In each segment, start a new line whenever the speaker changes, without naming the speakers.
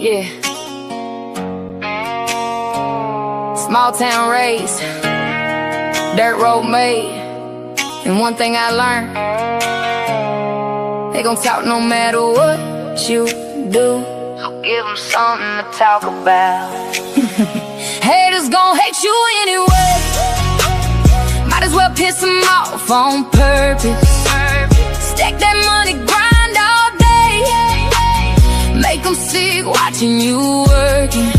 Yeah. Small town raised, dirt road made. And one thing I learned, they gon' talk no matter what you do. So give them something to talk about. Haters gon' hate you anyway. Might as well piss them off on purpose. Stack that money, grind all day. Make them sick watching you working.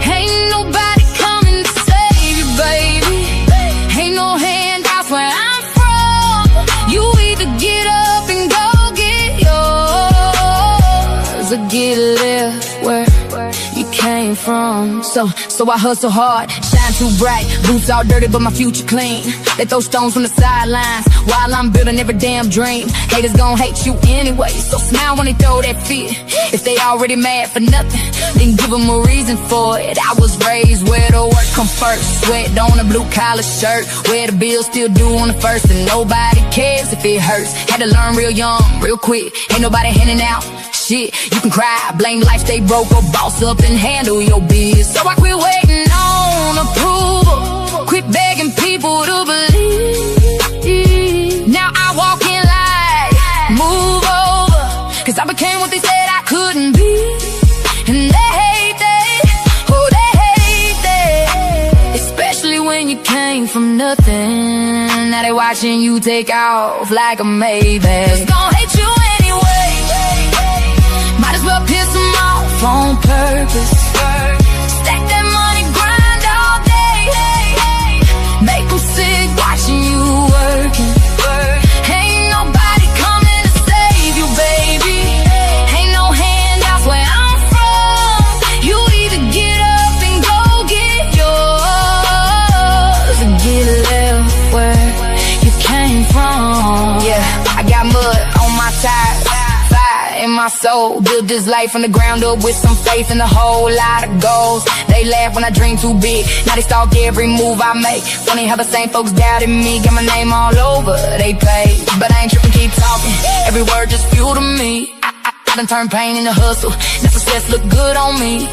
Ain't nobody coming to save you, baby. Ain't no handouts where I'm from. You either get up and go get yours, or get left where you came from. So I hustle hard, shine too bright. Boots all dirty but my future clean. They throw stones from the sidelines while I'm building every damn dream. Haters gon' hate you anyway, so smile when they throw that fit. If they already mad for nothing, then give them a reason for it. I was raised where the work come first. Sweat on a blue collar shirt, where the bills still due on the first. And nobody cares if it hurts. Had to learn real young, real quick. Ain't nobody handing out shit. You can cry, blame life, stay broke, or boss up and handle your biz. So I quit waiting on approval, quit begging people to believe. Now I walk in like, move over, cause I became what they said I couldn't be. And they hate that, oh they hate that. Especially when you came from nothing. Now they watching you take off like a Maybach. Just gon' hate you anyway. Might as well piss them off on purpose. Stack that money, grind all day. Make them sick watching you working. Ain't nobody coming to save you, baby. Ain't no handouts where I'm from. You either get up and go get yours, or get left where you came from. Yeah, I got mud on my tires, in my soul. Build this life from the ground up with some faith and a whole lot of goals. They laugh when I dream too big. Now they stalk every move I make. Funny how the same folks doubted me. Got my name all over they page, but I ain't tripping, keep talking. Every word just fuel to me. I done turned pain into hustle. Now success look good on me.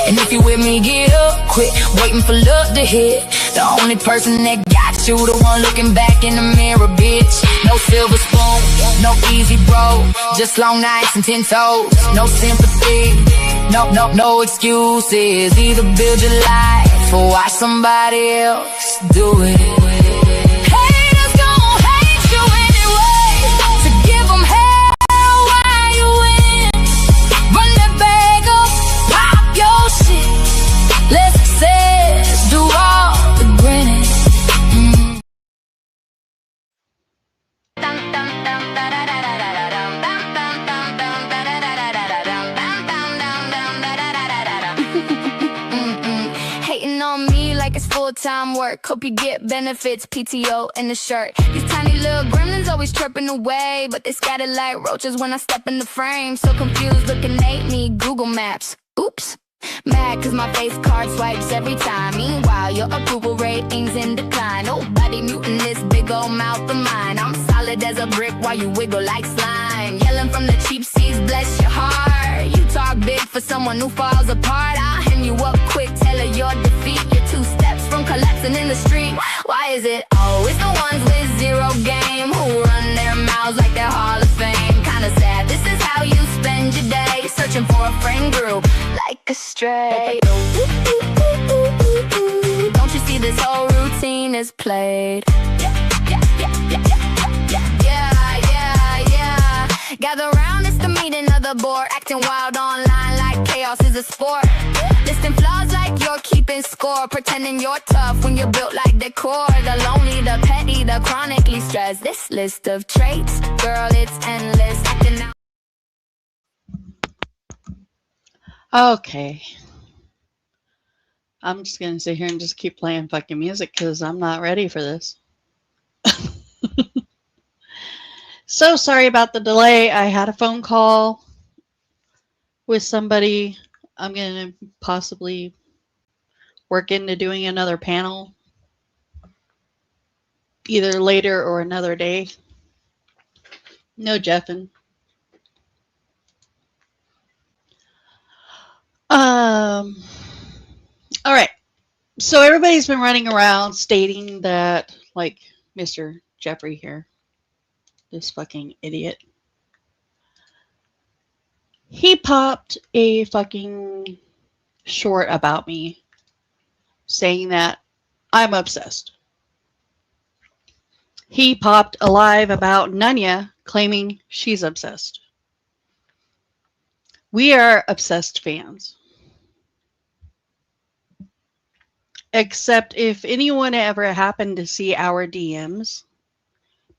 And if you with me, get up. Quit waiting for luck to hit. The only person that got you, the one looking back in the mirror, bitch. No silver spoon, no easy bro. Just long nights and 10 toes. No sympathy, no excuses. Either build your life or watch somebody else do it. Haters gon' hate you anyway. So give them hell while you win. Run that bag up, pop your shit. Let success do all the grinning. Hating on me like it's full-time work. Hope you get benefits, PTO, and the shirt. These tiny little gremlins always chirping away, but they scatter like roaches when I step in the frame. So confused looking at me, Google Maps. Oops. Mad cause my face card swipes every time. Meanwhile, your approval rating's in decline. Nobody muting this big old mouth of mine. I'm solid as a brick while you wiggle like slime. Yelling from the cheap seats, bless your heart. You talk big for someone who falls apart. I'll hem you up quick, tell her your defeat. You're 2 steps from collapsing in the street. Why is it always the ones with zero game who run their mouths like they're Hall of Fame? Kinda sad, this is how you spend your day, searching for a friend group like a stray. Don't you see this whole routine is played? Yeah. Gather round, it's the meeting of the board. Acting wild online like chaos is a sport. Listing flaws like you're keeping score. Pretending you're tough when you're built like decor. The lonely, the petty, the chronically stressed. This list of traits, girl, it's endless. Acting out.
Okay. I'm just going to sit here and just keep playing fucking music because I'm not ready for this. So sorry about the delay. I had a phone call with somebody. I'm going to possibly work into doing another panel either later or another day. No Jeffin. All right. So everybody's been running around stating that, like, Mr. Jeffrey here, this fucking idiot, he popped a fucking short about me saying that I'm obsessed. He popped a live about Nunya claiming she's obsessed. We are obsessed fans. Except if anyone ever happened to see our DMs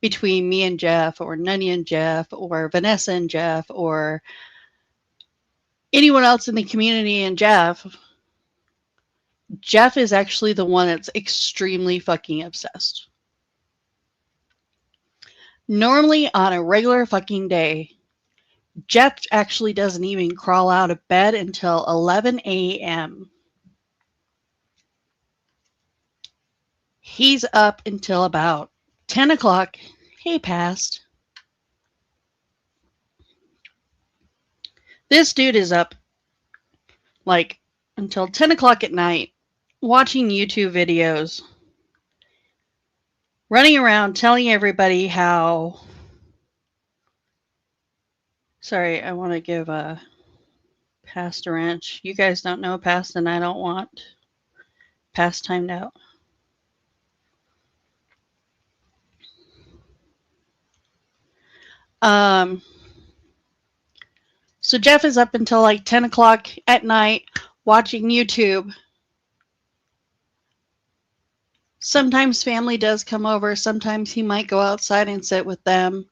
between me and Jeff, or Nunya and Jeff, or Vanessa and Jeff, or anyone else in the community and Jeff is actually the one that's extremely fucking obsessed. Normally, on a regular fucking day, Jeff actually doesn't even crawl out of bed until 11 a.m. He's up until about 10 o'clock. He passed. This dude is up like until 10 o'clock at night watching YouTube videos, running around telling everybody how... Sorry, I want to give a Past a wrench. You guys don't know past, and I don't want past timed out. So Jeff is up until like 10 o'clock at night watching YouTube. Sometimes family does come over. Sometimes he might go outside and sit with them.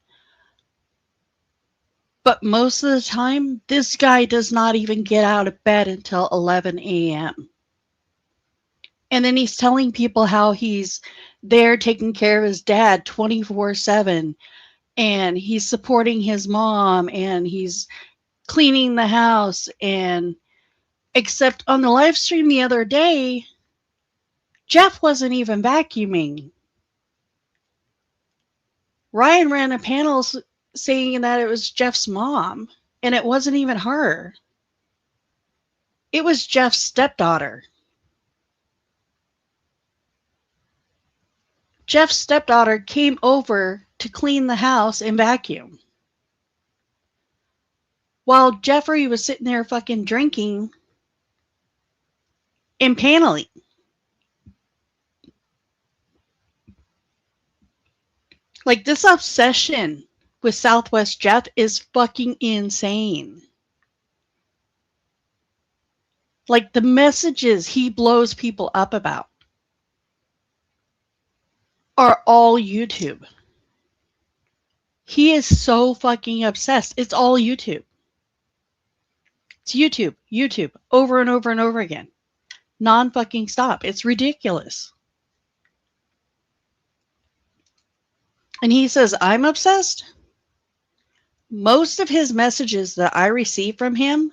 But most of the time, this guy does not even get out of bed until 11 a.m. And then he's telling people how he's there taking care of his dad 24/7. And he's supporting his mom. And he's cleaning the house. And except on the live stream the other day, Jeff wasn't even vacuuming. Ryan ran a panel saying that it was Jeff's mom, and it wasn't even her. It was Jeff's stepdaughter. Jeff's stepdaughter came over to clean the house and vacuum, while Jeffrey was sitting there fucking drinking and paneling. Like, this obsession with Southwest Jeff is fucking insane. Like, the messages he blows people up about are all YouTube. He is so fucking obsessed. It's all YouTube. It's YouTube, YouTube, over and over and over again. Non-fucking stop. It's ridiculous. And he says, I'm obsessed. Most of his messages that I receive from him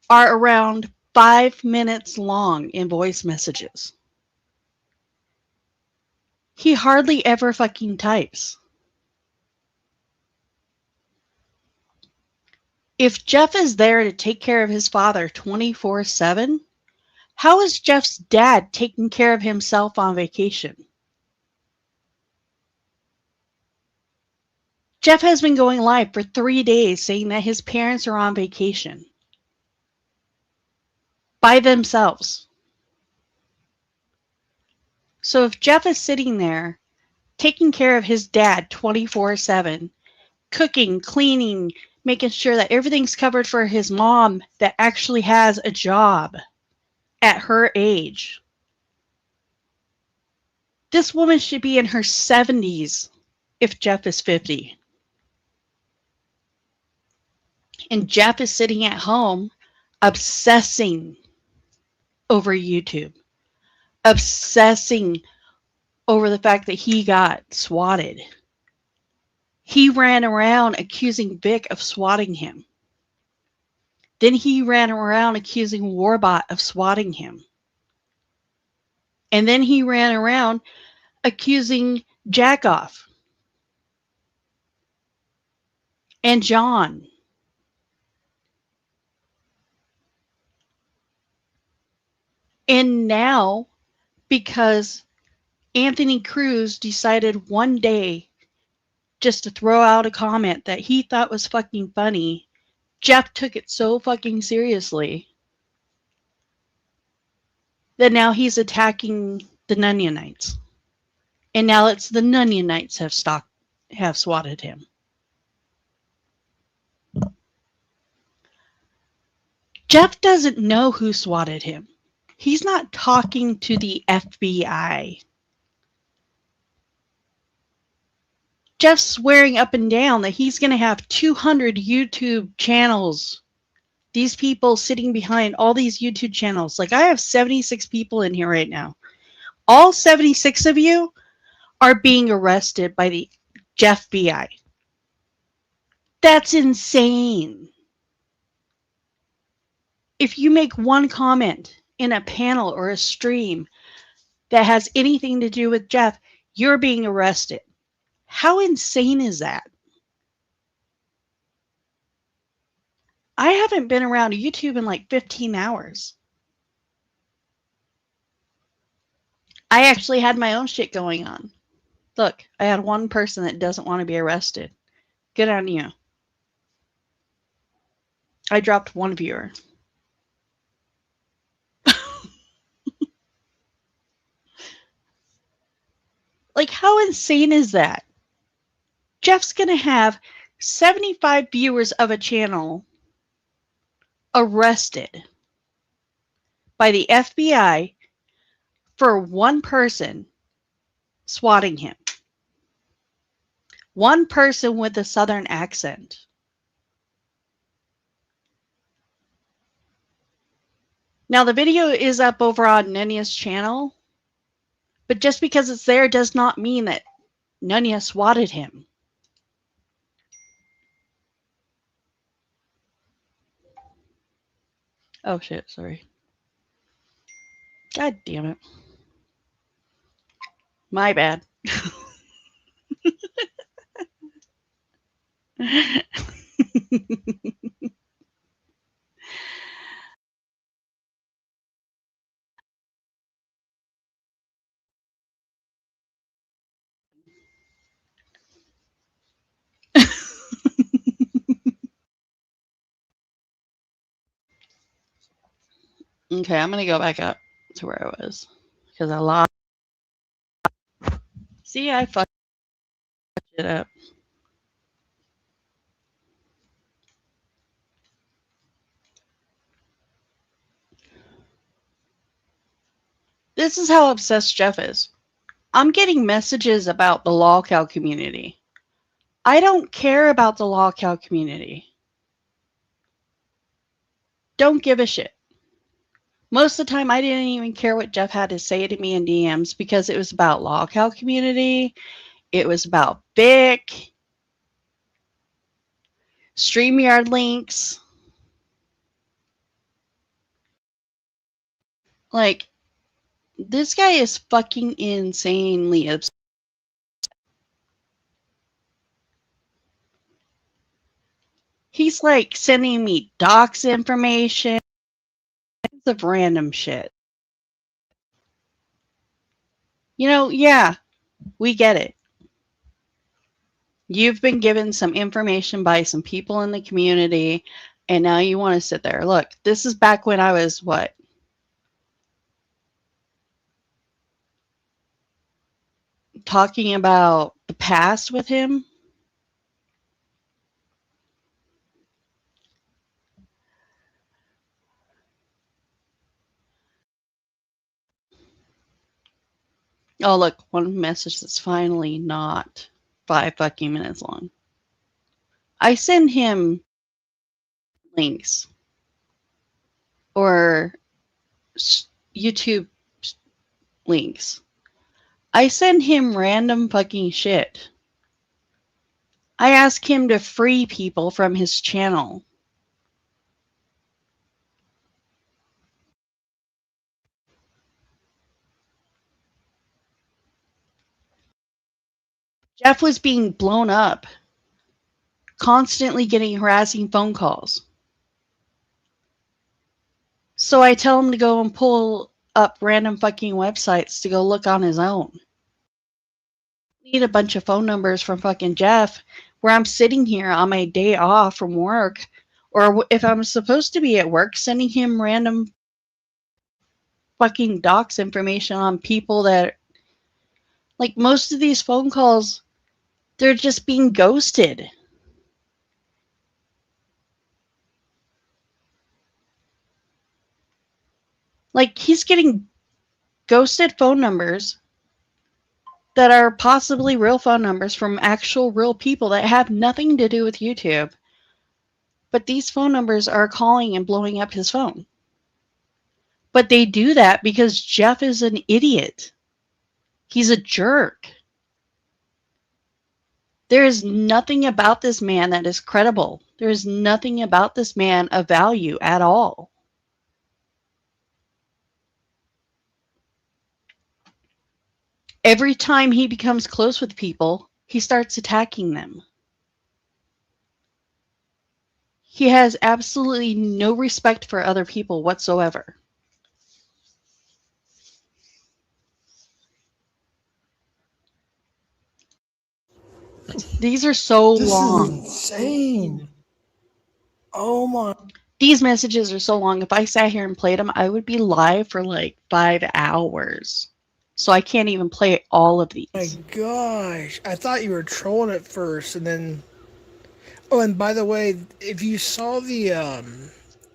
are around 5 minutes long in voice messages. He hardly ever fucking types. If Jeff is there to take care of his father 24/7, how is Jeff's dad taking care of himself on vacation? Jeff has been going live for 3 days saying that his parents are on vacation by themselves. So if Jeff is sitting there taking care of his dad 24/7, cooking, cleaning, making sure that everything's covered for his mom that actually has a job at her age, this woman should be in her 70s if Jeff is 50. And Jeff is sitting at home obsessing over YouTube, obsessing over the fact that he got swatted. He ran around accusing Vic of swatting him. Then he ran around accusing Warbot of swatting him. And then he ran around accusing Jackoff and John. And now, because Anthony Cruz decided one day just to throw out a comment that he thought was fucking funny, Jeff took it so fucking seriously that now he's attacking the Nunyanites. And now it's the Nunyanites have swatted him. Jeff doesn't know who swatted him. He's not talking to the FBI. Jeff's swearing up and down that he's going to have 200 YouTube channels. These people sitting behind all these YouTube channels. Like, I have 76 people in here right now. All 76 of you are being arrested by the FBI. That's insane. If you make one comment in a panel or a stream that has anything to do with Jeff, you're being arrested. How insane is that? I haven't been around YouTube in like 15 hours. I actually had my own shit going on. Look, I had one person that doesn't want to be arrested. Good on you. I dropped one viewer. Like, how insane is that? Jeff's going to have 75 viewers of a channel arrested by the FBI for one person swatting him. One person with a Southern accent. Now, the video is up over on Nunya's channel, but just because it's there does not mean that Nunya swatted him. Oh shit, sorry. God damn it. My bad. Okay, I'm going to go back up to where I was because I lost. See, I fucked it up. This is how obsessed Jeff is. I'm getting messages about the lolcow community. I don't care about the lolcow community. Don't give a shit. Most of the time, I didn't even care what Jeff had to say to me in DMs because it was about lolcow community. It was about Vic, StreamYard links. Like, this guy is fucking insanely obsessed. He's like sending me docs information of random shit. You know, yeah, we get it. You've been given some information by some people in the community, and now you want to sit there. Look, this is back when I was, what? Talking about the past with him. Oh, look, one message that's finally not 5 fucking minutes long. I send him links or YouTube links. I send him random fucking shit. I ask him to free people from his channel. Jeff was being blown up, constantly getting harassing phone calls. So I tell him to go and pull up random fucking websites to go look on his own. I need a bunch of phone numbers from fucking Jeff where I'm sitting here on my day off from work, or if I'm supposed to be at work, sending him random fucking docs information on people that, like, most of these phone calls, they're just being ghosted. Like, he's getting ghosted phone numbers that are possibly real phone numbers from actual real people that have nothing to do with YouTube. But these phone numbers are calling and blowing up his phone. But they do that because Jeff is an idiot. He's a jerk. There is nothing about this man that is credible. There is nothing about this man of value at all. Every time he becomes close with people, he starts attacking them. He has absolutely no respect for other people whatsoever. These are so long.
This is insane. Oh my.
These messages are so long. If I sat here and played them, I would be live for like 5 hours. So I can't even play all of these.
My gosh. I thought you were trolling at first and then. Oh, and by the way, if you saw the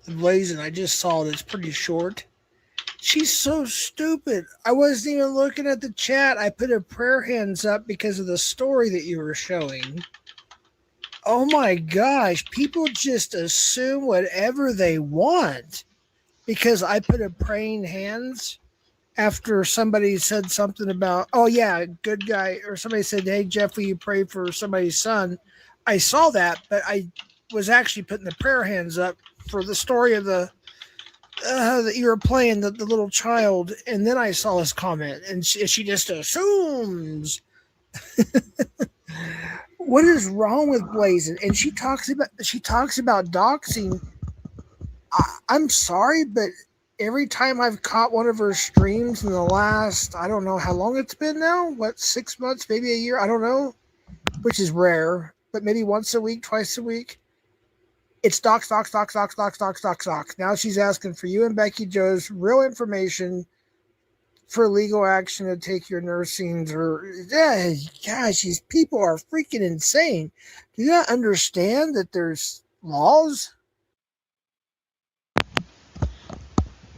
blazing, I just saw it. It's pretty short. She's so stupid. I wasn't even looking at the chat. I put her prayer hands up because of the story that you were showing. Oh my gosh. People just assume whatever they want because I put a praying hands after somebody said something about, oh yeah, good guy, or somebody said, hey, Jeff, will you pray for somebody's son? I saw that, but I was actually putting the prayer hands up for the story of the that you were playing, the little child, and then I saw his comment, and she just assumes. What is wrong with Blazing? And she talks about doxing. I'm sorry, but every time I've caught one of her streams in the last, I don't know how long it's been now, what, 6 months, maybe a year, I don't know, which is rare, but maybe once a week, twice a week. It's dox. Now she's asking for you and Becky Joe's real information for legal action to take your nursings or, yeah, gosh, these people are freaking insane. Do you not understand that there's laws?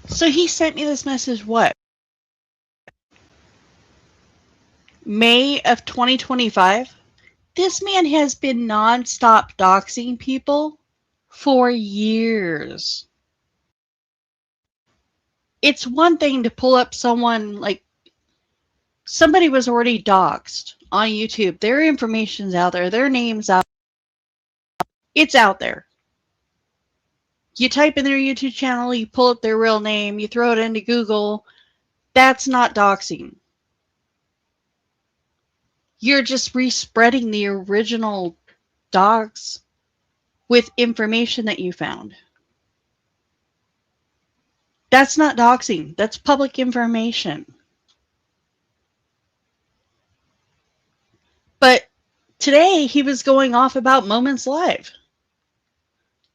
So he sent me this message, what? May of 2025? This man has been nonstop doxing people for years. It's one thing to pull up someone, like, somebody was already doxed on YouTube. Their information's out there. Their name's out. It's out there. You type in their YouTube channel, you pull up their real name, you throw it into Google. That's not doxing. You're just respreading the original docs with information that you found. That's not doxing. That's public information. But today he was going off about Moments Live.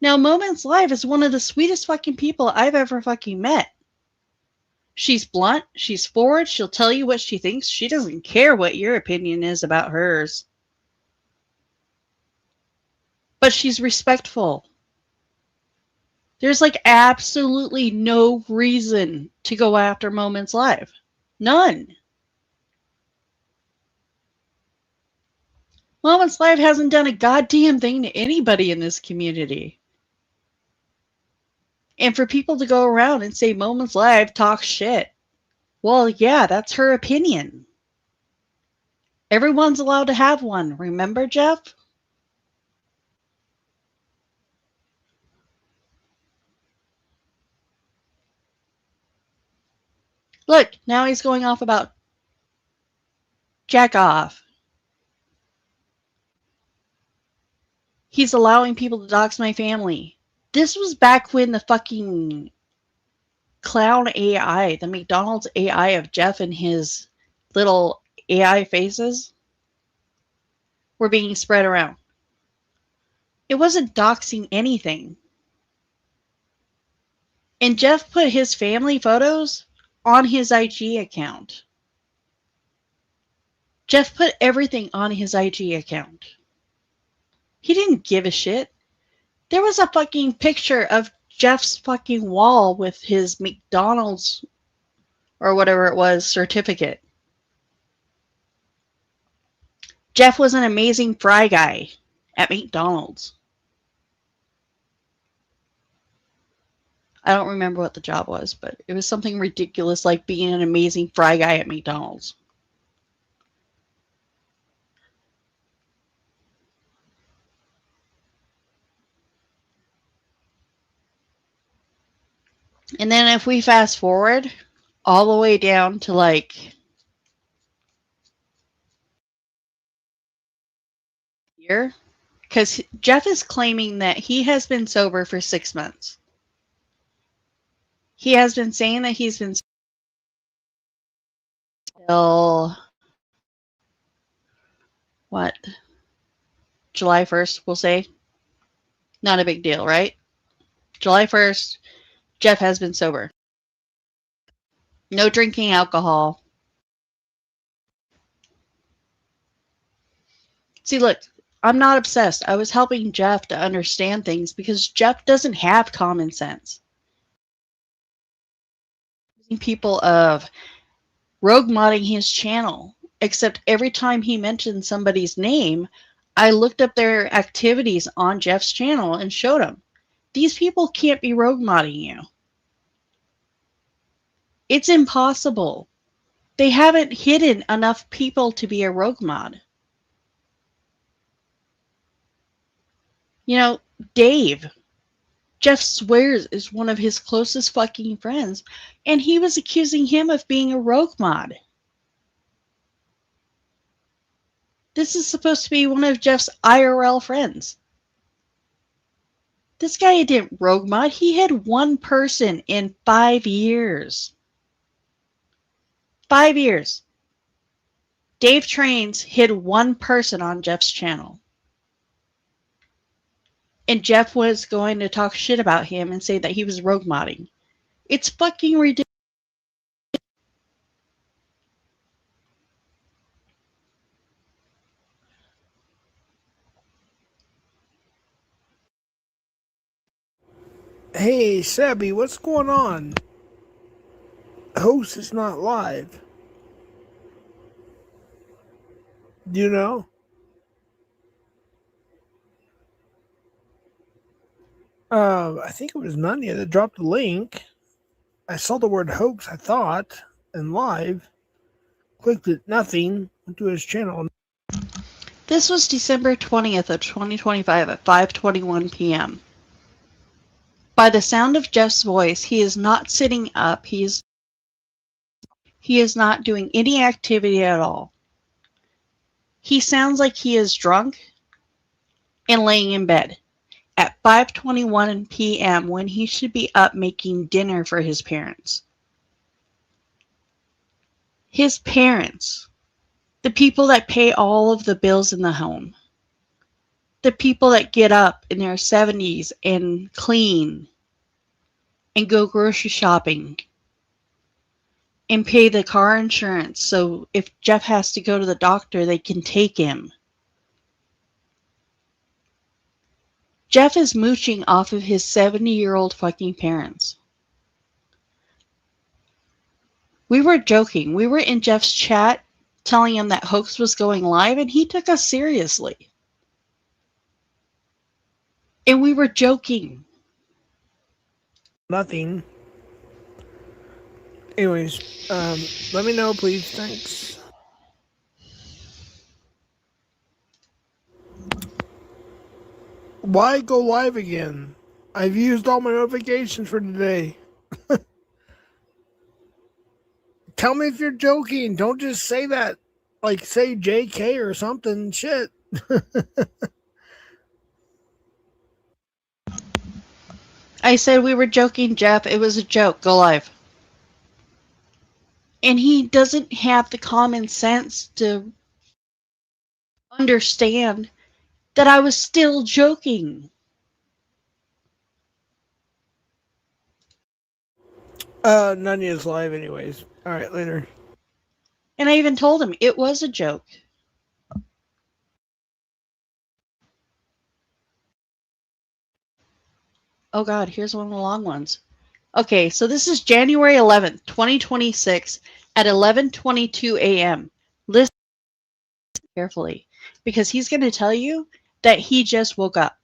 Now, Moments Live is one of the sweetest fucking people I've ever fucking met. She's blunt. She's forward. She'll tell you what she thinks. She doesn't care what your opinion is about hers. But she's respectful. There's like absolutely no reason to go after Moments Live. None. Moments Live hasn't done a goddamn thing to anybody in this community. And for people to go around and say Moments Live talks shit, well, yeah, that's her opinion. Everyone's allowed to have one. Remember, Jeff? Look, now he's going off about jack off. He's allowing people to dox my family. This was back when the fucking clown AI, the McDonald's AI of Jeff and his little AI faces were being spread around. It wasn't doxing anything. And Jeff put his family photos on his IG account. Jeff put everything on his IG account. He didn't give a shit. There was a fucking picture of Jeff's fucking wall with his McDonald's or whatever it was certificate. Jeff was an amazing fry guy at McDonald's. I don't remember what the job was, but it was something ridiculous like being an amazing fry guy at McDonald's. And then if we fast forward all the way down to like here, because Jeff is claiming that he has been sober for 6 months. He has been saying that he's been till what? July 1st, we'll say. Not a big deal, right? July 1st, Jeff has been sober. No drinking alcohol. See, look, I'm not obsessed. I was helping Jeff to understand things because Jeff doesn't have common sense. People of rogue modding his channel, except every time he mentioned somebody's name, I looked up their activities on Jeff's channel and showed him. These people can't be rogue modding you. It's impossible. They haven't hidden enough people to be a rogue mod. You know, Dave, Jeff swears is one of his closest fucking friends, and he was accusing him of being a rogue mod. This is supposed to be one of Jeff's IRL friends. This guy didn't rogue mod. He had one person in 5 years. 5 years. Dave Trains hid one person on Jeff's channel. And Jeff was going to talk shit about him and say that he was rogue modding. It's fucking ridiculous.
Hey, Sebby, what's going on? Host is not live. Do you know? I think it was Nanya that dropped the link. I saw the word hoax, I thought, and live. Clicked it, nothing. Went to his channel.
This was December 20th of 2025 at 5:21 p.m. By the sound of Jeff's voice, he is not sitting up. He is not doing any activity at all. He sounds like he is drunk and laying in bed at 5:21 p.m. when he should be up making dinner for his parents. His parents, the people that pay all of the bills in the home, the people that get up in their 70s and clean and go grocery shopping and pay the car insurance so if Jeff has to go to the doctor, they can take him. Jeff is mooching off of his 70-year-old fucking parents. We were joking. We were in Jeff's chat telling him that Hoax was going live, and he took us seriously. And we were joking.
Nothing. Anyways, let me know, please. Thanks. Why go live again? I've used all my notifications for today. Tell me if you're joking. Don't just say that. Like, say JK or something. Shit.
I said we were joking, Jeff. It was a joke. Go live. And he doesn't have the common sense to understand that I was still joking.
None is live anyways. All right, later.
And I even told him it was a joke. Oh God, here's one of the long ones. Okay, so this is January 11th, 2026 at 11:22 a.m. Listen carefully because he's going to tell you that he just woke up.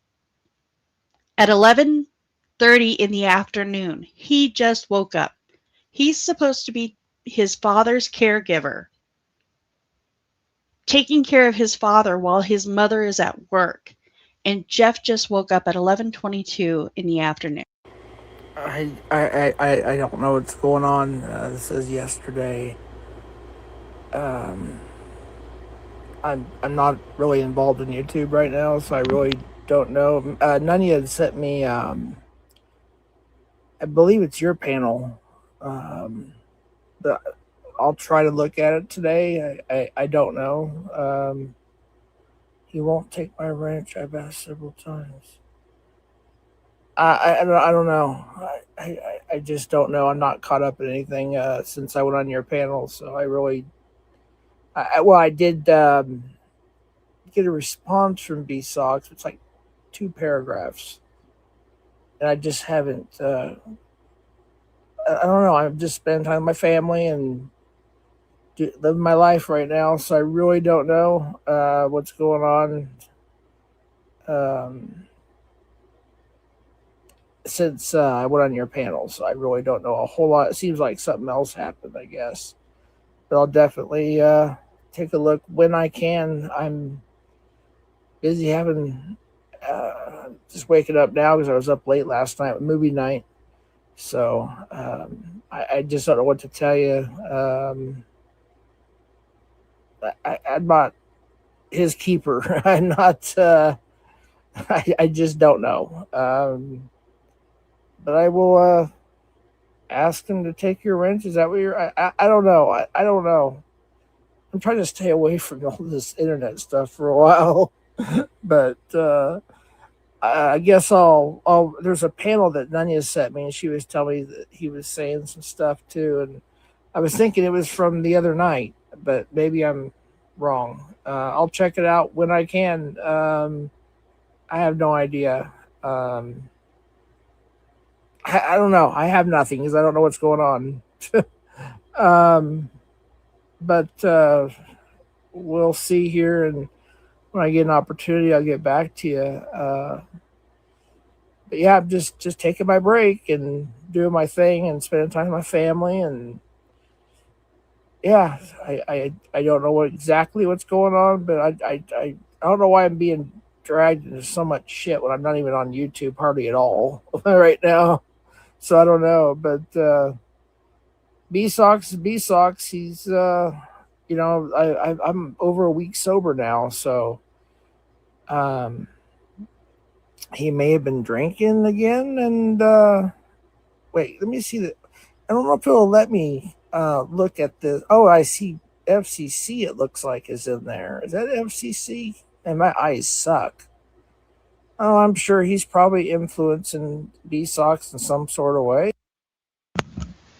At 11:30 in the afternoon, he just woke up. He's supposed to be his father's caregiver, taking care of his father while his mother is at work. And Jeff just woke up at 11:22 in the afternoon.
I don't know what's going on. This is yesterday. Um, I'm not really involved in YouTube right now, so I really don't know. Nanya had sent me. I believe it's your panel. Um, the, I'll try to look at it today. I don't know. He won't take my wrench. I've asked several times. I don't know. I just don't know. I'm not caught up in anything since I went on your panel, so I really. I did get a response from B Sox. It's like 2 paragraphs, and I just haven't. I don't know. I'm just spending time with my family and living my life right now, so I really don't know what's going on. Since I went on your panel, so I really don't know a whole lot. It seems like something else happened, I guess. But I'll definitely take a look when I can. I'm busy having just waking up now because I was up late last night with movie night. So I just don't know what to tell you. I'm not his keeper. I'm not. I just don't know. But I will ask him to take your wrench. Is that what you're? I don't know. I don't know. I'm trying to stay away from all this internet stuff for a while, but I guess I'll. There's a panel that Nanya sent me, and she was telling me that he was saying some stuff too, and I was thinking it was from the other night, but maybe I'm wrong. I'll check it out when I can. I have no idea. I don't know. I have nothing because I don't know what's going on. But we'll see here, and when I get an opportunity, I'll get back to you. But yeah, I'm just taking my break and doing my thing and spending time with my family, and yeah, I don't know exactly what's going on, but I don't know why I'm being dragged into so much shit when I'm not even on YouTube hardly at all right now. So I don't know, but B Sox is B Sox. He's I'm over a week sober now, so he may have been drinking again. And wait, let me see that. I don't know if it'll let me look at this. Oh, I see FCC. It looks like is in there. Is that FCC? And my eyes suck. Oh, I'm sure he's probably influencing B Sox in some sort of way.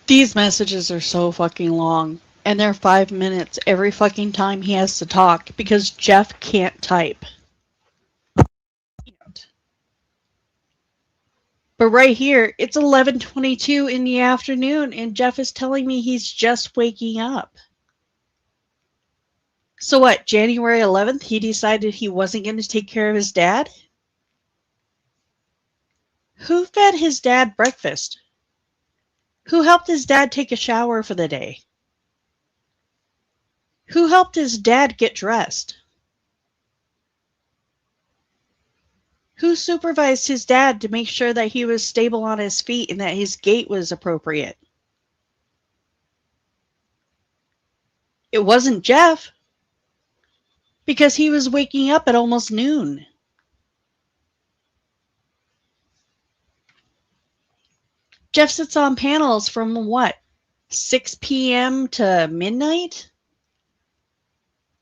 These messages are so fucking long, and they're 5 minutes every fucking time he has to talk because Jeff can't type. But right here, it's 11:22 in the afternoon, and Jeff is telling me he's just waking up. So what, January 11th, he decided he wasn't going to take care of his dad? Who fed his dad breakfast? Who helped his dad take a shower for the day? Who helped his dad get dressed? Who supervised his dad to make sure that he was stable on his feet and that his gait was appropriate? It wasn't Jeff, because he was waking up at almost noon. Jeff sits on panels from what? 6 p.m. to midnight?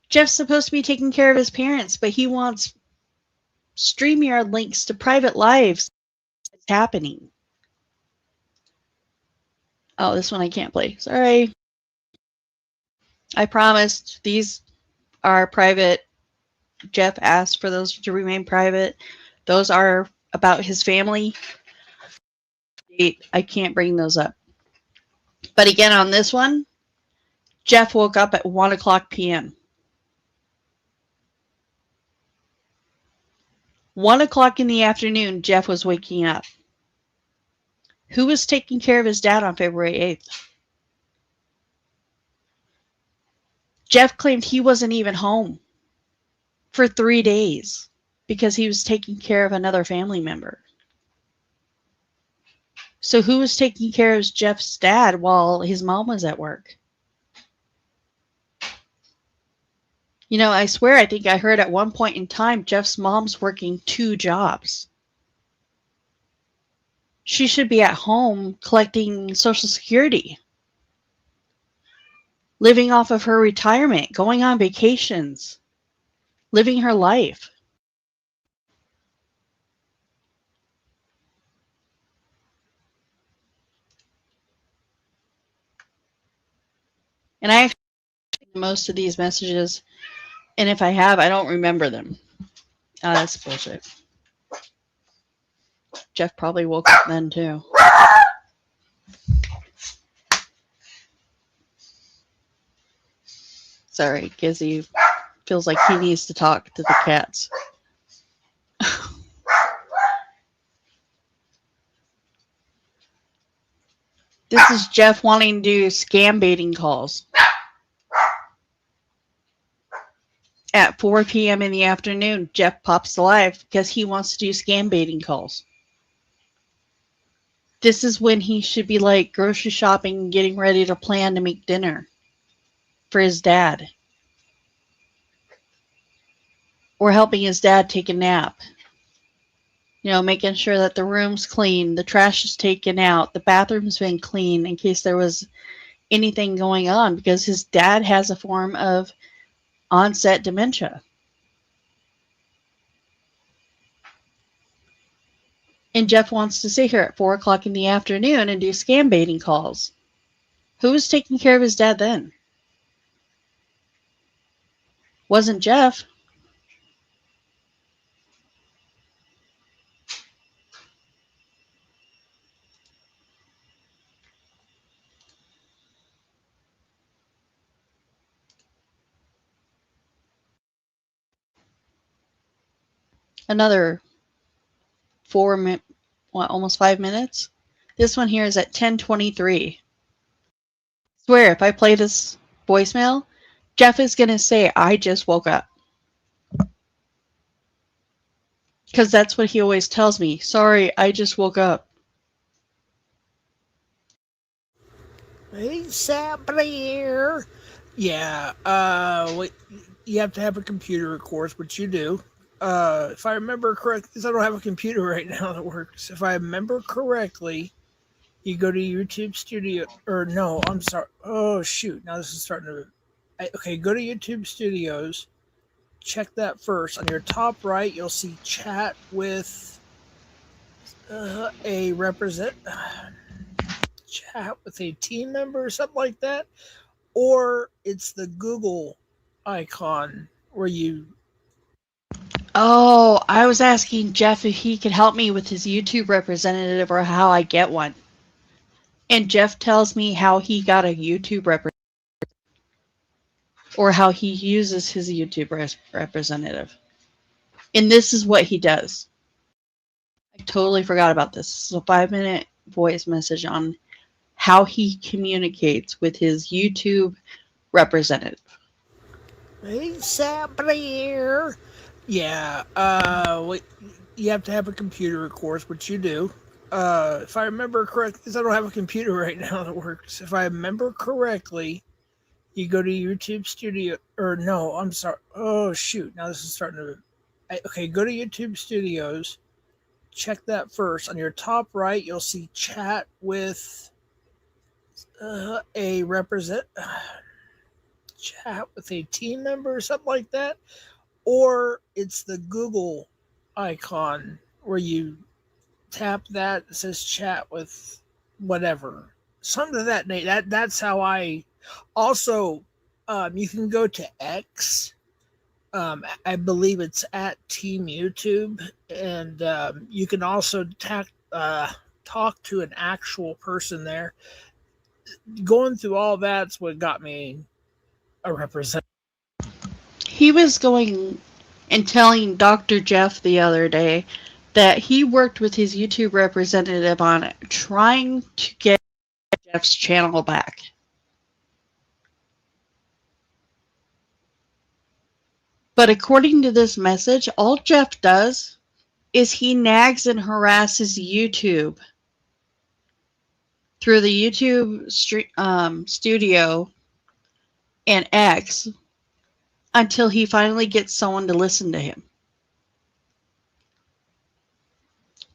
Jeff's supposed to be taking care of his parents, but he wants StreamYard links to private lives. It's happening. Oh, this one I can't play. Sorry. I promised these are private. Jeff asked for those to remain private. Those are about his family. I can't bring those up. But again, on this one, Jeff woke up at 1 o'clock p.m. 1 o'clock in the afternoon, Jeff was waking up. Who was taking care of his dad on February 8th? Jeff claimed he wasn't even home for 3 days because he was taking care of another family member. So who was taking care of Jeff's dad while his mom was at work? You know, I swear I think I heard at one point in time Jeff's mom's working 2 jobs. She should be at home collecting Social Security, living off of her retirement, going on vacations, living her life. And I actually most of these messages, and if I have, I don't remember them. Oh, that's bullshit. Jeff probably woke up then too. Sorry, Gizzy feels like he needs to talk to the cats. This is Jeff wanting to do scam baiting calls. At 4 p.m. in the afternoon, Jeff pops live because he wants to do scam baiting calls. This is when he should be like grocery shopping and getting ready to plan to make dinner for his dad. Or helping his dad take a nap. You know, making sure that the room's clean, the trash is taken out, the bathroom's been clean in case there was anything going on because his dad has a form of onset dementia. And Jeff wants to sit here at 4 o'clock in the afternoon and do scam baiting calls. Who was taking care of his dad then? Wasn't Jeff. Another almost 5 minutes. This one here is at 10:23. I swear, if I play this voicemail, Jeff is going to say, I just woke up. Because that's what he always tells me. Sorry, I just woke up.
It's here. Yeah, wait, you have to have a computer, of course, which you do. If I remember correctly, because I don't have a computer right now that works. If I remember correctly, you go to YouTube Studio, or no, I'm sorry. Oh, shoot. Now this is starting to. Okay, go to YouTube Studios. Check that first. On your top right, you'll see chat with a chat with a team member or something like that. Or it's the Google icon where you.
Oh, I was asking Jeff if he could help me with his YouTube representative or how I get one. And Jeff tells me how he got a YouTube representative or how he uses his YouTube representative. And this is what he does. I totally forgot about this. This is a 5-minute voice message on how he communicates with his YouTube representative.
It's here. Yeah, wait, you have to have a computer, of course, which you do. If I remember correctly, because I don't have a computer right now that works. If I remember correctly, you go to YouTube Studio, or no, I'm sorry. Oh, shoot. Now this is starting to. Okay, go to YouTube Studios. check that first. On your top right, you'll see chat with a chat with a team member or something like that, or it's the Google icon where you tap that. It says chat with whatever, something of that nature. That's how I. Also, you can go to X. I believe it's at Team YouTube, and you can also talk to an actual person there. Going through all that's what got me a representative.
He was going and telling Dr. Jeff the other day that he worked with his YouTube representative on trying to get Jeff's channel back. But according to this message, all Jeff does is he nags and harasses YouTube through the YouTube studio and X until he finally gets someone to listen to him.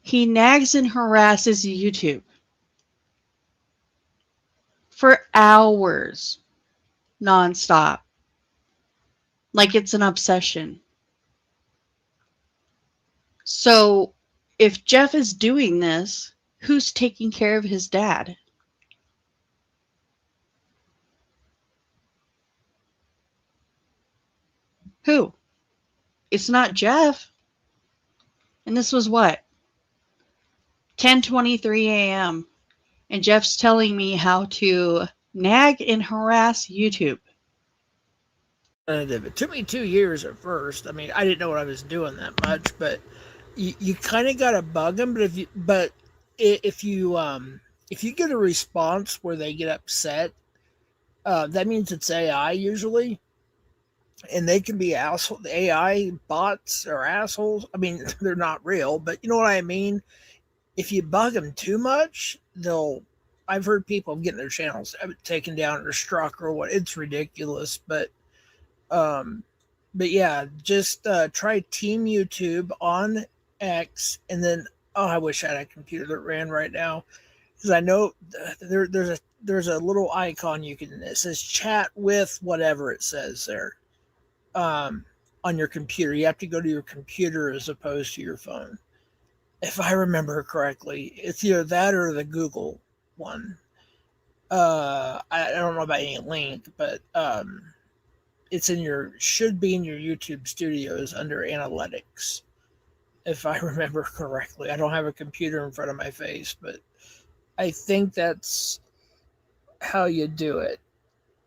He nags and harasses YouTube for hours, nonstop, like it's an obsession. So if Jeff is doing this, who's taking care of his dad? Who? It's not Jeff. And this was what? 10:23 a.m. And Jeff's telling me how to nag and harass YouTube.
It took me 2 years at first. I mean, I didn't know what I was doing that much, but you kind of got to bug them. But if you get a response where they get upset, that means it's AI usually, and they can be assholes. The AI bots are assholes. I mean, they're not real, but you know what I mean. If you bug them too much, I've heard people getting their channels taken down or struck or what. It's ridiculous, but yeah, just try Team YouTube on X, and then I wish I had a computer that ran right now, because I know there's a little icon it says chat with whatever it says there on your computer. You have to go to your computer as opposed to your phone, if I remember correctly. It's either that or the Google one. I don't know about any link, but it's should be in your YouTube studios under analytics, if I remember correctly. I don't have a computer in front of my face, but I think that's how you do it.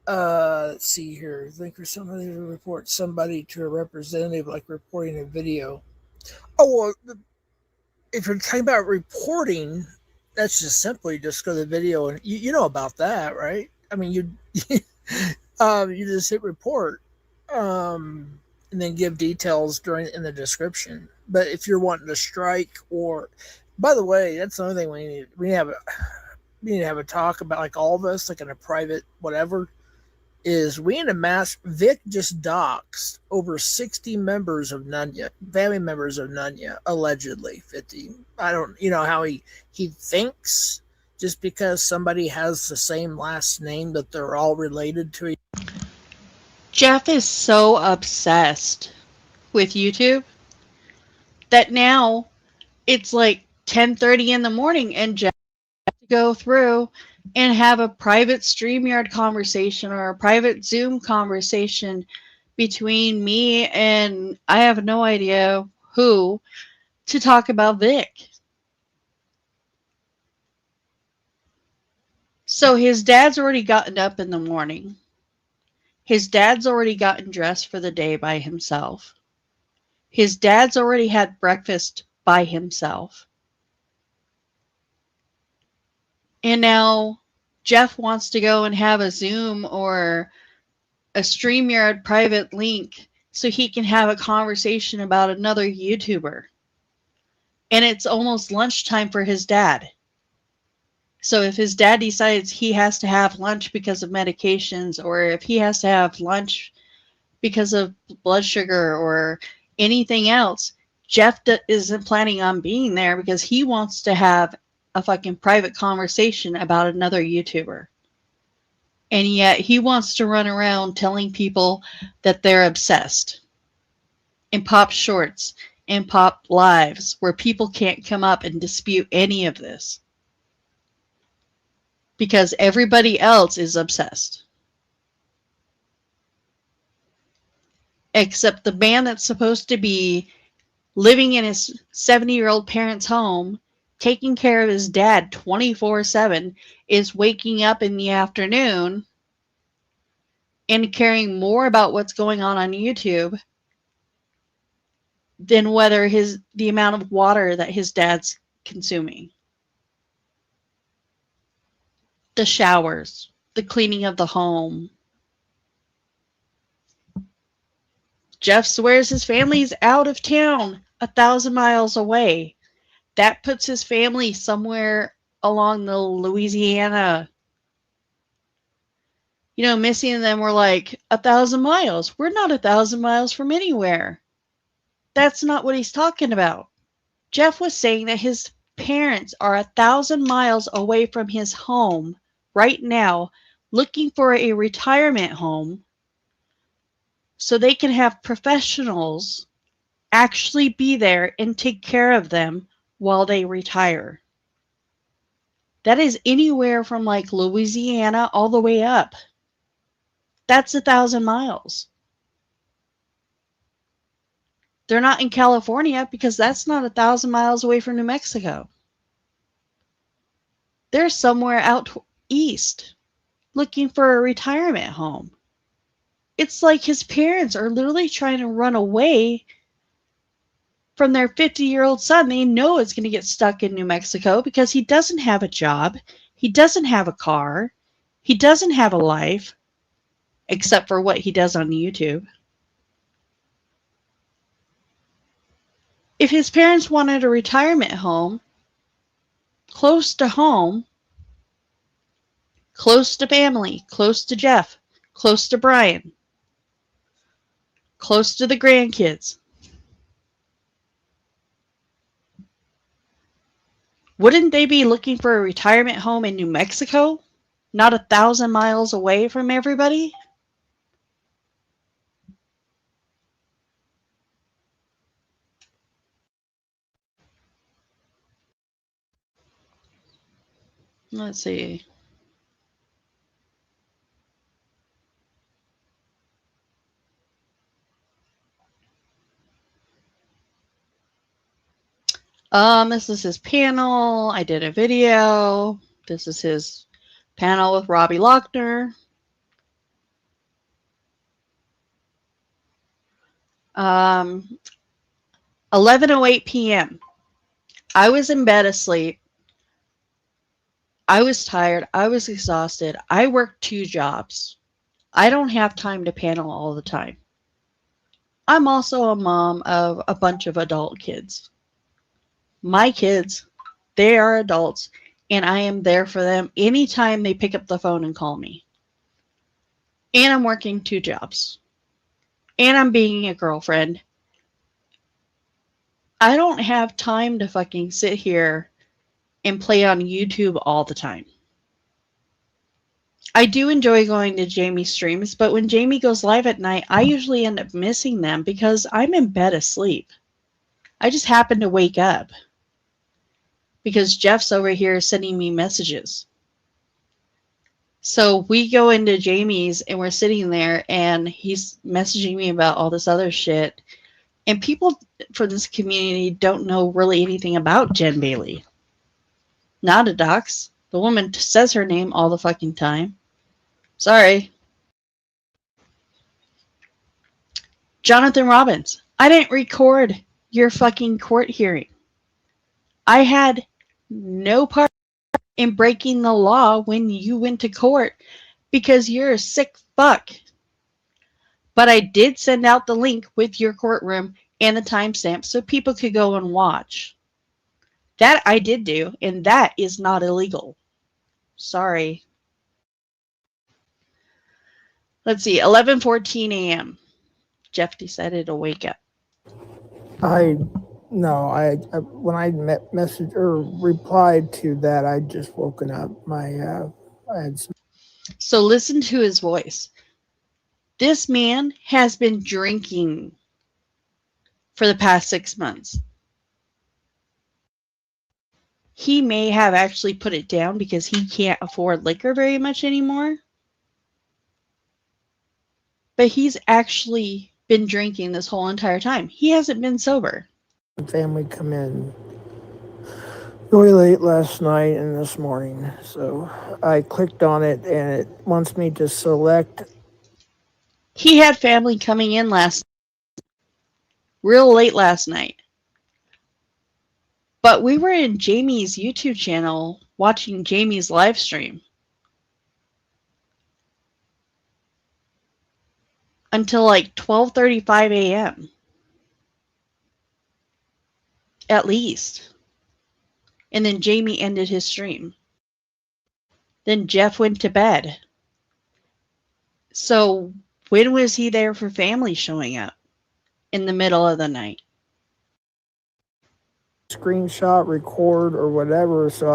Let's see here. Link or somebody to report somebody to a representative, like reporting a video. Oh, well, if you're talking about reporting, that's just simply just go to the video, and you know about that, right? I mean, you just hit report, and then give details in the description. But if you're wanting to strike, or, by the way, that's another thing we need to have a talk about, like all of us, like in a private whatever, is we need to Vic just doxed over 60 members of Nunya, family members of Nunya, allegedly 50. I don't, how he thinks just because somebody has the same last name that they're all related to.
Jeff is so obsessed with YouTube that now it's like 10:30 in the morning and Jeff has to go through and have a private StreamYard conversation or a private Zoom conversation between me and I have no idea who to talk about Vic. So his dad's already gotten up in the morning. His dad's already gotten dressed for the day by himself. His dad's already had breakfast by himself. And now Jeff wants to go and have a Zoom or a StreamYard private link so he can have a conversation about another YouTuber. And it's almost lunchtime for his dad. So if his dad decides he has to have lunch because of medications, or if he has to have lunch because of blood sugar or anything else, Jeff isn't planning on being there because he wants to have a fucking private conversation about another YouTuber. And yet he wants to run around telling people that they're obsessed. And pop shorts and pop lives where people can't come up and dispute any of this. Because everybody else is obsessed. Except the man that's supposed to be living in his 70-year-old parents' home, taking care of his dad 24/7, is waking up in the afternoon and caring more about what's going on YouTube than whether the amount of water that his dad's consuming. The showers, the cleaning of the home. Jeff swears his family's out of town, 1,000 miles away. That puts his family somewhere along the Louisiana. You know, Missy and them were like, 1,000 miles. We're not 1,000 miles from anywhere. That's not what he's talking about. Jeff was saying that his parents are 1,000 miles away from his home right now, looking for a retirement home so they can have professionals actually be there and take care of them while they retire. That is anywhere from like Louisiana all the way up. That's 1,000 miles. They're not in California because that's not 1,000 miles away from New Mexico. They're somewhere out east looking for a retirement home. It's like his parents are literally trying to run away from their 50-year-old son. They know it's going to get stuck in New Mexico because he doesn't have a job. He doesn't have a car. He doesn't have a life, except for what he does on YouTube. If his parents wanted a retirement home, close to home, close to family, close to Jeff, close to Brian, close to the grandkids, wouldn't they be looking for a retirement home in New Mexico? Not 1,000 miles away from everybody? Let's see. This is his panel. I did a video. This is his panel with Robbie Lochner. 11:08 p.m. I was in bed asleep. I was tired. I was exhausted. I worked 2 jobs. I don't have time to panel all the time. I'm also a mom of a bunch of adult kids. My kids, they are adults, and I am there for them anytime they pick up the phone and call me. And I'm working 2 jobs. And I'm being a girlfriend. I don't have time to fucking sit here and play on YouTube all the time. I do enjoy going to Jamie's streams, but when Jamie goes live at night, I usually end up missing them because I'm in bed asleep. I just happen to wake up because Jeff's over here sending me messages. So we go into Jamie's and we're sitting there and he's messaging me about all this other shit. And people from this community don't know really anything about Jen Bailey. Not a dox. The woman says her name all the fucking time. Sorry. Jonathan Robbins, I didn't record your fucking court hearing. I had no part in breaking the law when you went to court because you're a sick fuck. But I did send out the link with your courtroom and the timestamp so people could go and watch. That I did do, and that is not illegal. Sorry. Let's see, 11:14 a.m. Jeff decided to wake up.
I No, I when I message or replied to that, I just woken up. I had some
So listen to his voice. This man has been drinking for the past 6 months. He may have actually put it down because he can't afford liquor very much anymore. But he's actually been drinking this whole entire time. He hasn't been sober.
family come in really late last night and this morning. So I clicked on it and it wants me to select.
He had family coming in real late last night. But we were in Jamie's YouTube channel watching Jamie's live stream until like 12:35 a.m. at least. And then Jamie ended his stream. Then Jeff went to bed. So when was he there for family showing up? In the middle of the night.
Screenshot, record, or whatever. So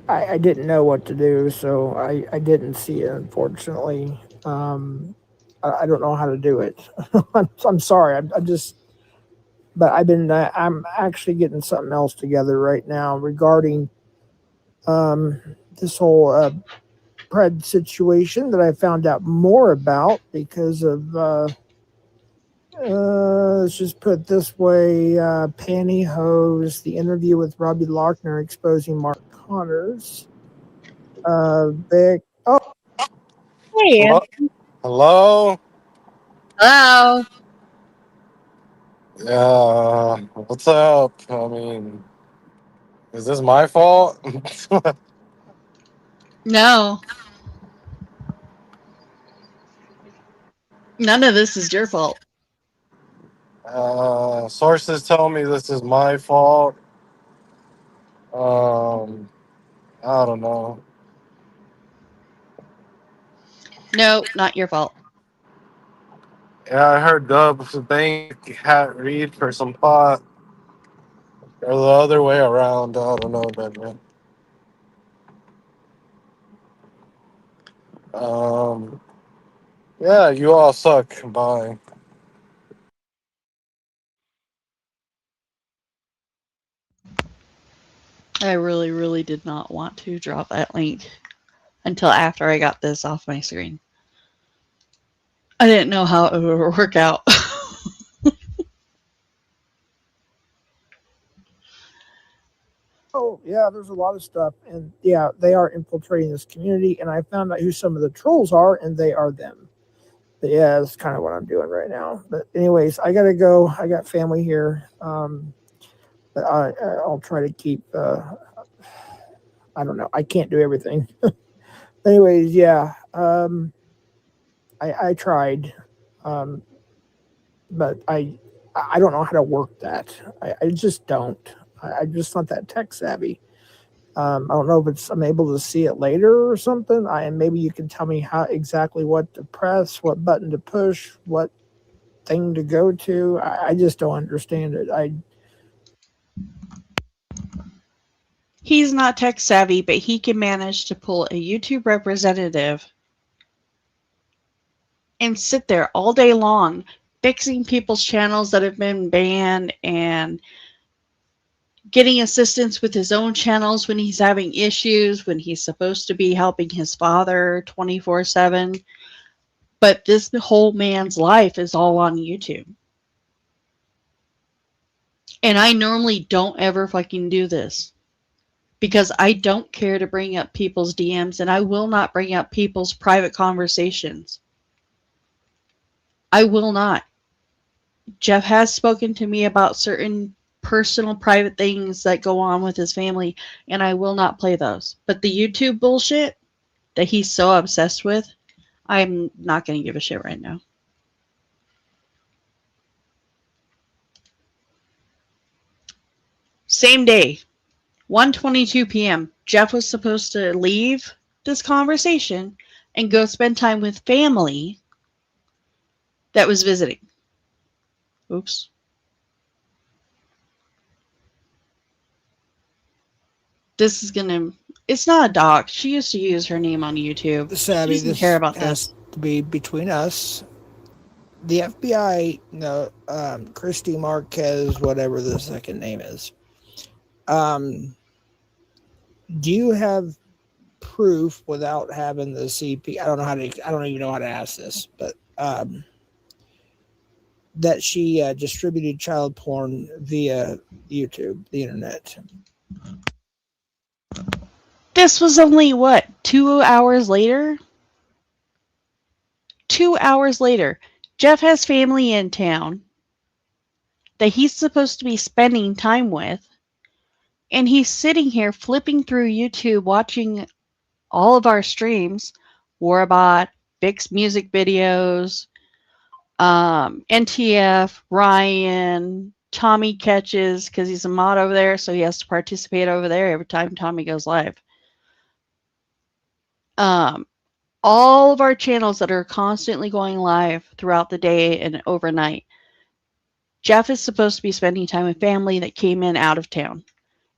I didn't know what to do. So I didn't see it, unfortunately. I don't know how to do it. I'm sorry. I'm just, but I'm actually getting something else together right now regarding this whole pred situation that I found out more about because of let's just put it this way, pantyhose, the interview with Robbie Lochner exposing Mark Connors. Vic. Oh,
Hey,
Hello? Hello?
hello.
Yeah, what's up? I mean, is this my fault?
No, none of this is your fault.
Sources tell me this is my fault. I don't know.
No, not your fault.
Yeah, I heard Dub's bank hat read for some pot, or the other way around. I don't know, man. Um, yeah, you all suck. Bye.
I really, really did not want to drop that link until after I got this off my screen. I didn't know how it would work out.
oh, yeah, there's a lot of stuff. And yeah, they are infiltrating this community. And I found out who some of the trolls are, and they are them. But yeah, that's kind of what I'm doing right now. But anyways, I got to go. I got family here. But I'll try to keep, I don't know. I can't do everything. Anyways, yeah, I tried. Um, but I don't know how to work that. I just don't. I'm just not that tech savvy. I don't know if it's I'm able to see it later or something. Maybe you can tell me how exactly what to press, what button to push, what thing to go to. I just don't understand it.
He's not tech savvy, but he can manage to pull a YouTube representative and sit there all day long fixing people's channels that have been banned and getting assistance with his own channels when he's having issues, when he's supposed to be helping his father 24/7. But this whole man's life is all on YouTube. And I normally don't ever fucking do this because I don't care to bring up people's DMs and I will not bring up people's private conversations. I will not. Jeff has spoken to me about certain personal private things that go on with his family, and I will not play those. But the YouTube bullshit that he's so obsessed with, I'm not going to give a shit right now. Same day, 1:22 p.m. Jeff was supposed to leave this conversation and go spend time with family that was visiting. Oops. This is gonna. It's not a doc. She used to use her name on YouTube. She
Sabby,
doesn't care
this
about
has
this.
to be between us. The FBI, no, Christy Marquez, whatever the second name is. Um, do you have proof without having the CP? I don't know how to. I don't even know how to ask this, but that she distributed child porn via YouTube, the internet.
This was only what, 2 hours later? 2 hours later. Jeff has family in town that he's supposed to be spending time with, and he's sitting here flipping through YouTube watching all of our streams, Warbot, Vic's music videos, NTF, Ryan, Tommy catches because he's a mod over there, so he has to participate over there every time Tommy goes live. Um, all of our channels that are constantly going live throughout the day and overnight. Jeff is supposed to be spending time with family that came in out of town.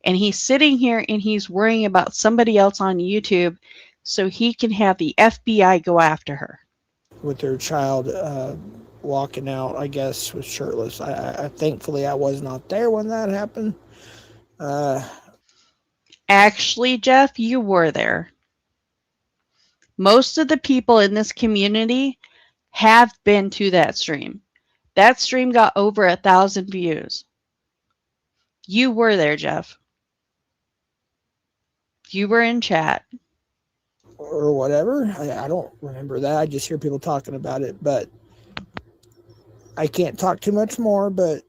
And he's sitting here and he's worrying about somebody else on YouTube so he can have the FBI go after her.
With their child walking out, I guess, was shirtless. I thankfully I was not there when that happened.
Actually, Jeff, you were there. Most of the people in this community have been to that stream. That stream got over 1,000 views. You were there, Jeff. You were in chat.
Or whatever. I don't remember that. I just hear people talking about it, but I can't talk too much more. But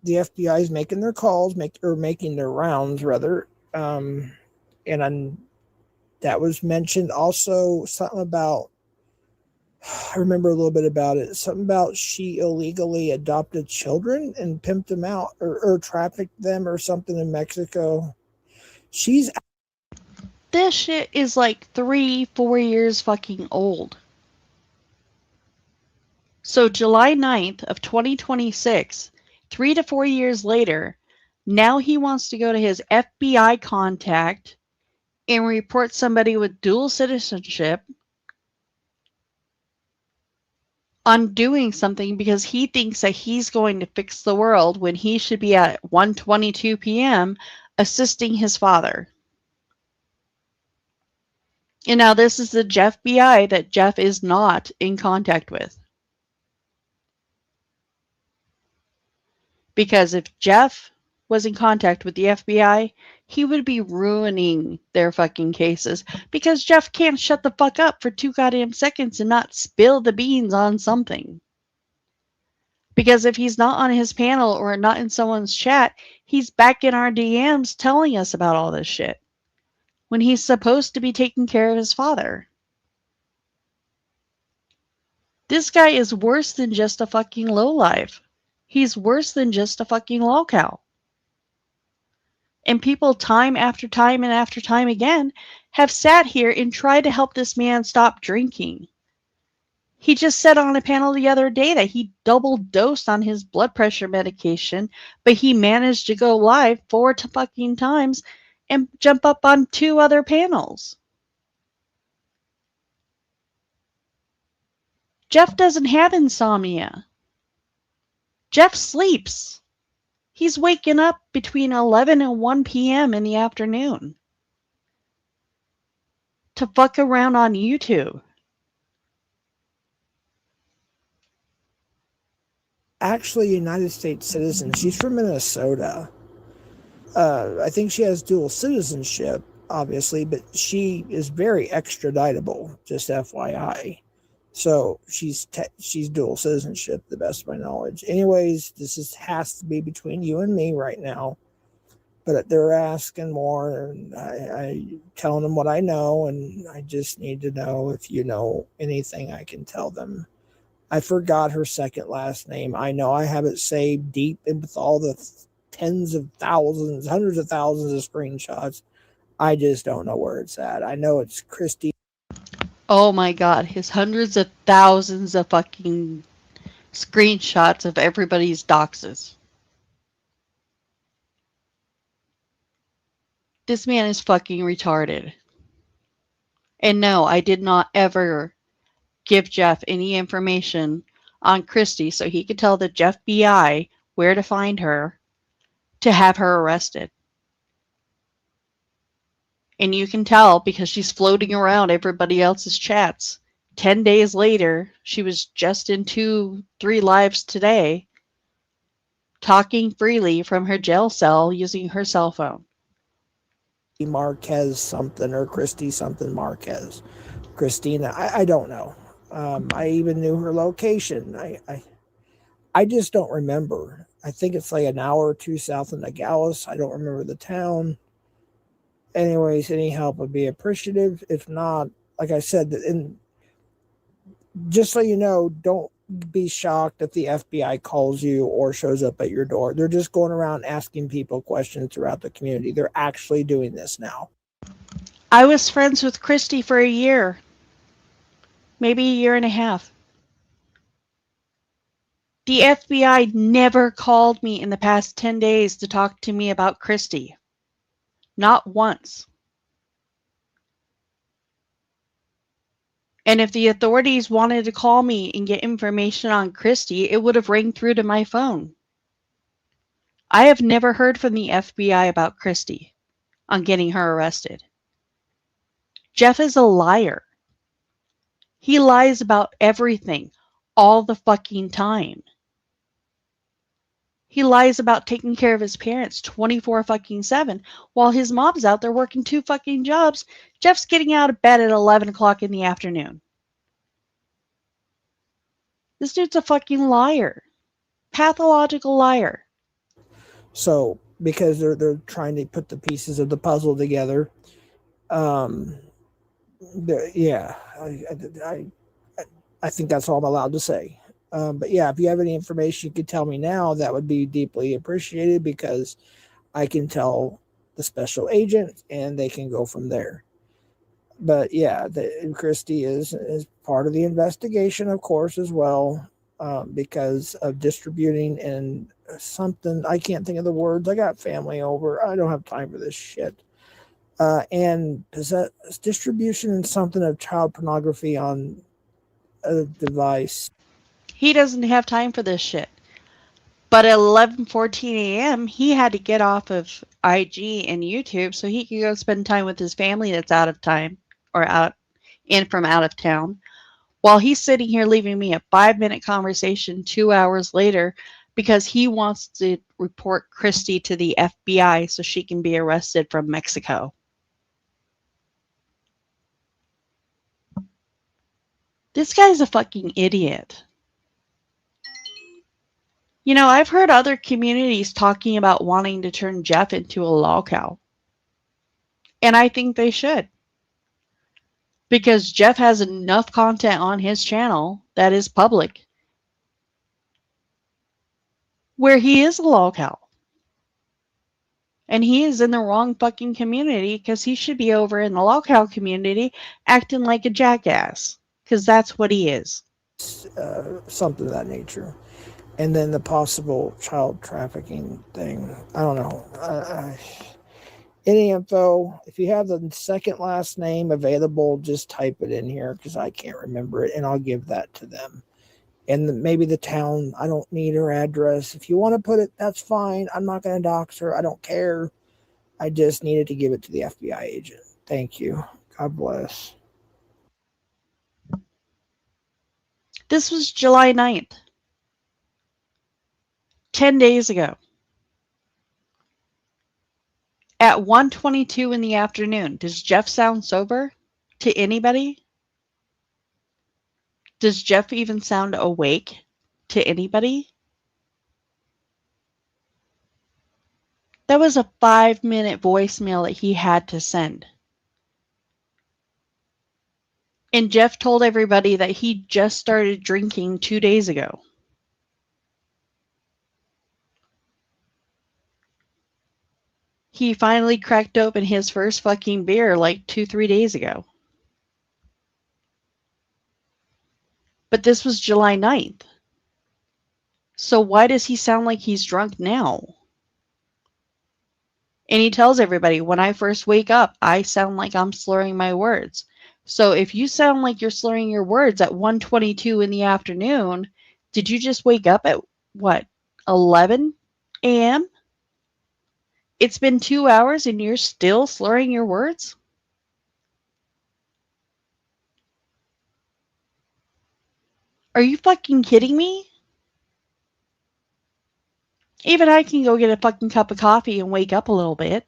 the FBI is making their calls, making their rounds rather. And that was mentioned also something about. I remember a little bit about it. Something about she illegally adopted children and pimped them out or trafficked them or something in Mexico. She's
This shit is like 3-4 years fucking old. So July 9th of 2026, 3 to 4 years later, now he wants to go to his FBI contact and report somebody with dual citizenship on doing something because he thinks that he's going to fix the world when he should be at 1:22 p.m. assisting his father. And now this is the Jeff BI that Jeff is not in contact with. Because if Jeff was in contact with the FBI, he would be ruining their fucking cases. Because Jeff can't shut the fuck up for 2 goddamn seconds and not spill the beans on something. Because if he's not on his panel or not in someone's chat, he's back in our DMs telling us about all this shit. When he's supposed to be taking care of his father. This guy is worse than just a fucking lowlife. He's worse than just a fucking lolcow. And people time after time and after time again have sat here and tried to help this man stop drinking. He just said on a panel the other day that he double dosed on his blood pressure medication, but he managed to go live 4 fucking times and jump up on 2 other panels. Jeff doesn't have insomnia. Jeff sleeps. He's waking up between 11 and 1 p.m. in the afternoon to fuck around on YouTube.
actually a United States citizen. She's from Minnesota. I think she has dual citizenship, obviously, but she is very extraditable, just FYI. So she's dual citizenship, the best of my knowledge. Anyways, has to be between you and me right now. But they're asking more, and I telling them what I know, and I just need to know if you know anything I can tell them. I forgot her second last name. I know I have it saved deep in with all the tens of thousands, hundreds of thousands of screenshots. I just don't know where it's at. I know it's Christy.
Oh my god, his hundreds of thousands of fucking screenshots of everybody's doxes. This man is fucking retarded. And no, I did not ever give Jeff any information on Christy so he could tell the FBI where to find her to have her arrested. And you can tell because she's floating around everybody else's chats. 10 days later, she was just in 2, 3 lives today, talking freely from her jail cell using her cell phone.
Marquez something or Christy something Marquez. Christina, I don't know. I even knew her location. I just don't remember. I think it's like an hour or two south of Nogales. I don't remember the town. Anyways, any help would be appreciative. If not, like I said, and just so you know, don't be shocked if the FBI calls you or shows up at your door. They're just going around asking people questions throughout the community. They're actually doing this now.
I was friends with Christy for a year, maybe a year and a half. The FBI never called me in the past 10 days to talk to me about Christy. Not once. And if the authorities wanted to call me and get information on Christy, it would have rang through to my phone. I have never heard from the FBI about Christy on getting her arrested. Jeff is a liar. He lies about everything all the fucking time. He lies about taking care of his parents 24 fucking 7 while his mom's out there working 2 fucking jobs. Jeff's getting out of bed at 11 o'clock in the afternoon. This dude's a fucking liar. Pathological liar.
So because they're trying to put the pieces of the puzzle together, yeah, I think that's all I'm allowed to say. But yeah, if you have any information you could tell me now, that would be deeply appreciated because I can tell the special agent and they can go from there. But yeah, Christie is part of the investigation, of course, as well, because of distributing and something. I can't think of the words. I got family over. I don't have time for this shit. And distribution and something of child pornography on a device.
He doesn't have time for this shit. But at 11:14 a.m., he had to get off of IG and YouTube so he could go spend time with his family that's out of time or out from out of town. While he's sitting here leaving me a 5-minute conversation 2 hours later because he wants to report Christy to the FBI so she can be arrested from Mexico. This guy's a fucking idiot. You know, I've heard other communities talking about wanting to turn Jeff into a lolcow. And I think they should. Because Jeff has enough content on his channel that is public where he is a lolcow. And he is in the wrong fucking community because he should be over in the lolcow community acting like a jackass. Because that's what he is.
Something of that nature. And then the possible child trafficking thing. I don't know. Any info, if you have the second last name available, just type it in here because I can't remember it, and I'll give that to them. And maybe the town, I don't need her address. If you want to put it, that's fine. I'm not going to dox her. I don't care. I just needed to give it to the FBI agent. Thank you. God bless.
This was July 9th. 10 days ago. At 1:22 in the afternoon, does Jeff sound sober to anybody? Does Jeff even sound awake to anybody? That was a 5-minute voicemail that he had to send. And Jeff told everybody that he just started drinking 2 days ago. He finally cracked open his first fucking beer like 2-3 days ago. But this was July 9th. So why does he sound like he's drunk now? And he tells everybody, when I first wake up, I sound like I'm slurring my words. So if you sound like you're slurring your words at 1:22 in the afternoon, did you just wake up at what, 11 a.m.? It's been 2 hours and you're still slurring your words? Are you fucking kidding me? Even I can go get a fucking cup of coffee and wake up a little bit.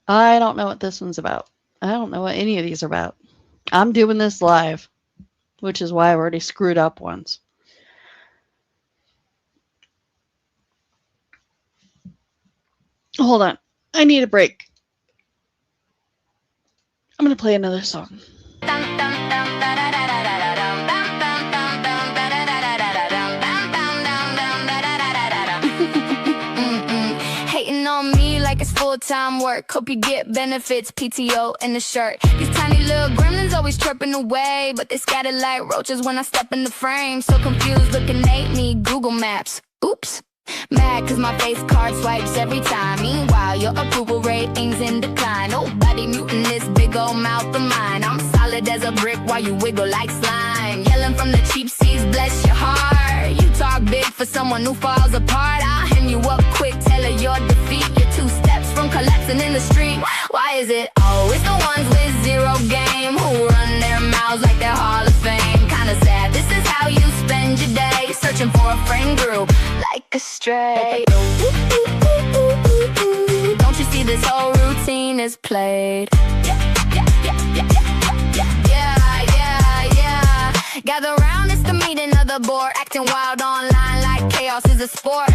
I don't know what this one's about. I don't know what any of these are about. I'm doing this live, which is why I've already screwed up once. Hold on. I need a break. I'm going to play another song.
Hating on me like it's full-time work. Hope you get benefits, PTO, and a shirt. These tiny little gremlins always chirping away, but they scatter like roaches when I step in the frame. So confused looking at me, Google Maps. Oops. Mad cause my face card swipes every time. Meanwhile, your approval rating's in decline. Nobody muting this big old mouth of mine. I'm solid as a brick while you wiggle like slime. Yelling from the cheap seats, bless your heart. You talk big for someone who falls apart. I'll hem you up quick, tell her your defeat. You're 2 steps from collapsing in the street. Why is it always the ones with zero game who run their mouths like they're Hall of Fame? Kinda sad, this is how you spend your day, searching for a friend group like a stray. Don't you see this whole routine is played? Yeah. Gather round, it's the meeting of the board. Acting wild online like chaos is a sport.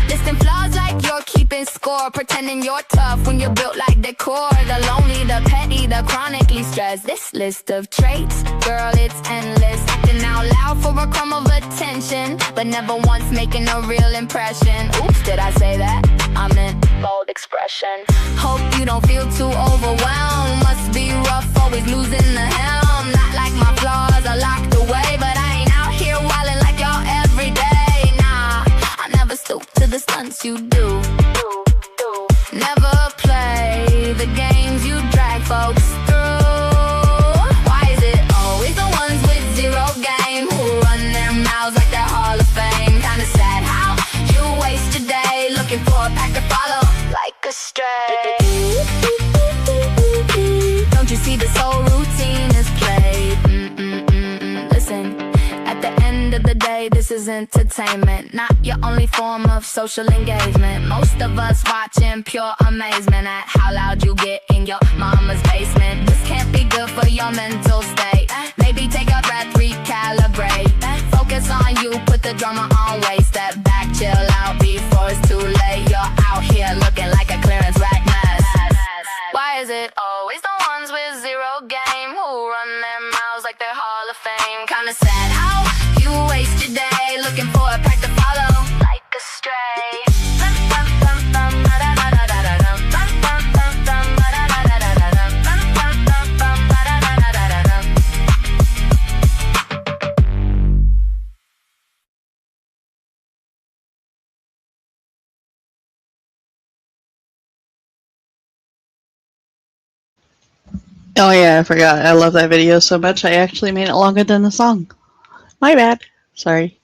Listing flaws like you're keeping score. Pretending you're tough when you're built like decor. The lonely, the petty, the chronically stressed. This list of traits, girl, it's endless. Acting out loud for a crumb of attention, but never once making a real impression. Oops, did I say that? I meant bold expression. Hope you don't feel too overwhelmed. Must be rough, always losing the helm. Not like my flaws are locked away, but I ain't out here wildin' like y'all every day. Nah, I never stoop to the stunts you do. Never play the games you drag folks through. Why is it always the ones with zero game who run their mouths like they're Hall of Fame? Kinda sad how you waste your day looking for a pack to follow like a stray. Don't you see this whole routine is played? Listen, at the end of the day, this is entertainment, not your only form of social engagement. Most of us watching pure amazement at how loud you get in your mama's basement. This can't be good for your mental state. Maybe take a breath, recalibrate. Focus on you, put the drama on way. Step back, chill out before it's too late. You're out here looking like a clearance rack mess. Why is it always the ones with zero game who run their mouths like they're Hall of Fame? Kinda sad how you waste your day looking for a pack to follow like a stray.
Oh yeah, I forgot. I love that video so much I actually made it longer than the song. My bad. Sorry.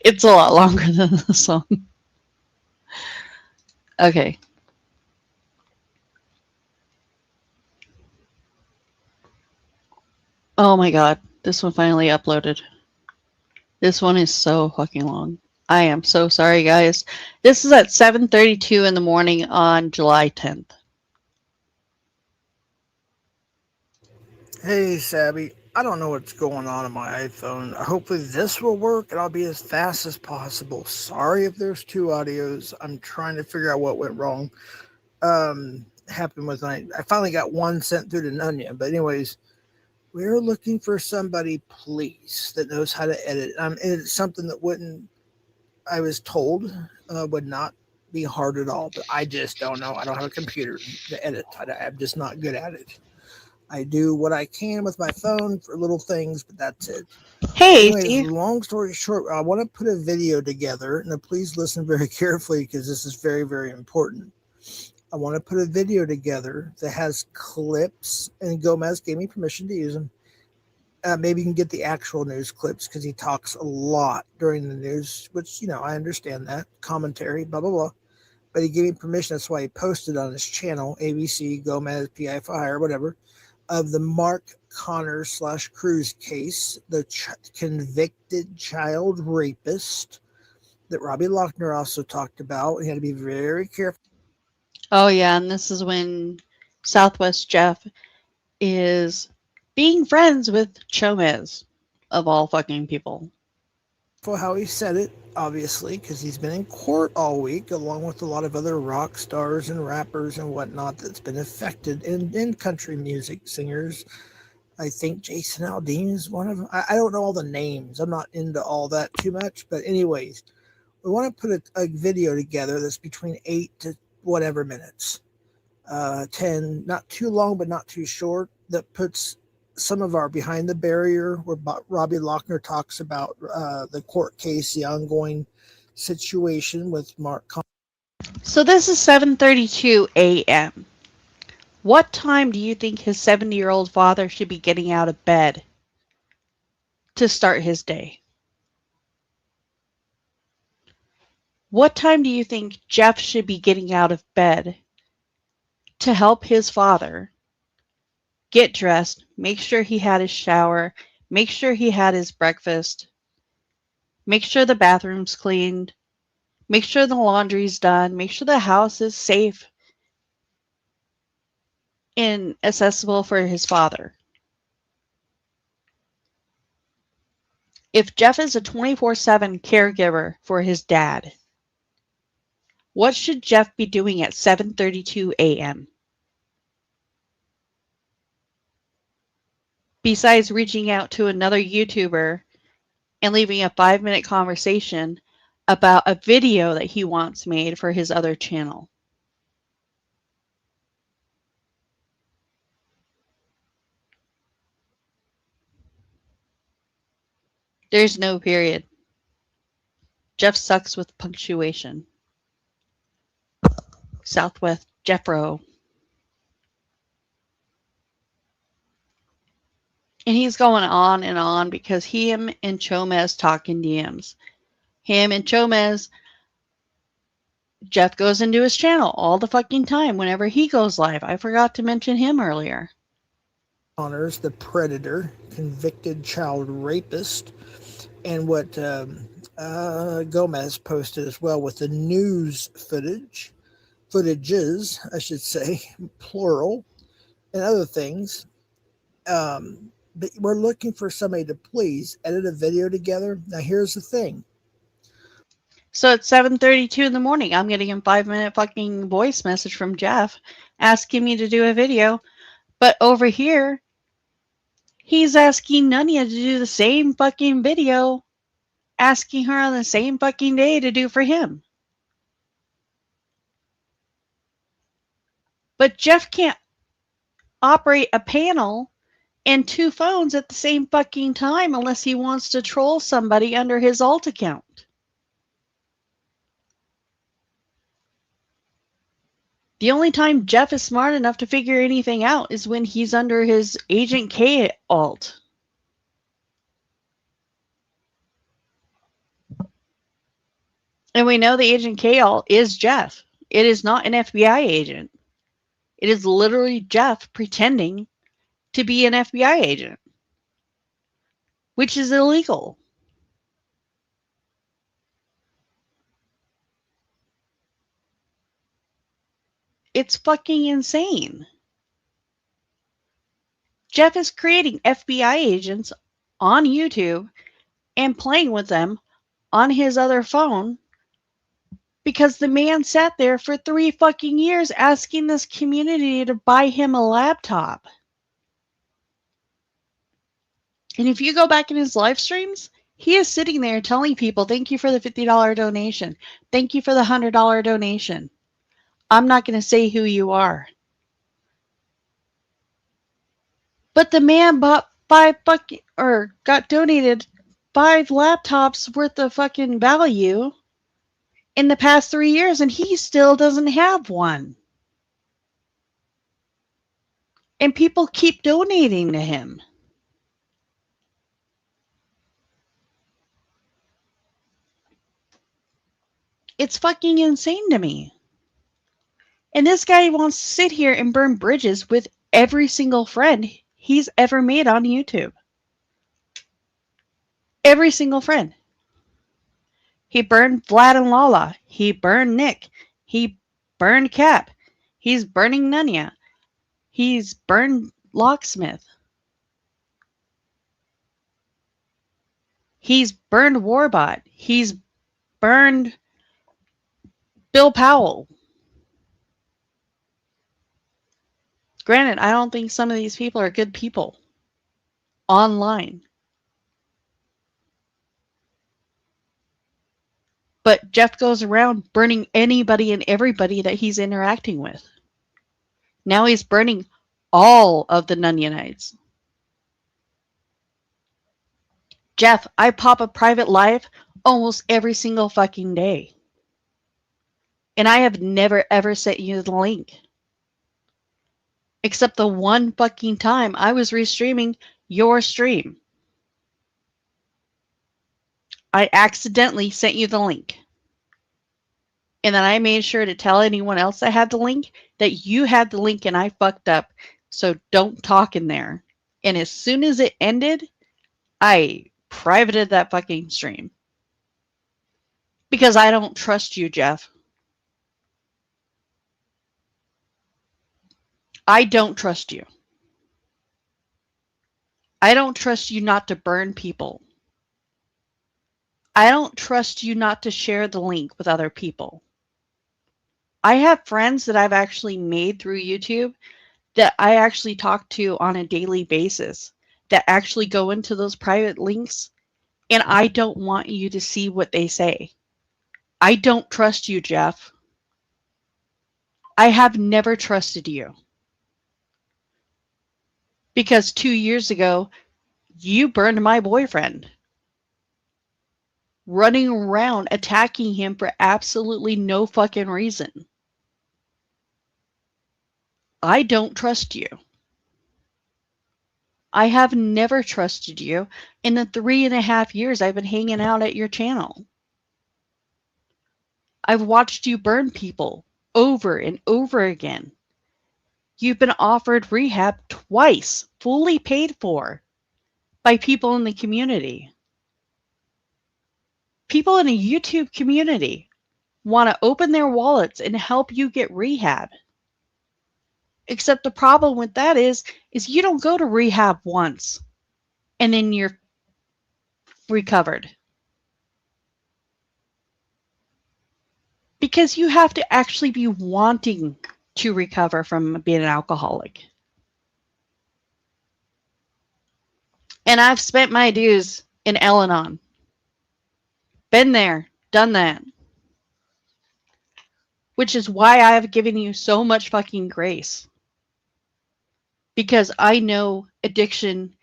It's a lot longer than the song. Okay. Oh my god. This one finally uploaded. This one is so fucking long. I am so sorry, guys. This is at 7:32 in the morning on July 10th.
Hey, Sabby. I don't know what's going on my iPhone. Hopefully this will work and I'll be as fast as possible. Sorry if there's 2 audios. I'm trying to figure out what went wrong. Happened with I finally got one sent through to Nunya. But anyways, we're looking for somebody, please, that knows how to edit. It's something that I was told would not be hard at all. But I just don't know. I don't have a computer to edit. I'm just not good at it. I do what I can with my phone for little things, but that's it.
Hey,
Anyways,
AC.
long story short, I want to put a video together. Now, please listen very carefully because this is very, very important. I want to put a video together that has clips, and Gomez gave me permission to use them. Maybe you can get the actual news clips because he talks a lot during the news, which, I understand that. Commentary, blah, blah, blah. But he gave me permission. That's why he posted on his channel, ABC, Gomez, PI for Hire, whatever, of the Mark Connors / Cruz case, the convicted child rapist that Robbie Lochner also talked about. He had to be very careful.
Oh, yeah, and this is when Southwest Jeff is being friends with Chomez, of all fucking people.
For how he said it, obviously, because he's been in court all week, along with a lot of other rock stars and rappers and whatnot that's been affected in country music singers. I think Jason Aldean is one of them. I don't know all the names. I'm not into all that too much. But anyways, we want to put a video together that's between 8 to whatever minutes. 10, not too long, but not too short, that puts some of our behind the barrier where Robbie Lochner talks about the court case, the ongoing situation with Mark.
So this is 7:32 a.m. What time do you think his 70-year-old father should be getting out of bed to start his day? What time do you think Jeff should be getting out of bed to help his father get dressed, make sure he had his shower, make sure he had his breakfast, make sure the bathroom's cleaned, make sure the laundry's done, make sure the house is safe and accessible for his father? If Jeff is a 24/7 caregiver for his dad, what should Jeff be doing at 7:32 a.m.? Besides reaching out to another YouTuber and leaving a 5-minute conversation about a video that he wants made for his other channel. There's no period. Jeff sucks with punctuation. Southwest Jeffro. And he's going on and on because him and Chomez talk in DMs. Him and Chomez, Jeff goes into his channel all the fucking time whenever he goes live. I forgot to mention him earlier.
Connors, the predator, convicted child rapist, and what Gomez posted as well with the news footages, I should say, plural, and other things. But we're looking for somebody to please edit a video together. Now, here's the thing.
So at 7:32 in the morning, I'm getting a 5-minute fucking voice message from Jeff asking me to do a video. But over here, he's asking Nunya to do the same fucking video, asking her on the same fucking day to do for him. But Jeff can't operate a panel and 2 phones at the same fucking time unless he wants to troll somebody under his alt account. The only time Jeff is smart enough to figure anything out is when he's under his Agent K alt. And we know the Agent K alt is Jeff. It is not an FBI agent. It is literally Jeff pretending to be an FBI agent, which is illegal. It's fucking insane. Jeff is creating FBI agents on YouTube and playing with them on his other phone because the man sat there for 3 fucking years asking this community to buy him a laptop. And if you go back in his live streams, he is sitting there telling people, thank you for the $50 donation. Thank you for the $100 donation. I'm not going to say who you are. But the man bought got donated 5 laptops worth of fucking value in the past 3 years, and he still doesn't have one. And people keep donating to him. It's fucking insane to me. And this guy wants to sit here and burn bridges with every single friend he's ever made on YouTube. Every single friend. He burned Vlad and Lala. He burned Nick. He burned Cap. He's burning Nunya. He's burned Locksmith. He's burned Warbot. He's burned Bill Powell. Granted, I don't think some of these people are good people online. But Jeff goes around burning anybody and everybody that he's interacting with. Now he's burning all of the Nunyanites. Jeff, I pop a private live almost every single fucking day. And I have never ever sent you the link. Except the one fucking time I was restreaming your stream. I accidentally sent you the link. And then I made sure to tell anyone else that had the link that you had the link and I fucked up. So don't talk in there. And as soon as it ended, I privated that fucking stream. Because I don't trust you, Jeff. I don't trust you. I don't trust you not to burn people. I don't trust you not to share the link with other people. I have friends that I've actually made through YouTube that I actually talk to on a daily basis that actually go into those private links, and I don't want you to see what they say. I don't trust you, Jeff. I have never trusted you. Because 2 years ago, you burned my boyfriend. Running around attacking him for absolutely no fucking reason. I don't trust you. I have never trusted you in the 3.5 years I've been hanging out at your channel. I've watched you burn people over and over again. You've been offered rehab twice, fully paid for, by people in the community. People in a YouTube community want to open their wallets and help you get rehab. Except the problem with that is you don't go to rehab once and then you're recovered. Because you have to actually be wanting to recover from being an alcoholic. And I've spent my dues in Al-Anon. Been there, done that. Which is why I have given you so much fucking grace. Because I know addiction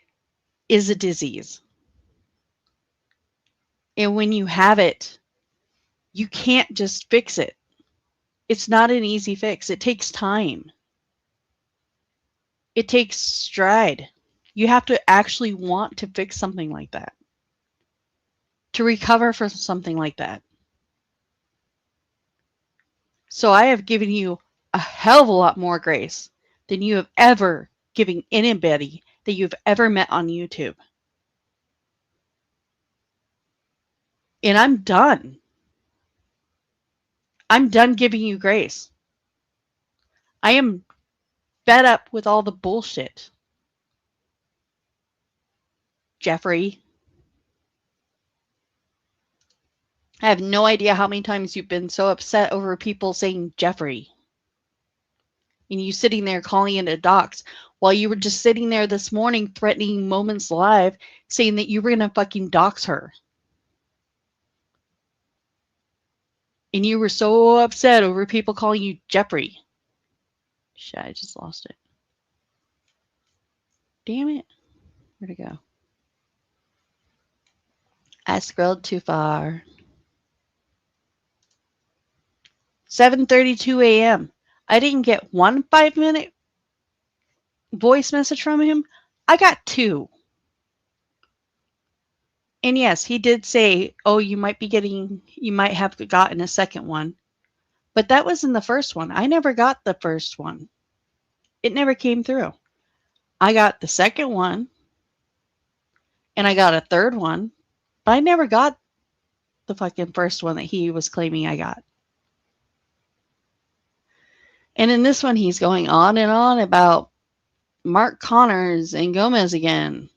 is a disease. And when you have it, you can't just fix it. It's not an easy fix. It takes time. It takes stride. You have to actually want to fix something like that. To recover from something like that. So I have given you a hell of a lot more grace than you have ever given anybody that you've ever met on YouTube. And I'm done. I'm done giving you grace. I am fed up with all the bullshit. Jeffrey. I have no idea how many times you've been so upset over people saying Jeffrey. And you sitting there calling it a dox while you were just sitting there this morning threatening Moments Live saying that you were going to fucking dox her. And you were so upset over people calling you Jeffrey. Shit, I just lost it. Damn it. Where'd it go? I scrolled too far. 7:32 a.m. I didn't get one 5-minute voice message from him. I got 2. And yes, he did say, "Oh, you might have gotten a second one." But that was in the first one. I never got the first one. It never came through. I got the second one and I got a third one, but I never got the fucking first one that he was claiming I got. And in this one, he's going on and on about Mark Connors and Gomez again.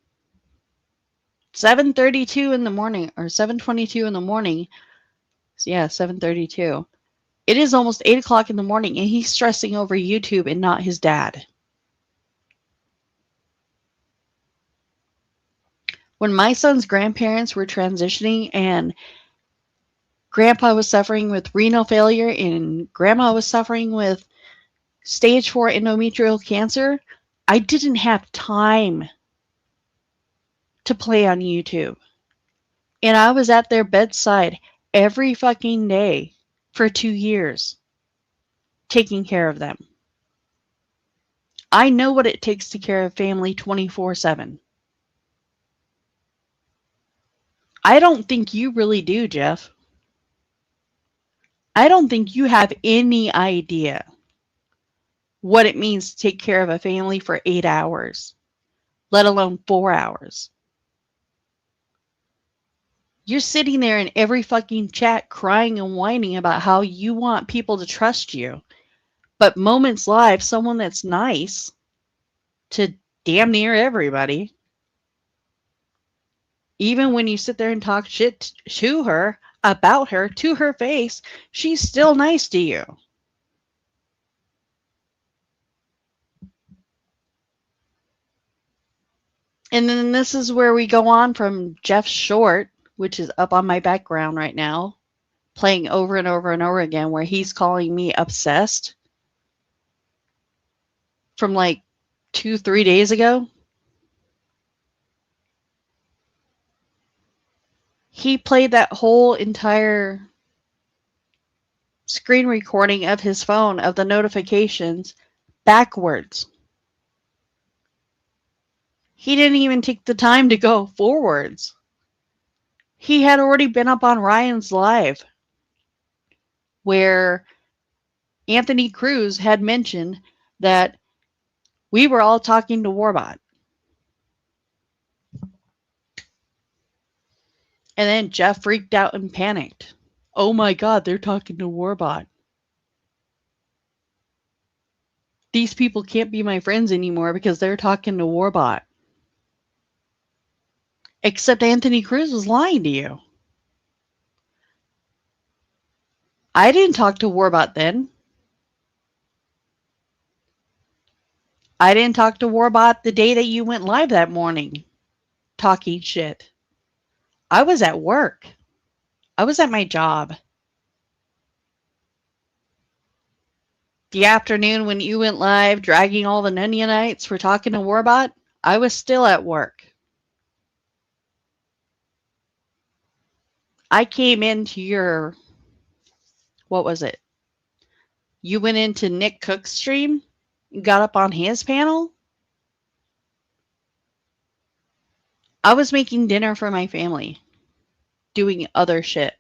7:32 in the morning, or 7:22 in the morning. So yeah, 7:32. It is almost 8 o'clock in the morning, and he's stressing over YouTube and not his dad. When my son's grandparents were transitioning and grandpa was suffering with renal failure and grandma was suffering with stage 4 endometrial cancer, I didn't have time to play on YouTube. And I was at their bedside every fucking day for 2 years, taking care of them. I know what it takes to care of family 24/7. I don't think you really do, Jeff. I don't think you have any idea what it means to take care of a family for 8 hours, let alone 4 hours. You're sitting there in every fucking chat crying and whining about how you want people to trust you. But Moments Live, someone that's nice to damn near everybody, even when you sit there and talk shit to her, about her, to her face, she's still nice to you. And then this is where we go on from Jeff's short, which is up on my background right now, playing over and over and over again, where he's calling me obsessed from like 2-3 days ago. He played that whole entire screen recording of his phone of the notifications backwards. He didn't even take the time to go forwards. He had already been up on Ryan's live where Anthony Cruz had mentioned that we were all talking to Warbot. And then Jeff freaked out and panicked. Oh my God, they're talking to Warbot. These people can't be my friends anymore because they're talking to Warbot. Except Anthony Cruz was lying to you. I didn't talk to Warbot then. I didn't talk to Warbot the day that you went live that morning, talking shit. I was at work. I was at my job. The afternoon when you went live, dragging all the Nunyanites for talking to Warbot, I was still at work. I came into your, what was it? You went into Nick Cook's stream and got up on his panel? I was making dinner for my family, doing other shit.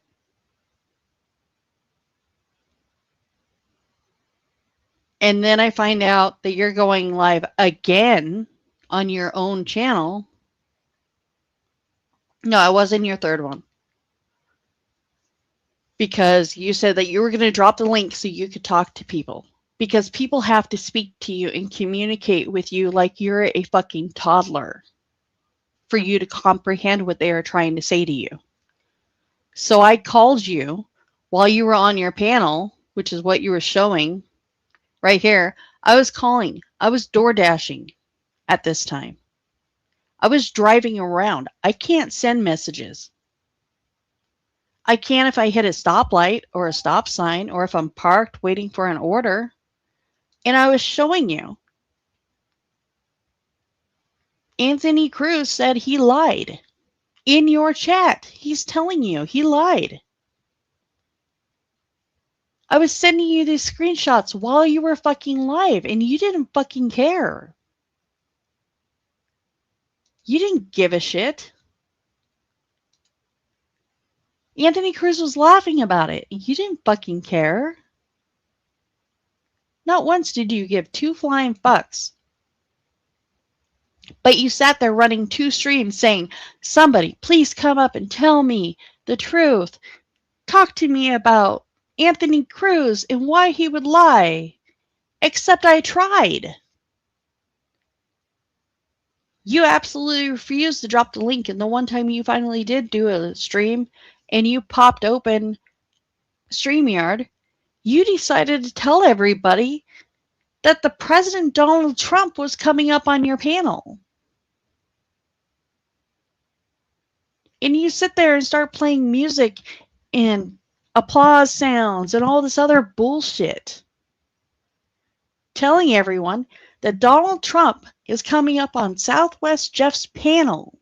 And then I find out that you're going live again on your own channel. No, I was in your third one. Because you said that you were going to drop the link so you could talk to people. Because people have to speak to you and communicate with you like you're a fucking toddler for you to comprehend what they are trying to say to you. So I called you while you were on your panel, which is what you were showing right here. I was calling. I was door dashing at this time. I was driving around. I can't send messages. I can if I hit a stoplight or a stop sign or if I'm parked waiting for an order. And I was showing you. Anthony Cruz said he lied. In your chat, he's telling you he lied. I was sending you these screenshots while you were fucking live, and you didn't fucking care. You didn't give a shit. Anthony Cruz was laughing about it. You didn't fucking care. Not once did you give two flying fucks. But you sat there running 2 streams saying, somebody, please come up and tell me the truth. Talk to me about Anthony Cruz and why he would lie. Except I tried. You absolutely refused to drop the link, and the one time you finally did do a stream and you popped open StreamYard, you decided to tell everybody that the President Donald Trump was coming up on your panel. And you sit there and start playing music and applause sounds and all this other bullshit, telling everyone that Donald Trump is coming up on Southwest Jeff's panel.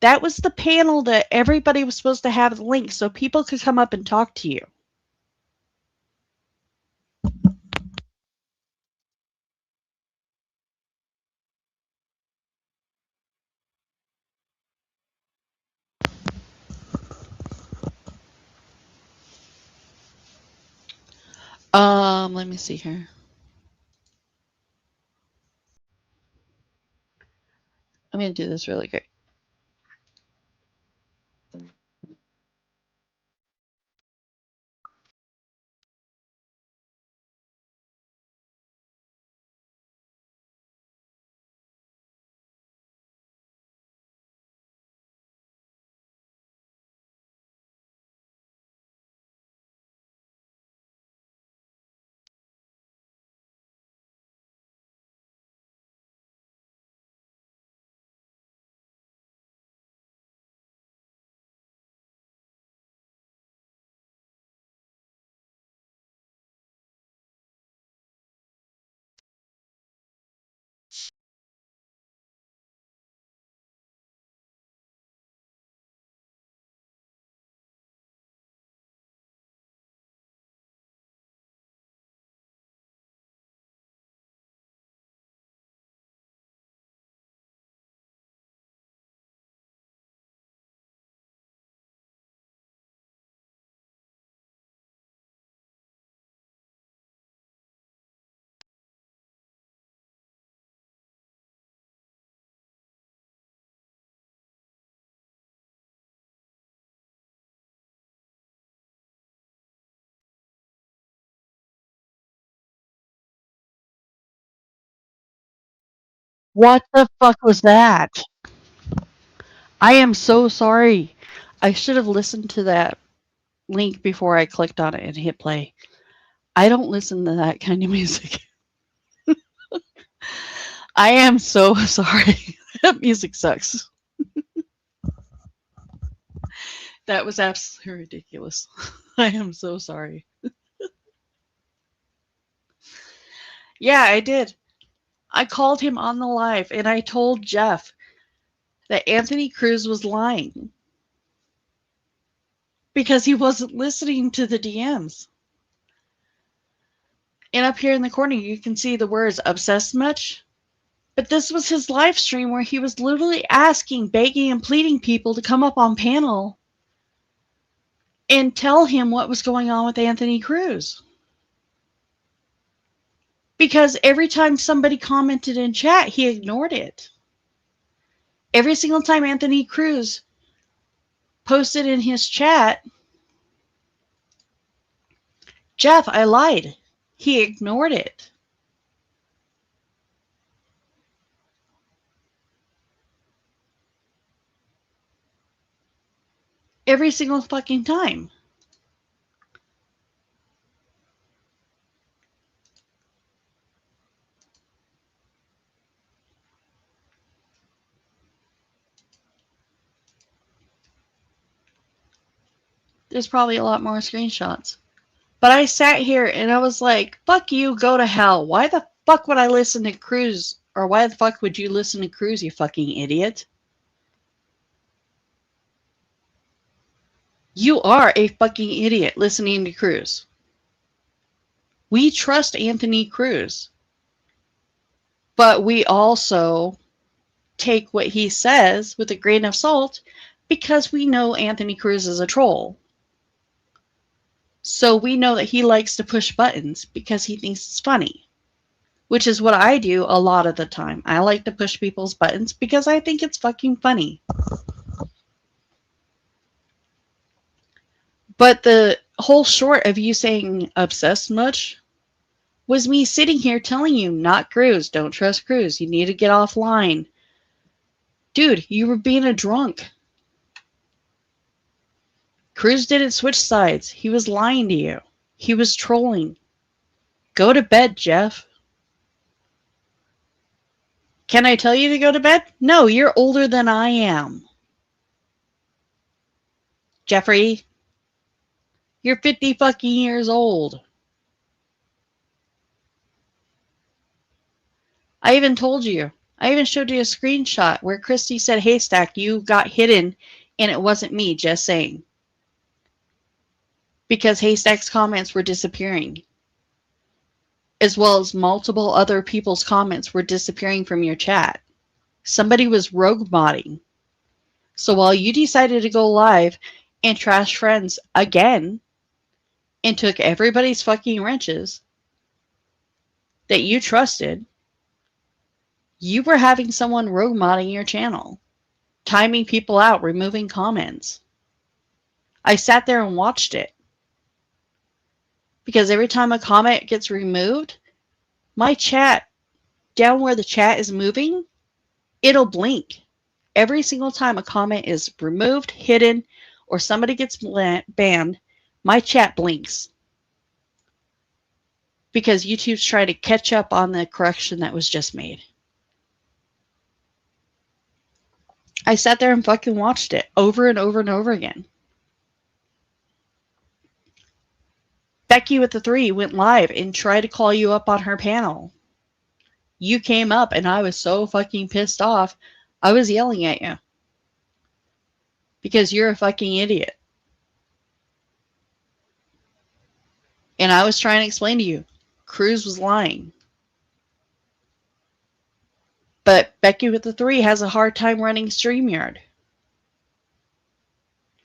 That was the panel that everybody was supposed to have the link so people could come up and talk to you. Let me see here. I'm going to do this really quick. What the fuck was that? I am so sorry. I should have listened to that link before I clicked on it and hit play. I don't listen to that kind of music. I am so sorry. That music sucks. That was absolutely ridiculous. I am so sorry. Yeah, I did. I called him on the live and I told Jeff that Anthony Cruz was lying because he wasn't listening to the DMs. And up here in the corner, you can see the words obsessed much. But this was his live stream where he was literally asking, begging, and pleading people to come up on panel and tell him what was going on with Anthony Cruz. Because every time somebody commented in chat, he ignored it. Every single time Anthony Cruz posted in his chat, Jeff, I lied. He ignored it. Every single fucking time. There's probably a lot more screenshots. But I sat here and I was like, fuck you, go to hell. Why the fuck would I listen to Cruz Or why the fuck would you listen to Cruz, you fucking idiot? You are a fucking idiot listening to Cruz. We trust Anthony Cruz. But we also take what he says with a grain of salt because we know Anthony Cruz is a troll. So we know that he likes to push buttons because he thinks it's funny, which is what I do a lot of the time. I like to push people's buttons because I think it's fucking funny. But the whole short of you saying obsessed much was me sitting here telling you, not Cruz, don't trust Cruz, you need to get offline. Dude, you were being a drunk. Cruz didn't switch sides. He was lying to you. He was trolling. Go to bed, Jeff. Can I tell you to go to bed? No, you're older than I am. Jeffrey, you're 50 fucking years old. I even told you. I even showed you a screenshot where Christy said, Haystack, you got hidden, and it wasn't me, just saying. Because Haystack's comments were disappearing. As well as multiple other people's comments were disappearing from your chat. Somebody was rogue modding. So while you decided to go live and trash friends again, and took everybody's fucking wrenches that you trusted, you were having someone rogue modding your channel, timing people out, removing comments. I sat there and watched it. Because every time a comment gets removed, my chat, down where the chat is moving, it'll blink. Every single time a comment is removed, hidden, or somebody gets banned, my chat blinks. Because YouTube's trying to catch up on the correction that was just made. I sat there and fucking watched it over and over and over again. Becky with the 3 went live and tried to call you up on her panel. You came up and I was so fucking pissed off, I was yelling at you. Because you're a fucking idiot. And I was trying to explain to you, Cruz was lying. But Becky with the 3 has a hard time running StreamYard.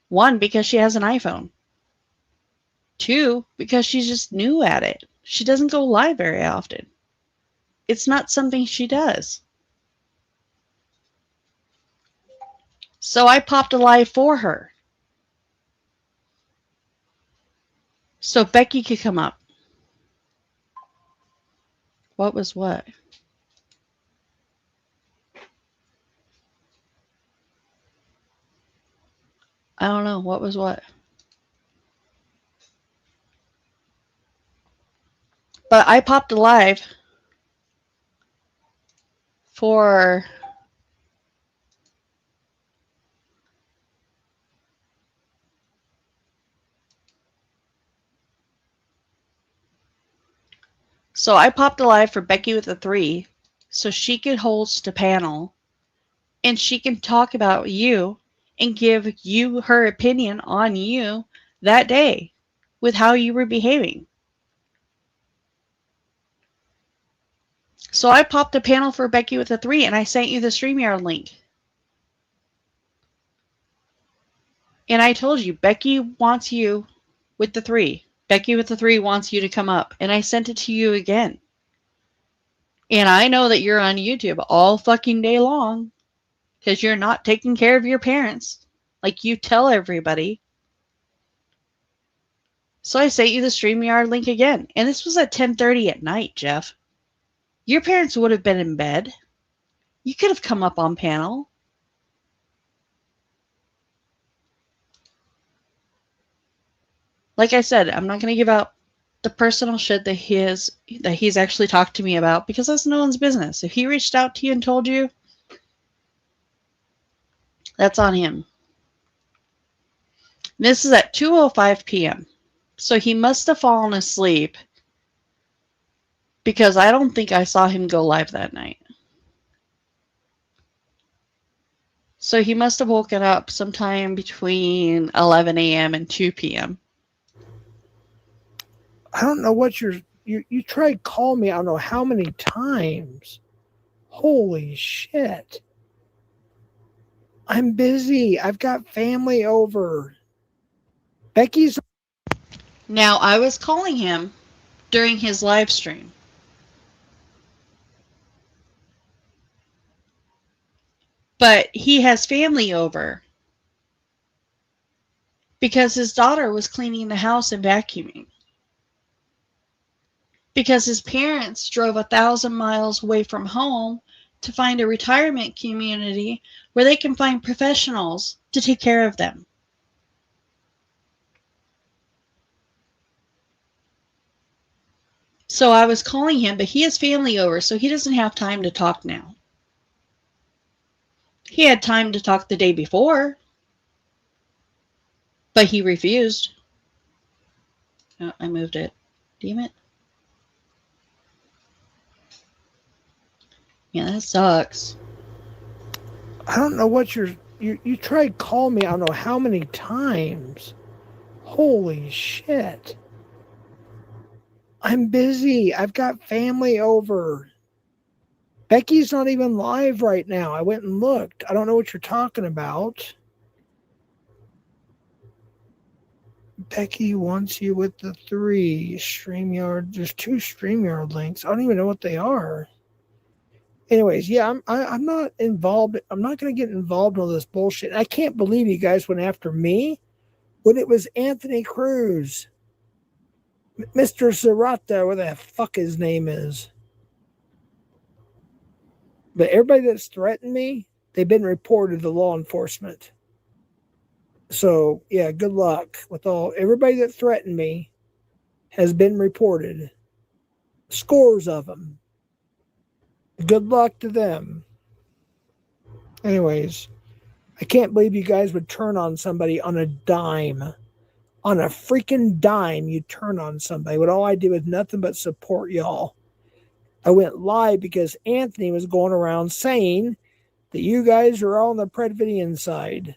1, because she has an iPhone. 2, because she's just new at it. She doesn't go live very often. It's not something she does. So I popped a live for her. So Becky could come up. What was what? I don't know. What was what? But I popped a live for Becky with the 3 so she could host a panel and she can talk about you and give you her opinion on you that day with how you were behaving. So I popped a panel for Becky with the 3 and I sent you the StreamYard link. And I told you, Becky wants you with the 3. Becky with the 3 wants you to come up. And I sent it to you again. And I know that you're on YouTube all fucking day long because you're not taking care of your parents like you tell everybody. So I sent you the StreamYard link again. And this was at 10:30 at night, Jeff. Your parents would have been in bed. You could have come up on panel. Like I said, I'm not going to give out the personal shit that he's actually talked to me about because that's no one's business. If he reached out to you and told you, that's on him. This is at 2:05 p.m. So he must have fallen asleep because I don't think I saw him go live that night. So he must have woken up sometime between 11 a.m. and 2 p.m.
I don't know what you tried calling me. I don't know how many times. Holy shit. I'm busy. I've got family over. Becky's.
Now, I was calling him during his live stream. But he has family over because his daughter was cleaning the house and vacuuming. Because his parents drove 1,000 miles away from home to find a retirement community where they can find professionals to take care of them. So I was calling him, but he has family over, so he doesn't have time to talk now. He had time to talk the day before, but he refused. Oh, I moved it. Damn it. Yeah, that sucks.
I don't know what you tried calling me. I don't know how many times. Holy shit. I'm busy. I've got family over. Becky's not even live right now. I went and looked. I don't know what you're talking about. Becky wants you with the 3 StreamYard. There's 2 StreamYard links. I don't even know what they are. Anyways, yeah, I'm not involved. I'm not going to get involved in all this bullshit. I can't believe you guys went after me when it was Anthony Cruz, Mr. Zarata, where the fuck his name is. But everybody that's threatened me, they've been reported to law enforcement. So yeah, good luck with everybody that threatened me has been reported. Scores of them. Good luck to them. Anyways, I can't believe you guys would turn on somebody on a dime. On a freaking dime, you turn on somebody. When all I did was nothing but support y'all. I went live because Anthony was going around saying that you guys are all on the Predvidian side.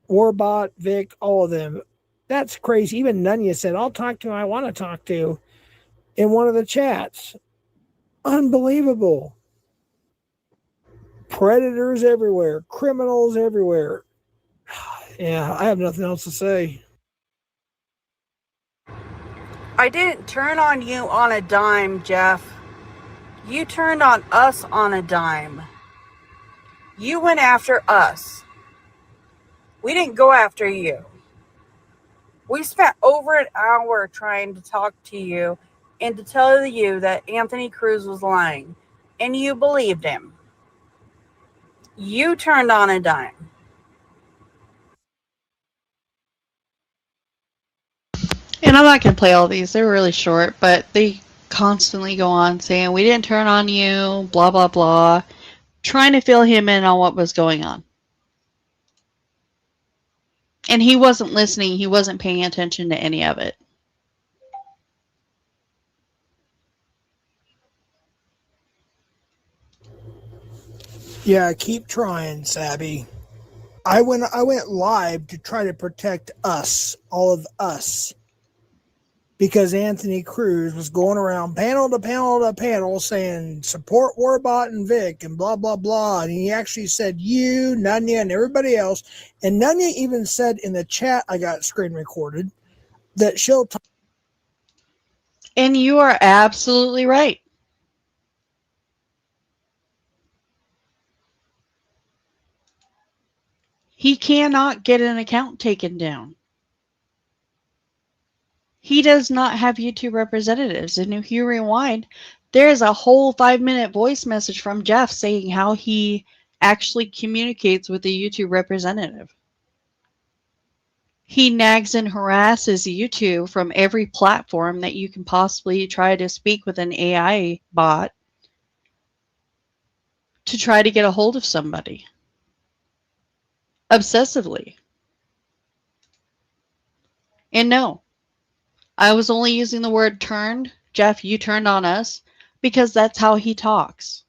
Warbot, Vic, all of them. That's crazy. Even Nunya said, I'll talk to who I want to talk to in one of the chats. Unbelievable. Predators everywhere. Criminals everywhere. Yeah, I have nothing else to say.
I didn't turn on you on a dime, Jeff. You turned on us on a dime. You went after us. We didn't go after you. We spent over an hour trying to talk to you and to tell you that Anthony Cruz was lying. And you believed him. You turned on a dime.
And I'm not going to play all these. They're really short, but they constantly go on saying, we didn't turn on you, blah, blah, blah, trying to fill him in on what was going on. And he wasn't listening. He wasn't paying attention to any of it.
Yeah, keep trying, Sabby. I went live to try to protect us, all of us, because Anthony Cruz was going around panel to panel to panel saying support Warbot and Vic and blah blah blah, and he actually said you, Nunya, and everybody else. And Nunya even said in the chat, I got screen recorded, that she'll talk.
And you are absolutely right. He cannot get an account taken down. He does not have YouTube representatives. And if you rewind, there is a whole 5-minute voice message from Jeff saying how he actually communicates with the YouTube representative. He nags and harasses YouTube from every platform that you can possibly try to speak with an AI bot to try to get a hold of somebody. Obsessively. And no, I was only using the word turned. Jeff, you turned on us because that's how he talks.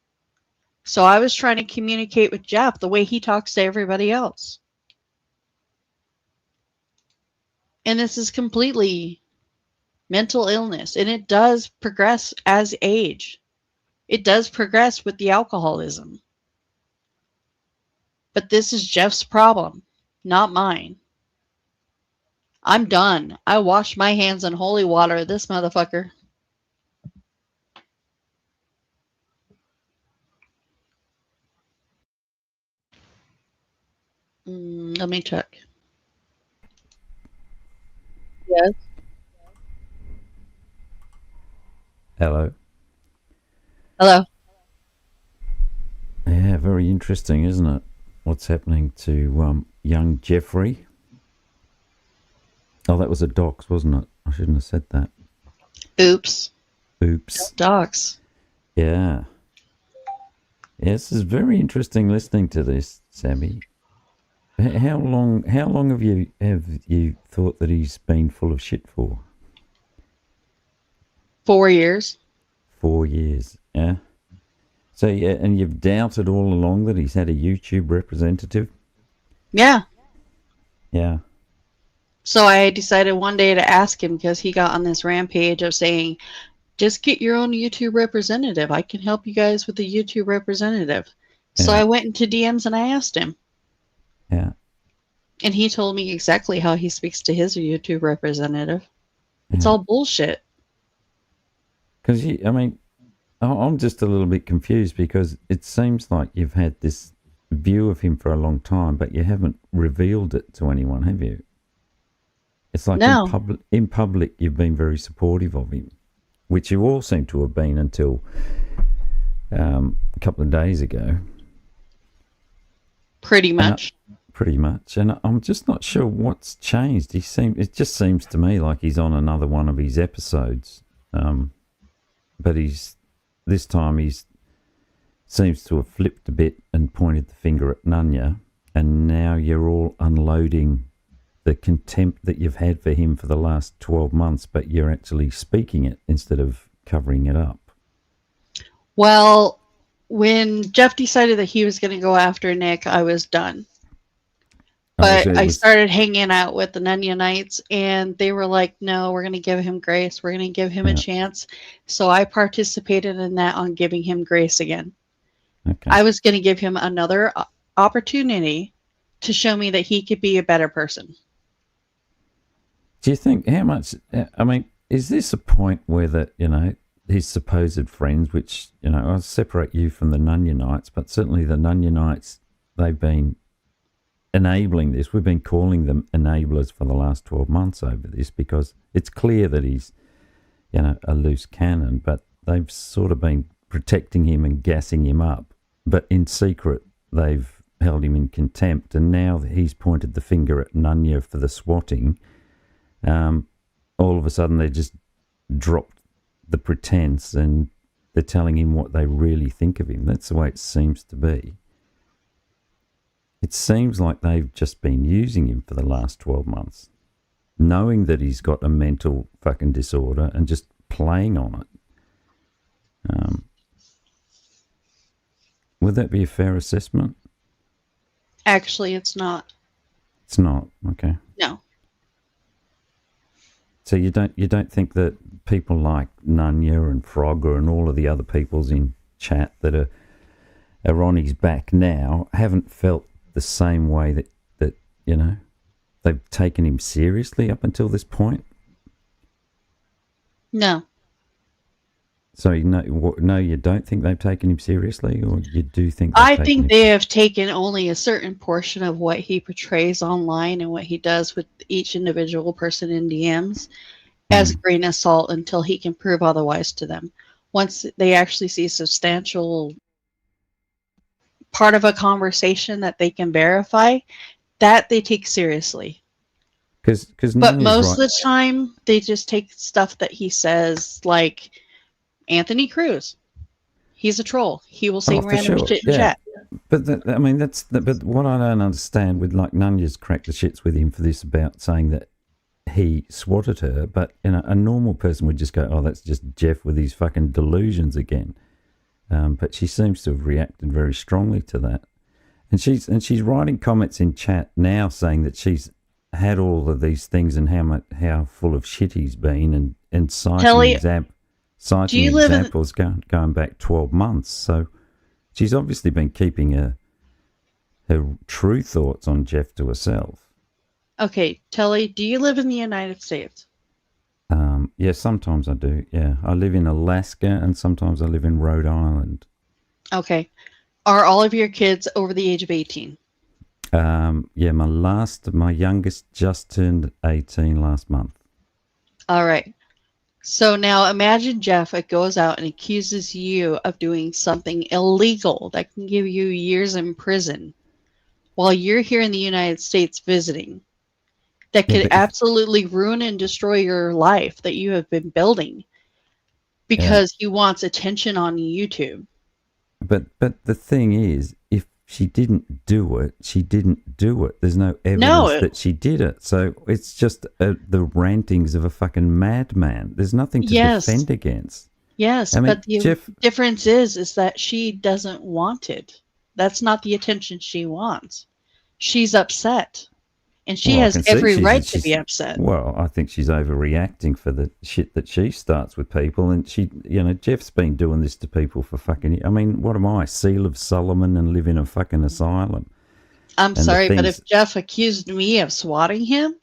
So I was trying to communicate with Jeff the way he talks to everybody else. And this is completely mental illness. And it does progress as age. It does progress with the alcoholism. But this is Jeff's problem, not mine. I'm done. I washed my hands in holy water, this motherfucker. Let me check. Yes.
Hello.
Hello.
Yeah, very interesting, isn't it? What's happening to young Jeffrey? Oh, that was a dox, wasn't it? I shouldn't have said that.
Oops.
Oops.
Docs.
Yeah. Yes, it's very interesting listening to this, Sammy. How long have you thought that he's been full of shit for?
4 years.
4 years, yeah. So yeah, and you've doubted all along that he's had a YouTube representative?
Yeah.
Yeah.
So I decided one day to ask him because he got on this rampage of saying, just get your own YouTube representative. I can help you guys with the YouTube representative. So
Yeah.
I went into DMs and I asked him.
Yeah.
And he told me exactly how he speaks to his YouTube representative. It's
Yeah.
all bullshit.
Because, I mean, I'm just a little bit confused because it seems like you've had this view of him for a long time, but you haven't revealed it to anyone, have you? It's like
No.
in public you've been very supportive of him, which you all seem to have been until a couple of days ago.
Pretty much.
Pretty much. And I'm just not sure what's changed. It just seems to me like he's on another one of his episodes. But this time he seems to have flipped a bit and pointed the finger at Nunya, and now you're all unloading the contempt that you've had for him for the last 12 months, but you're actually speaking it instead of covering it up.
Well, when Jeff decided that he was going to go after Nick, I was done. But I started hanging out with the Nunya Knights, and they were like, no, we're going to give him grace. We're going to give him a chance. So I participated in that on giving him grace again.
Okay.
I was going to give him another opportunity to show me that he could be a better person.
Do you think how much, I mean, is this a point where that, his supposed friends, which, I'll separate you from the Nunya Knights, but certainly the Nunya Knights, they've been enabling this. We've been calling them enablers for the last 12 months over this because it's clear that he's, a loose cannon, but they've sort of been protecting him and gassing him up. But in secret, they've held him in contempt. And now that he's pointed the finger at Nunya for the swatting, all of a sudden they just dropped the pretense and they're telling him what they really think of him. That's the way it seems to be. It seems like they've just been using him for the last 12 months, knowing that he's got a mental fucking disorder and just playing on it. Would that be a fair assessment?
Actually, it's not.
It's not. Okay.
No.
So you don't think that people like Nunya and Frogger and all of the other peoples in chat that are on his back now haven't felt the same way that they've taken him seriously up until this point?
No.
So no, you don't think they've taken him seriously, or you do think?
I think they have taken only a certain portion of what he portrays online and what he does with each individual person in DMs as a grain of salt until he can prove otherwise to them. Once they actually see substantial part of a conversation that they can verify, that they take seriously. But most of the time, they just take stuff that he says, like Anthony Cruz. He's a troll. He will say random shit in chat.
But but what I don't understand with like Nunya's cracked the shits with him for this about saying that he swatted her, but a normal person would just go, oh, that's just Jeff with his fucking delusions again. but she seems to have reacted very strongly to that. And she's writing comments in chat now saying that she's had all of these things and how full of shit he's been, and
Kelly,
citing
you live in-
examples going back 12 months. So she's obviously been keeping her true thoughts on Jeff to herself.
Okay, Telly, do you live in the United States?
Yeah, sometimes I do. Yeah, I live in Alaska and sometimes I live in Rhode Island.
Okay. Are all of your kids over the age of 18?
Yeah, my youngest just turned 18 last month.
All right. So now imagine Jeff goes out and accuses you of doing something illegal that can give you years in prison while you're here in the United States visiting. That could absolutely ruin and destroy your life that you have been building because he wants attention on YouTube.
But the thing is, if she didn't do it, she didn't do it. There's no evidence that she did it. So it's just the rantings of a fucking madman. There's nothing to defend against.
Yes, but the difference is that she doesn't want it. That's not the attention she wants. She's upset. And she has every right to be upset.
Well, I think she's overreacting for the shit that she starts with people. And Jeff's been doing this to people for fucking... I mean, what am I, Seal of Solomon and live in a fucking asylum?
I'm sorry, but if Jeff accused me of swatting him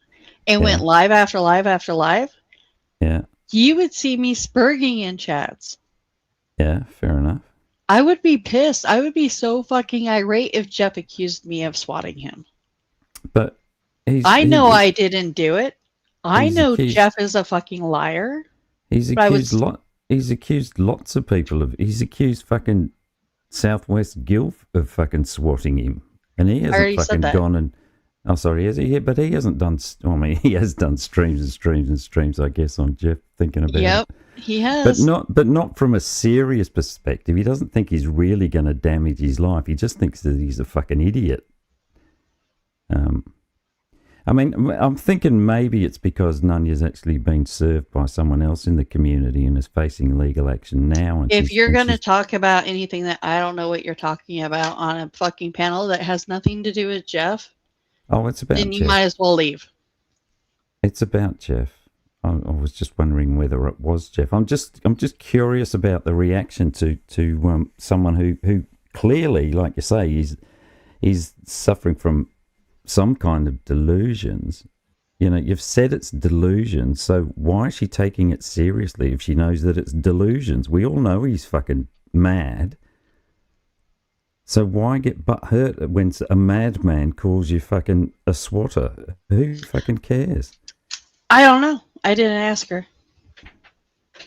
and went live after live after live, you would see me spurging in chats.
Yeah, fair enough.
I would be pissed. I would be so fucking irate if Jeff accused me of swatting him.
But...
I didn't do it. I know Jeff is a fucking liar.
He's accused lots of people of. He's accused fucking Southwest Gilf of fucking swatting him, and he hasn't fucking gone and. Oh, sorry, has he? Yeah, but he hasn't done. I mean, he has done streams and streams and streams. I guess on Jeff thinking about it.
Yep, he has.
But not from a serious perspective. He doesn't think he's really going to damage his life. He just thinks that he's a fucking idiot. I mean, I'm thinking maybe it's because Nunya's actually been served by someone else in the community and is facing legal action now. And
if you're going to talk about anything that I don't know what you're talking about on a fucking panel that has nothing to do with Jeff,
it's about
then you might as well leave.
It's about Jeff. I was just wondering whether it was Jeff. I'm just curious about the reaction to someone who clearly, like you say, is suffering from some kind of delusions. You've said it's delusions, so why is she taking it seriously if she knows that it's delusions? We all know he's fucking mad. So why get butthurt when a madman calls you fucking a swatter? Who fucking cares?
I don't know. I didn't ask her.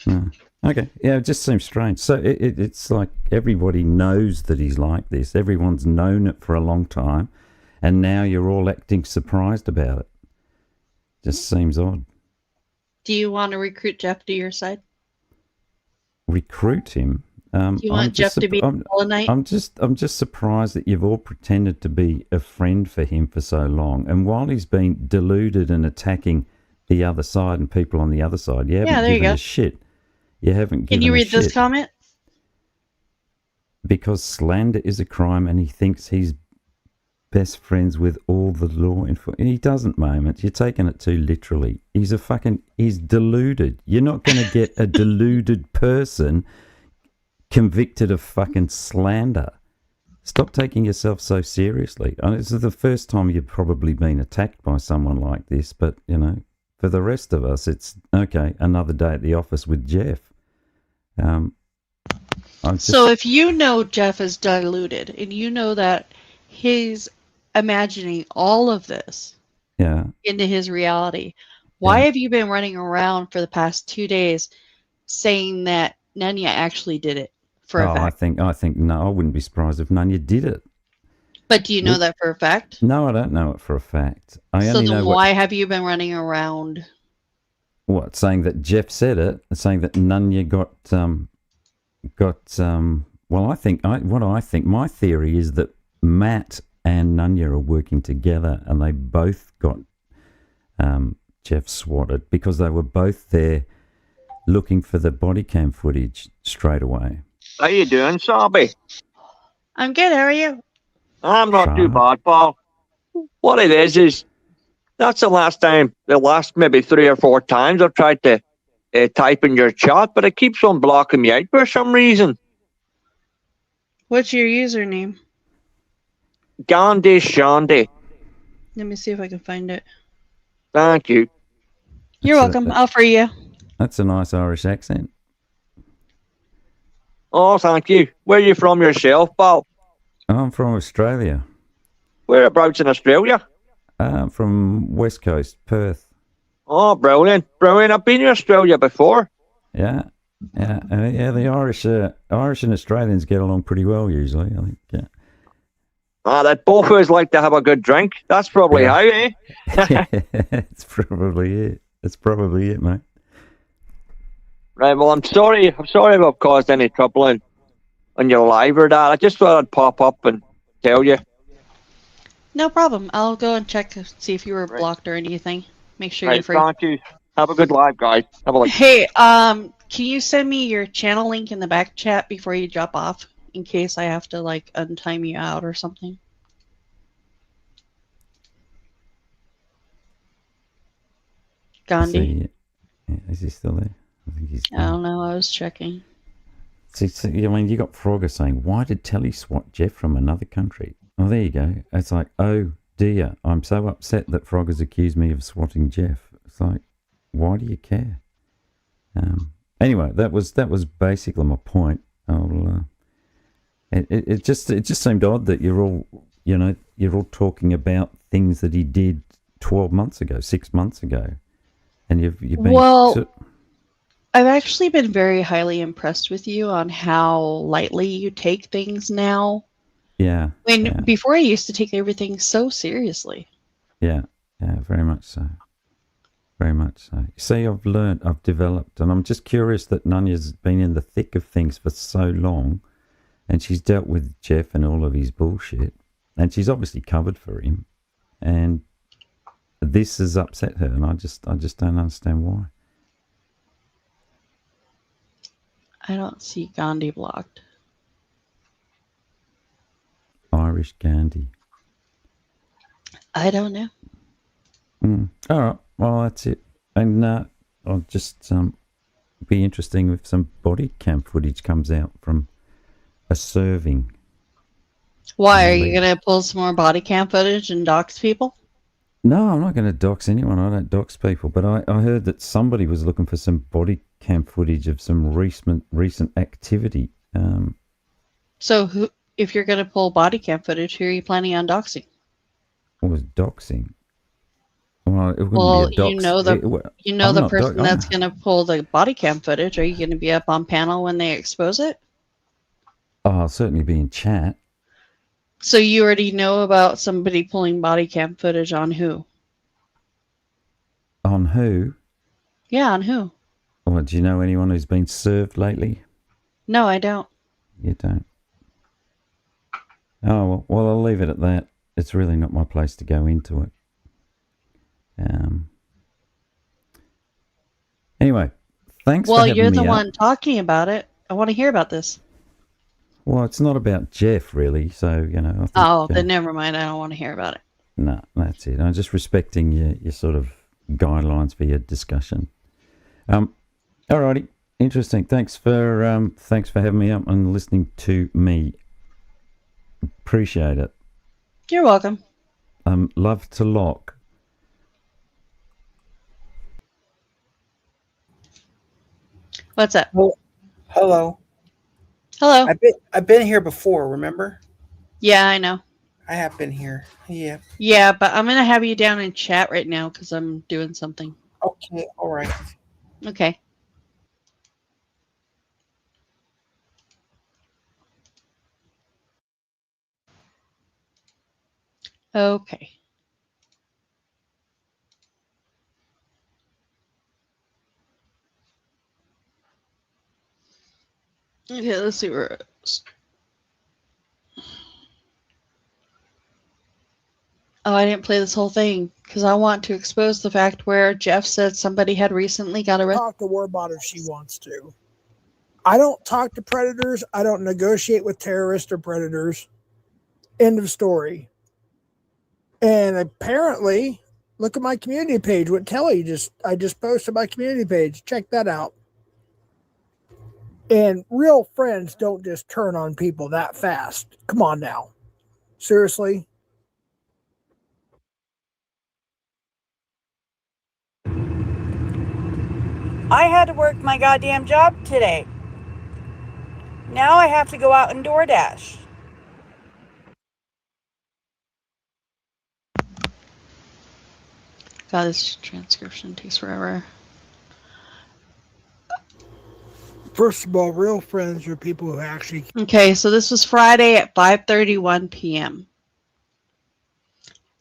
No. Okay. Yeah, it just seems strange. So it's like everybody knows that he's like this. Everyone's known it for a long time. And now you're all acting surprised about it. Just seems odd.
Do you want to recruit Jeff to your side?
Recruit him?
Do you want Jeff to be all night?
I'm just surprised that you've all pretended to be a friend for him for so long. And while he's been deluded and attacking the other side and people on the other side, you haven't given a shit. You haven't given a shit.
Can you read this comment?
Because slander is a crime and he thinks he's best friends with all the law enforcement. He doesn't, moment. You're taking it too literally. He's deluded. You're not going to get a deluded person convicted of fucking slander. Stop taking yourself so seriously. This is the first time you've probably been attacked by someone like this, but, for the rest of us, it's, okay, another day at the office with Jeff.
So if you know Jeff is deluded and you know that he's imagining all of this into his reality, why have you been running around for the past 2 days saying that Nunya actually did it for a fact?
I think no, I wouldn't be surprised if Nunya did it.
But do you know that for a fact?
No, I don't know it for a fact.
Why have you been running around?
What, saying that Jeff said it, saying that Nunya got well, I think my theory is that Matt and Nunya are working together and they both got Jeff swatted because they were both there looking for the body cam footage straight away.
How you doing, Sobby?
I'm good. How are you?
I'm not too
Sure.
bad, pal. What it is that's the last maybe 3 or 4 times I've tried to type in your chat, but it keeps on blocking me out for some reason.
What's your username?
Gandhi Shandy.
Let me see if I can find it.
Thank you.
You're
That's
welcome. I'll free you.
That's a nice Irish accent.
Oh, thank you. Where are you from yourself, pal?
I'm from Australia.
Whereabouts in Australia?
From West Coast, Perth.
Oh, brilliant. Brilliant. I've been to Australia before.
Yeah. Yeah, the Irish and Australians get along pretty well usually, I think. Yeah.
That both of us like to have a good drink. That's probably
Yeah.
how, eh?
It's probably it. That's probably it, mate.
Right, well, I'm sorry. I'm sorry if I've caused any trouble on your live or that. I just thought I'd pop up and tell you.
No problem. I'll go and check to see if you were
Right.
blocked or anything. Make sure you're
Right,
free.
thank you. Have a good live, guys. Have a
Hey, can you send me your channel link in the back chat before you drop off in case I have to like untime you out or something? Gandhi?
Is he still there? I think he's
I don't know. I was checking.
See, I mean, you got Frogger saying, why did Telly swat Jeff from another country? Oh, there you go. It's like, oh dear, I'm so upset that Frogger's accused me of swatting Jeff. It's like, why do you care? Anyway, that was basically my point. It just seemed odd that you're all talking about things that he did 12 months ago, 6 months ago, and you've been
I've actually been very highly impressed with you on how lightly you take things now.
Yeah.
Before I used to take everything so seriously.
Yeah, very much so. Very much so. You see, I've learned, I've developed, and I'm just curious that Nunya's been in the thick of things for so long, and she's dealt with Jeff and all of his bullshit, and she's obviously covered for him, and this has upset her, and I just don't understand why.
I don't see Gandhi blocked.
Irish Gandhi.
I don't know.
All right. Well, that's it. And I'll just be interesting if some body cam footage comes out from a serving.
Why? Are you going to pull some more body cam footage and dox people?
No, I'm not going to dox anyone. I don't dox people. But I heard that somebody was looking for some body cam footage of some recent activity.
So if you're going to pull body cam footage, who are you planning on doxing?
What was doxing? Well, it wouldn't
Well,
be a dox.
you know the person that's going to pull the body cam footage. Are you going to be up on panel when they expose it?
Oh, I'll certainly be in chat.
So you already know about somebody pulling body cam footage on who?
On who?
Yeah, on who?
Well, do you know anyone who's been served lately?
No, I don't.
You don't? Oh, well, I'll leave it at that. It's really not my place to go into it. Anyway, thanks for having me.
Well, you're the one talking about it. I want to hear about this.
Well, it's not about Jeff, really. So, I think,
then never mind. I don't want to hear about it.
No, that's it. I'm just respecting your sort of guidelines for your discussion. Alrighty, interesting. Thanks for having me up and listening to me. Appreciate it.
You're welcome.
Love to lock.
What's up?
Oh, hello.
Hello.
I've been here before, remember?
Yeah, I know.
I have been here. Yeah.
Yeah, but I'm going to have you down in chat right now because I'm doing something.
Okay, all right.
Okay. Okay. Okay, let's see where it is. Oh, I didn't play this whole thing because I want to expose the fact where Jeff said somebody had recently got arrested.
Talk to her about if she wants to. I don't talk to predators. I don't negotiate with terrorists or predators. End of story. And apparently, look at my community page. What Telly I just posted my community page. Check that out. And real friends don't just turn on people that fast. Come on now. Seriously?
I had to work my goddamn job today. Now I have to go out and DoorDash.
God, this transcription takes forever.
First of all, real friends are people who actually.
Okay, so this was Friday at 5:31 p.m.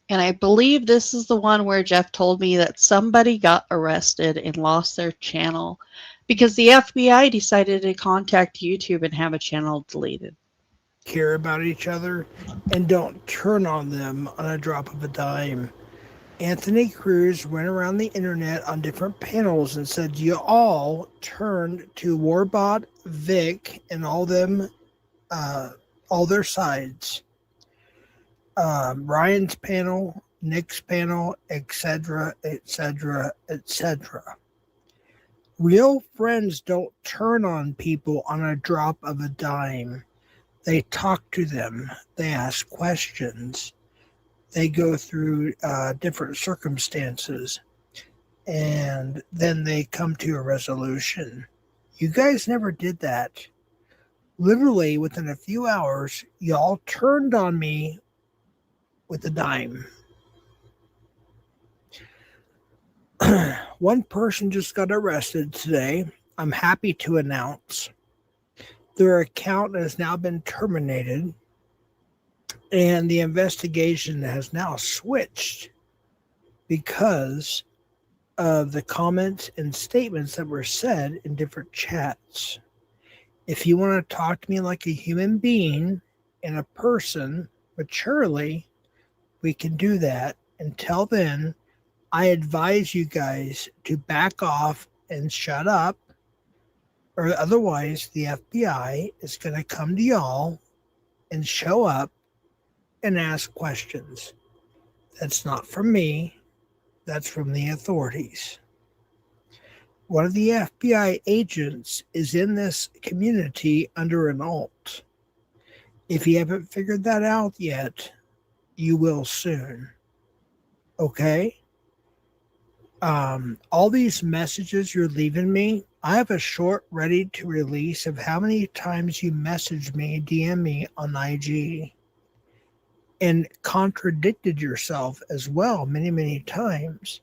And I believe this is the one where Jeff told me that somebody got arrested and lost their channel because the FBI decided to contact YouTube and have a channel deleted.
Care about each other and don't turn on them on a drop of a dime. Anthony Cruz went around the internet on different panels and said you all turned to Warbot, Vic, and all them, all their sides. Ryan's panel, Nick's panel, etc., etc., etc. Real friends don't turn on people on a drop of a dime. They talk to them. They ask questions. They go through different circumstances, and then they come to a resolution. You guys never did that. Literally, within a few hours, y'all turned on me with a dime. One person just got arrested today. I'm happy to announce their account has now been terminated, and the investigation has now switched because of the comments and statements that were said in different chats. If you want to talk to me like a human being and a person maturely, we can do that. Until then, I advise you guys to back off and shut up, or otherwise the FBI is going to come to y'all and show up and ask questions. That's not from me. That's from the authorities. One of the FBI agents is in this community under an alt. If you haven't figured that out yet, you will soon. Okay? All these messages you're leaving me, I have a short ready to release of how many times you messaged me, DM me on IG, and contradicted yourself as well many, many times.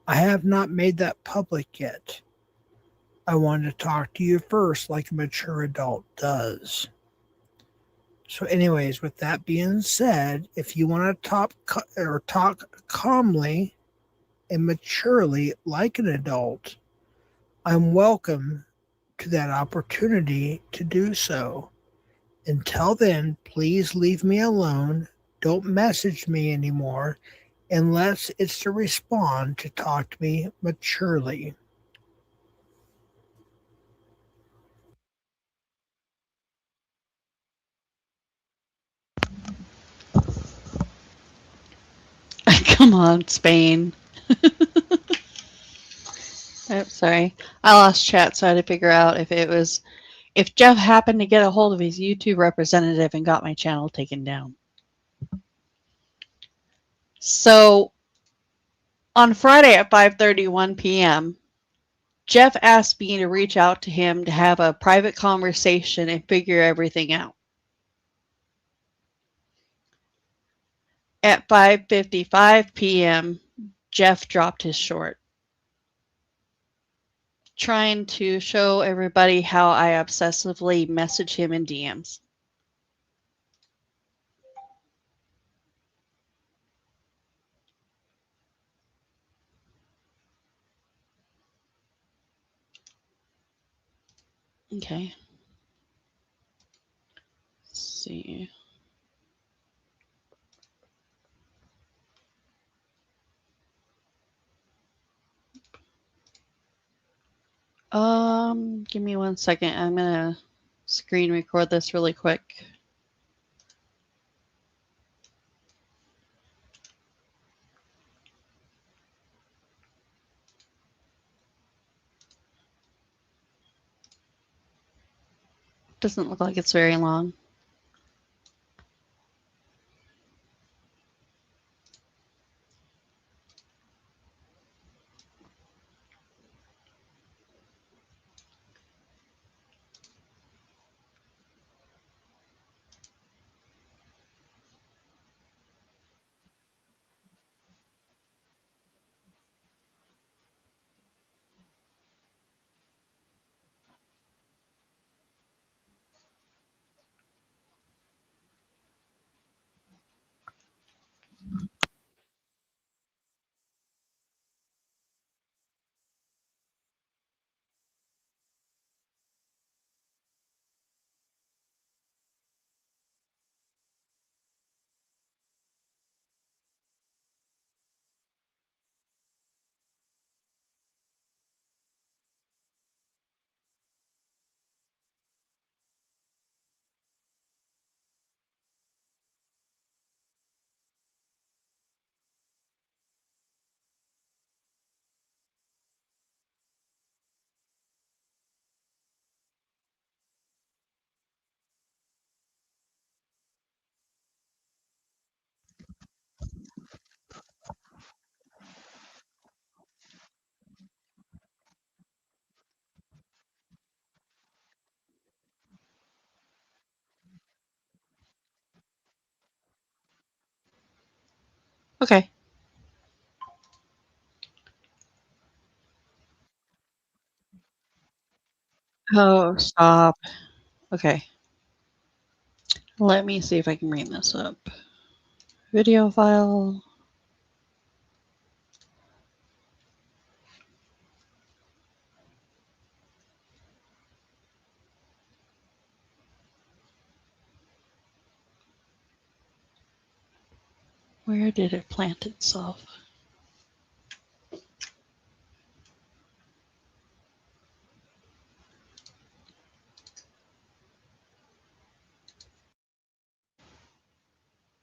I have not made that public yet. I wanted to talk to you first like a mature adult does. So anyways, with that being said, if you want to talk calmly and maturely like an adult, I'm welcome to that opportunity to do so. Until then, please leave me alone. Don't message me anymore unless it's to respond to talk to me maturely.
Come on, Spain. Oh, sorry. I lost chat, so I had to figure out if Jeff happened to get a hold of his YouTube representative and got my channel taken down. So on Friday at 5:31 p.m., Jeff asked me to reach out to him to have a private conversation and figure everything out. At 5:55 p.m., Jeff dropped his short, trying to show everybody how I obsessively message him in DMs. Okay. Let's see. Give me 1 second. I'm gonna screen record this really quick. Doesn't look like it's very long. Okay. Oh, stop. Okay. Let me see if I can bring this up. Video file. Where did it plant itself?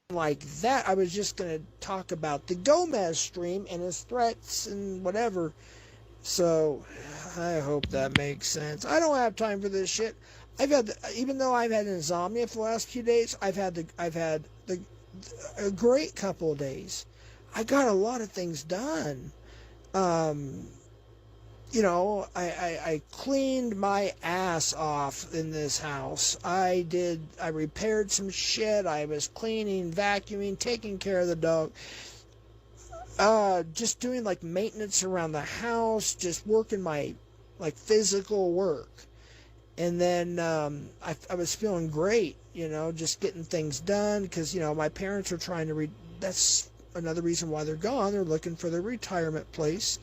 Like that, I was just going to talk about the Gomez stream and his threats and whatever. So I hope that makes sense. I don't have time for this shit. Even though I've had insomnia for the last few days, I've had a great couple of days. I got a lot of things done. Um, I cleaned my ass off in this house. I repaired some shit. I was cleaning, vacuuming, taking care of the dog. Just doing like maintenance around the house, just working my like physical work. And then I was feeling great, just getting things done because, my parents are trying to that's another reason why they're gone. They're looking for their retirement place.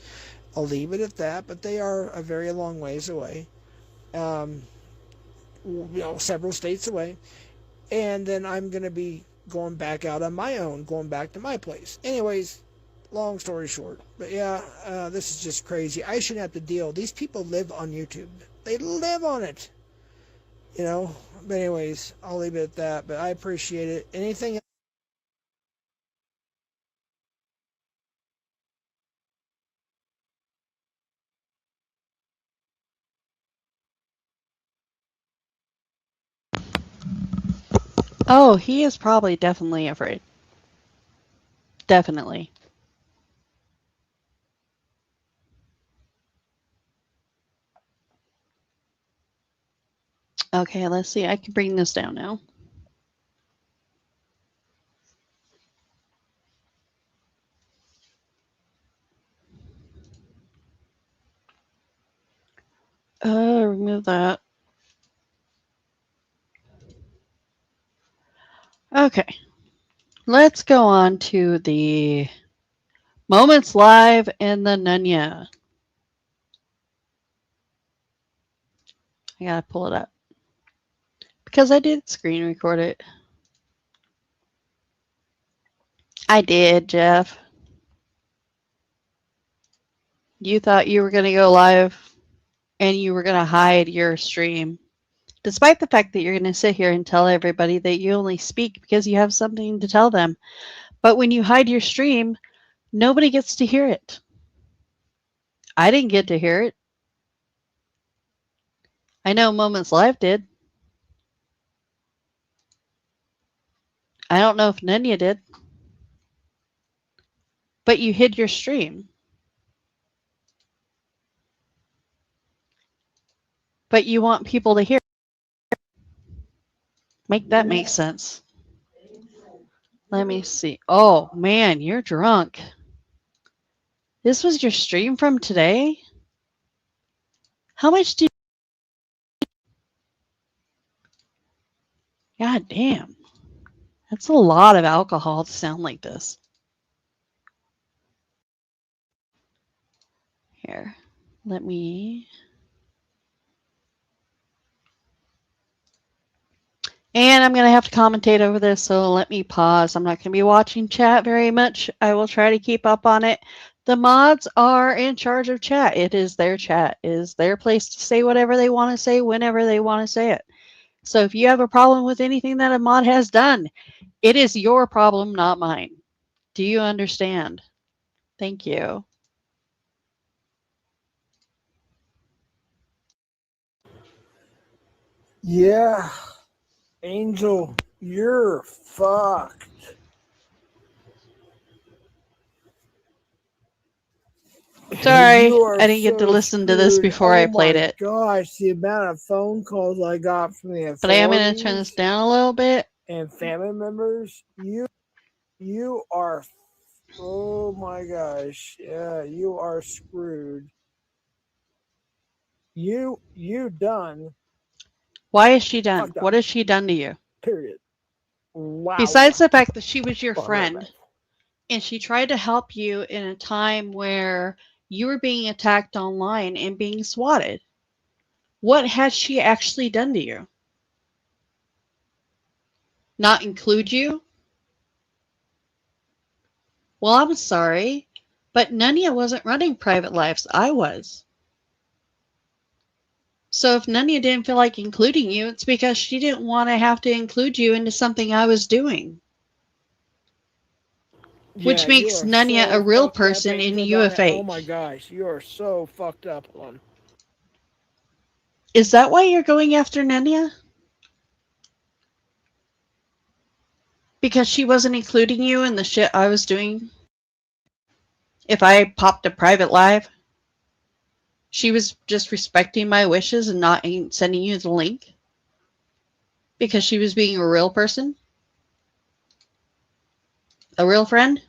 I'll leave it at that, but they are a very long ways away, several states away. And then I'm going to be going back out on my own, going back to my place. Anyways, long story short. But yeah, this is just crazy. I shouldn't have to deal. These people live on YouTube. They live on it. But anyways, I'll leave it at that. But I appreciate it. Anything?
Oh, he is probably definitely afraid. Definitely. Okay, let's see. I can bring this down now. Remove that. Okay. Let's go on to the Moments Live in the Nunya. I gotta pull it up. Because I did screen record it. I did, Jeff. You thought you were gonna go live and you were going to hide your stream, despite the fact that you're going to sit here and tell everybody that you only speak because you have something to tell them. But when you hide your stream, nobody gets to hear it. I didn't get to hear it. I know Moments Live did. I don't know if Nenya did. But you hid your stream. But you want people to hear. Make that make sense. Let me see. Oh, man, you're drunk. This was your stream from today? How much did... God damn. That's a lot of alcohol to sound like this. Here, let me... And I'm going to have to commentate over this, so let me pause. I'm not going to be watching chat very much. I will try to keep up on it. The mods are in charge of chat. It is their chat. It is their place to say whatever they want to say whenever they want to say it. So if you have a problem with anything that a mod has done, it is your problem, not mine. Do you understand? Thank you.
Yeah. Angel, you're fucked.
Sorry,
You are
I didn't get to
so
listen to this
screwed.
before I played it.
Gosh, the amount of phone calls I got from the
But I am going to turn this
authorities
down a little bit.
and family members. You are, oh my gosh, yeah, you are screwed. You done.
Why is she done?
Fucked up.
What has she done to you?
Period. Wow.
Besides the fact that she was your
Well,
friend and she tried to help you in a time where you were being attacked online and being swatted. What has she actually done to you? Not include you? Well, I'm sorry, but Nunya wasn't running private lives. I was. So if Nunya didn't feel like including you, it's because she didn't want to have to include you into something I was doing. Which makes Nunya a real person and you a fake.
Oh my gosh, you are so fucked up on.
Is that why you're going after Nunya? Because she wasn't including you in the shit I was doing? If I popped a private live? She was just respecting my wishes and not sending you the link? Because she was being a real person? A real friend?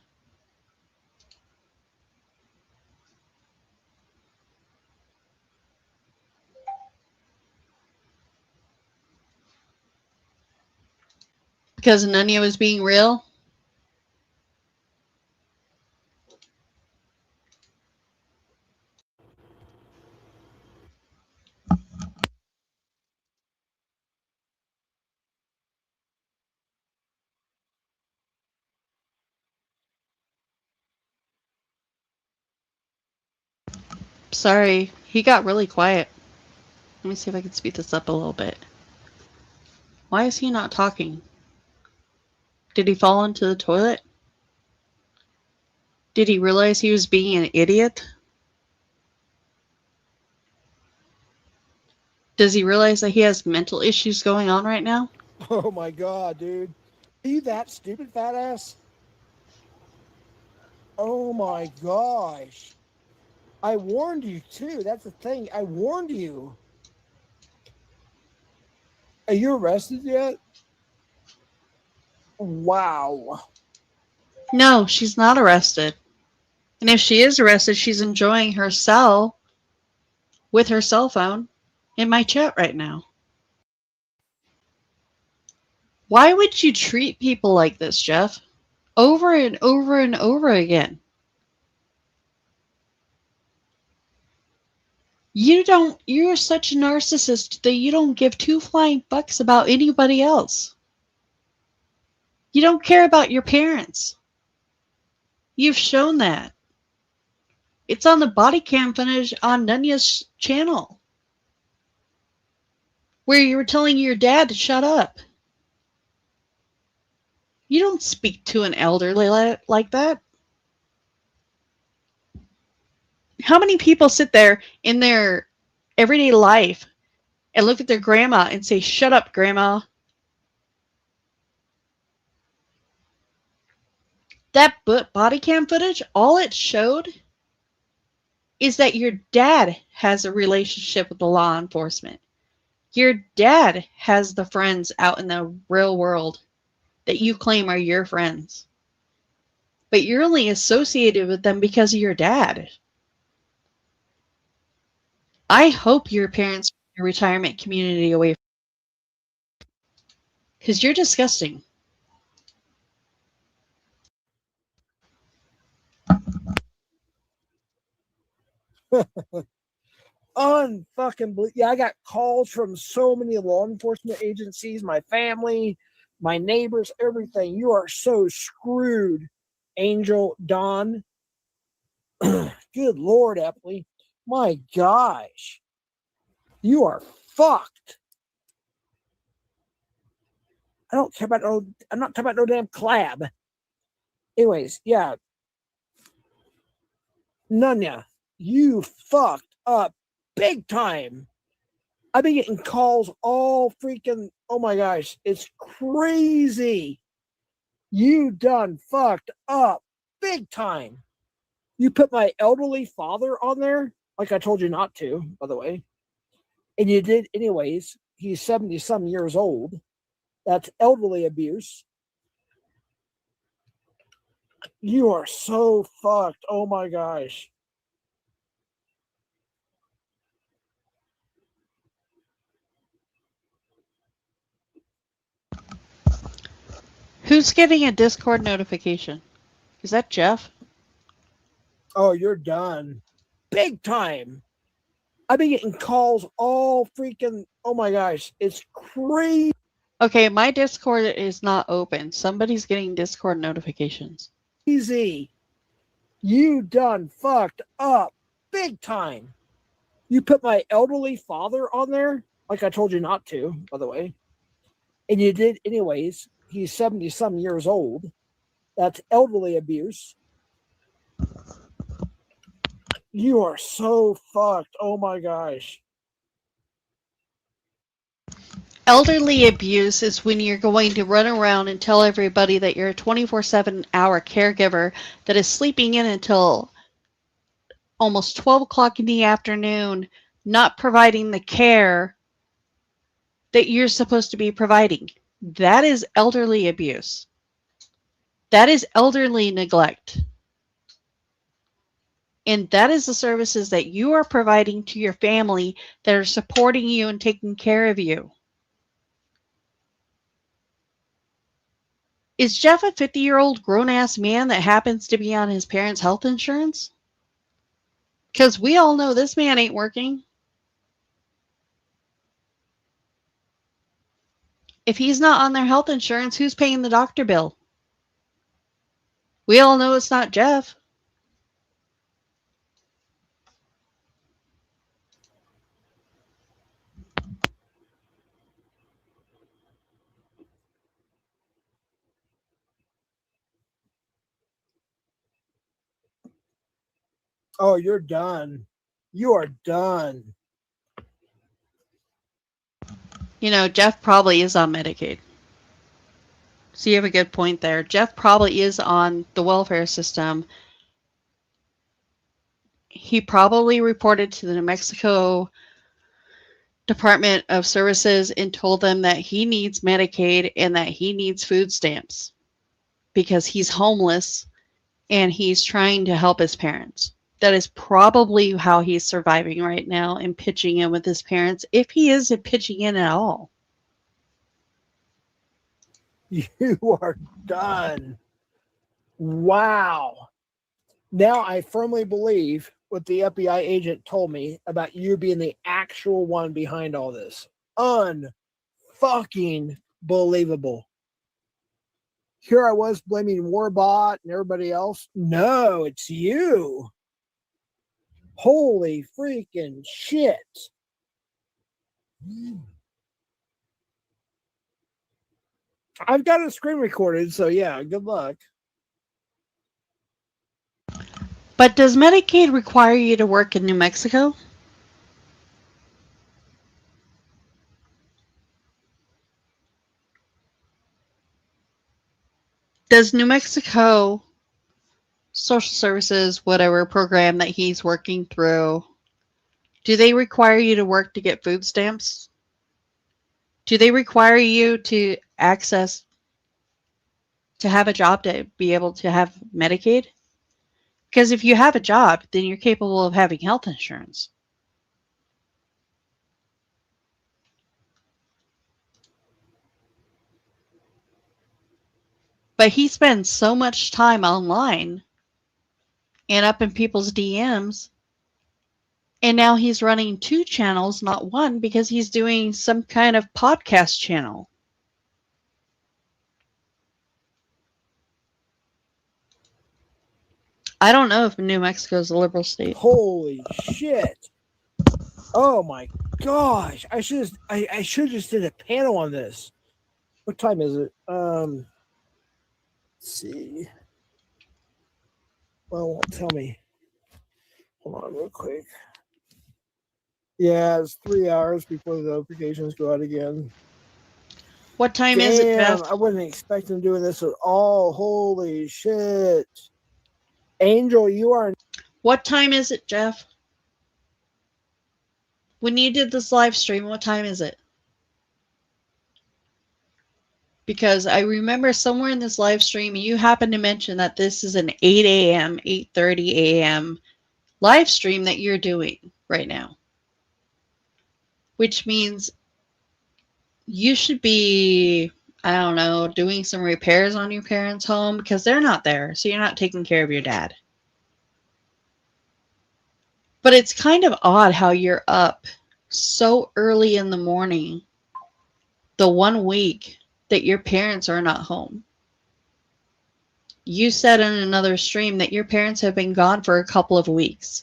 Because Nunya was being real? Sorry, he got really quiet. Let me see if I can speed this up a little bit. Why is he not talking? Did he fall into the toilet? Did he realize he was being an idiot? Does he realize that he has mental issues going on right now?
Oh my god, dude. Are you that stupid, fat ass? Oh my gosh. I warned you too. That's the thing. I warned you. Are you arrested yet? Wow.
No, she's not arrested. And if she is arrested, she's enjoying her cell with her cell phone in my chat right now. Why would you treat people like this, Jeff? Over and over and over again. You're such a narcissist that you don't give two flying fucks about anybody else. You don't care about your parents. You've shown that. It's on the body cam footage on Nunya's channel. where you were telling your dad to shut up. You don't speak to an elderly like that. How many people sit there in their everyday life and look at their grandma and say, "Shut up, grandma"? That body cam footage, all it showed is that your dad has a relationship with the law enforcement. Your dad has the friends out in the real world that you claim are your friends. But you're only associated with them because of your dad. I hope your parents bring your retirement community away because you're disgusting.
Unfucking believe. Yeah, I got calls from so many law enforcement agencies, my family, my neighbors, everything. You are so screwed, Angel Don. Good Lord, Epley. My gosh. You are fucked. I don't care about no, I'm not talking about no damn clab. Anyways, yeah. Nunya, you fucked up big time. I've been getting calls all freaking, oh my gosh, it's crazy. You done fucked up big time. You put my elderly father on there, like I told you not to, by the way. And you did anyways. He's 70 some years old. That's elderly abuse. You are so fucked. Oh my gosh.
Who's getting a Discord notification? Is that Jeff?
Oh, you're done. Big time. I've been getting calls all freaking, oh my gosh, it's crazy.
Okay, my Discord is not open. Somebody's getting Discord notifications.
You done fucked up big time. You put my elderly father on there, like I told you not to, by the way. And you did anyways. He's 70 some years old. That's elderly abuse. You are so fucked. Oh my gosh.
Elderly abuse is when you're going to run around and tell everybody that you're a 24/7 hour caregiver that is sleeping in until almost 12 o'clock in the afternoon, not providing the care that you're supposed to be providing. That is elderly abuse. That is elderly neglect. And that is the services that you are providing to your family that are supporting you and taking care of you. Is Jeff a 50-year-old grown-ass man that happens to be on his parents' health insurance? Because we all know this man ain't working. If he's not on their health insurance, who's paying the doctor bill? We all know it's not Jeff.
Oh, you're done. You are done.
You know, Jeff probably is on Medicaid. So you have a good point there. Jeff probably is on the welfare system. He probably reported to the New Mexico Department of Services and told them that he needs Medicaid and that he needs food stamps because he's homeless and he's trying to help his parents. That is probably how he's surviving right now and pitching in with his parents, if he is pitching in at all.
You are done. Wow. Now I firmly believe what the FBI agent told me about you being the actual one behind all this. Unfucking believable. Here I was blaming Warbot and everybody else. No, it's you. Holy freaking shit. I've got a screen recorded, so yeah, good luck.
But does Medicaid require you to work in New Mexico? Does New Mexico social services, whatever program that he's working through, do they require you to work to get food stamps? Do they require you to have a job to be able to have Medicaid? Because if you have a job, then you're capable of having health insurance. But he spends so much time online and up in people's DMs. And now he's running 2 channels, not 1, because he's doing some kind of podcast channel. I don't know if New Mexico is a liberal state.
Holy shit! Oh my gosh! I should just did a panel on this. What time is it? Let's see. Well, it won't tell me. Hold on, real quick. Yeah, it's 3 hours before the notifications go out again.
What time is it, Jeff?
I wasn't expecting doing this at all. Holy shit! Angel, you are.
What time is it, Jeff? When you did this live stream, what time is it? Because I remember somewhere in this live stream, you happened to mention that this is an 8 a.m., 8:30 a.m. live stream that you're doing right now. Which means you should be, I don't know, doing some repairs on your parents' home because they're not there, so you're not taking care of your dad. But it's kind of odd how you're up so early in the morning the 1 week that your parents are not home. You said in another stream that your parents have been gone for a couple of weeks.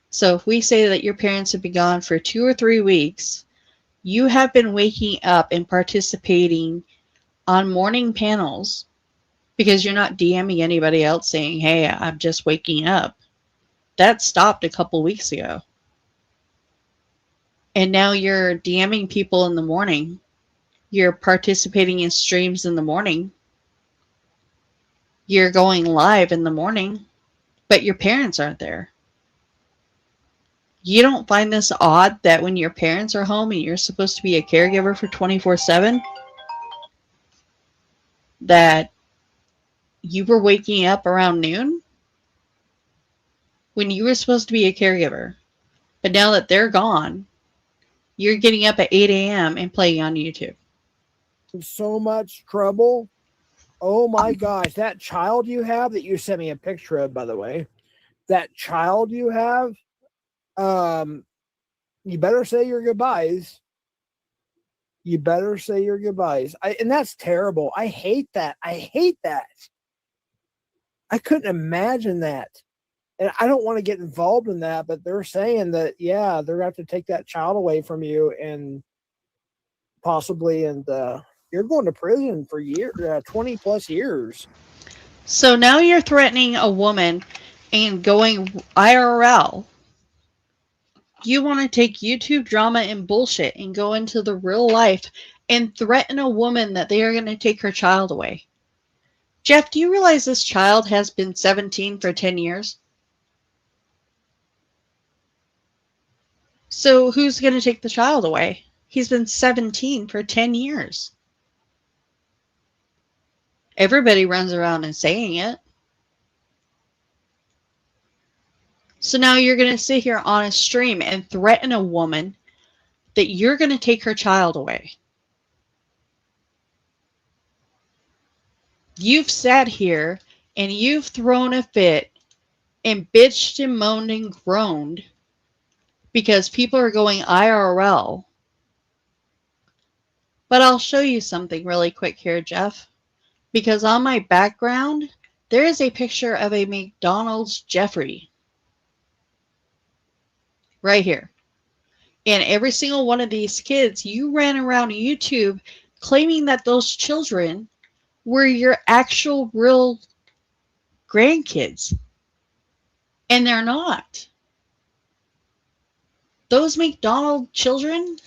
So if we say that your parents have been gone for 2 or 3 weeks, you have been waking up and participating on morning panels because you're not DMing anybody else saying, hey, I'm just waking up. That stopped a couple weeks ago. And now you're DMing people in the morning. You're participating in streams in the morning. You're going live in the morning, but your parents aren't there. You don't find this odd that when your parents are home and you're supposed to be a caregiver for 24/7, that you were waking up around noon when you were supposed to be a caregiver. But now that they're gone, you're getting up at 8 a.m. and playing on YouTube.
So much trouble. Oh my gosh, that child you have that you sent me a picture of, by the way, that child you have, you better say your goodbyes. You better say your goodbyes. And that's terrible. I hate that. I hate that. I couldn't imagine that. And I don't want to get involved in that, but they're saying that, yeah, they're going to have to take that child away from you and possibly, and you're going to prison for 20 plus years.
So now you're threatening a woman and going IRL. You want to take YouTube drama and bullshit and go into the real life and threaten a woman that they are going to take her child away. Jeff, do you realize this child has been 17 for 10 years? So who's going to take the child away? He's been 17 for 10 years. Everybody runs around and saying it. So now you're going to sit here on a stream and threaten a woman that you're going to take her child away. You've sat here and you've thrown a fit and bitched and moaned and groaned because people are going IRL. But I'll show you something really quick here, Jeff. Because on my background, there is a picture of a McDonald's Jeffrey. Right here. And every single one of these kids, you ran around YouTube claiming that those children were your actual real grandkids. And they're not. Those McDonald's children.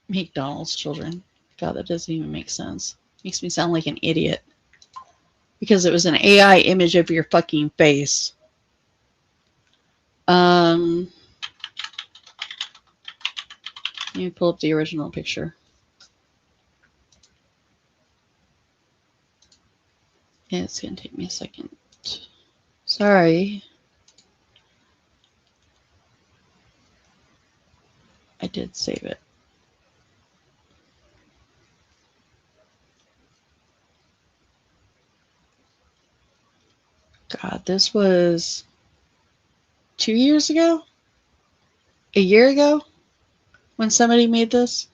McDonald's children. God, that doesn't even make sense. Makes me sound like an idiot. Because it was an AI image of your fucking face. Let me pull up the original picture. Yeah, it's going to take me a second. Sorry. I did save it. God, this was 2 years ago? A year ago? When somebody made this?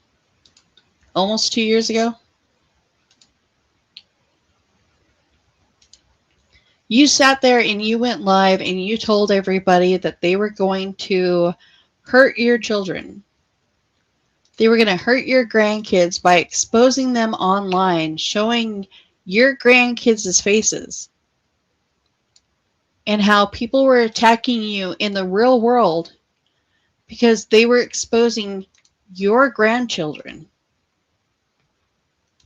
Almost 2 years ago? You sat there and you went live and you told everybody that they were going to hurt your children. They were going to hurt your grandkids by exposing them online, showing your grandkids' faces, and how people were attacking you in the real world because they were exposing your grandchildren.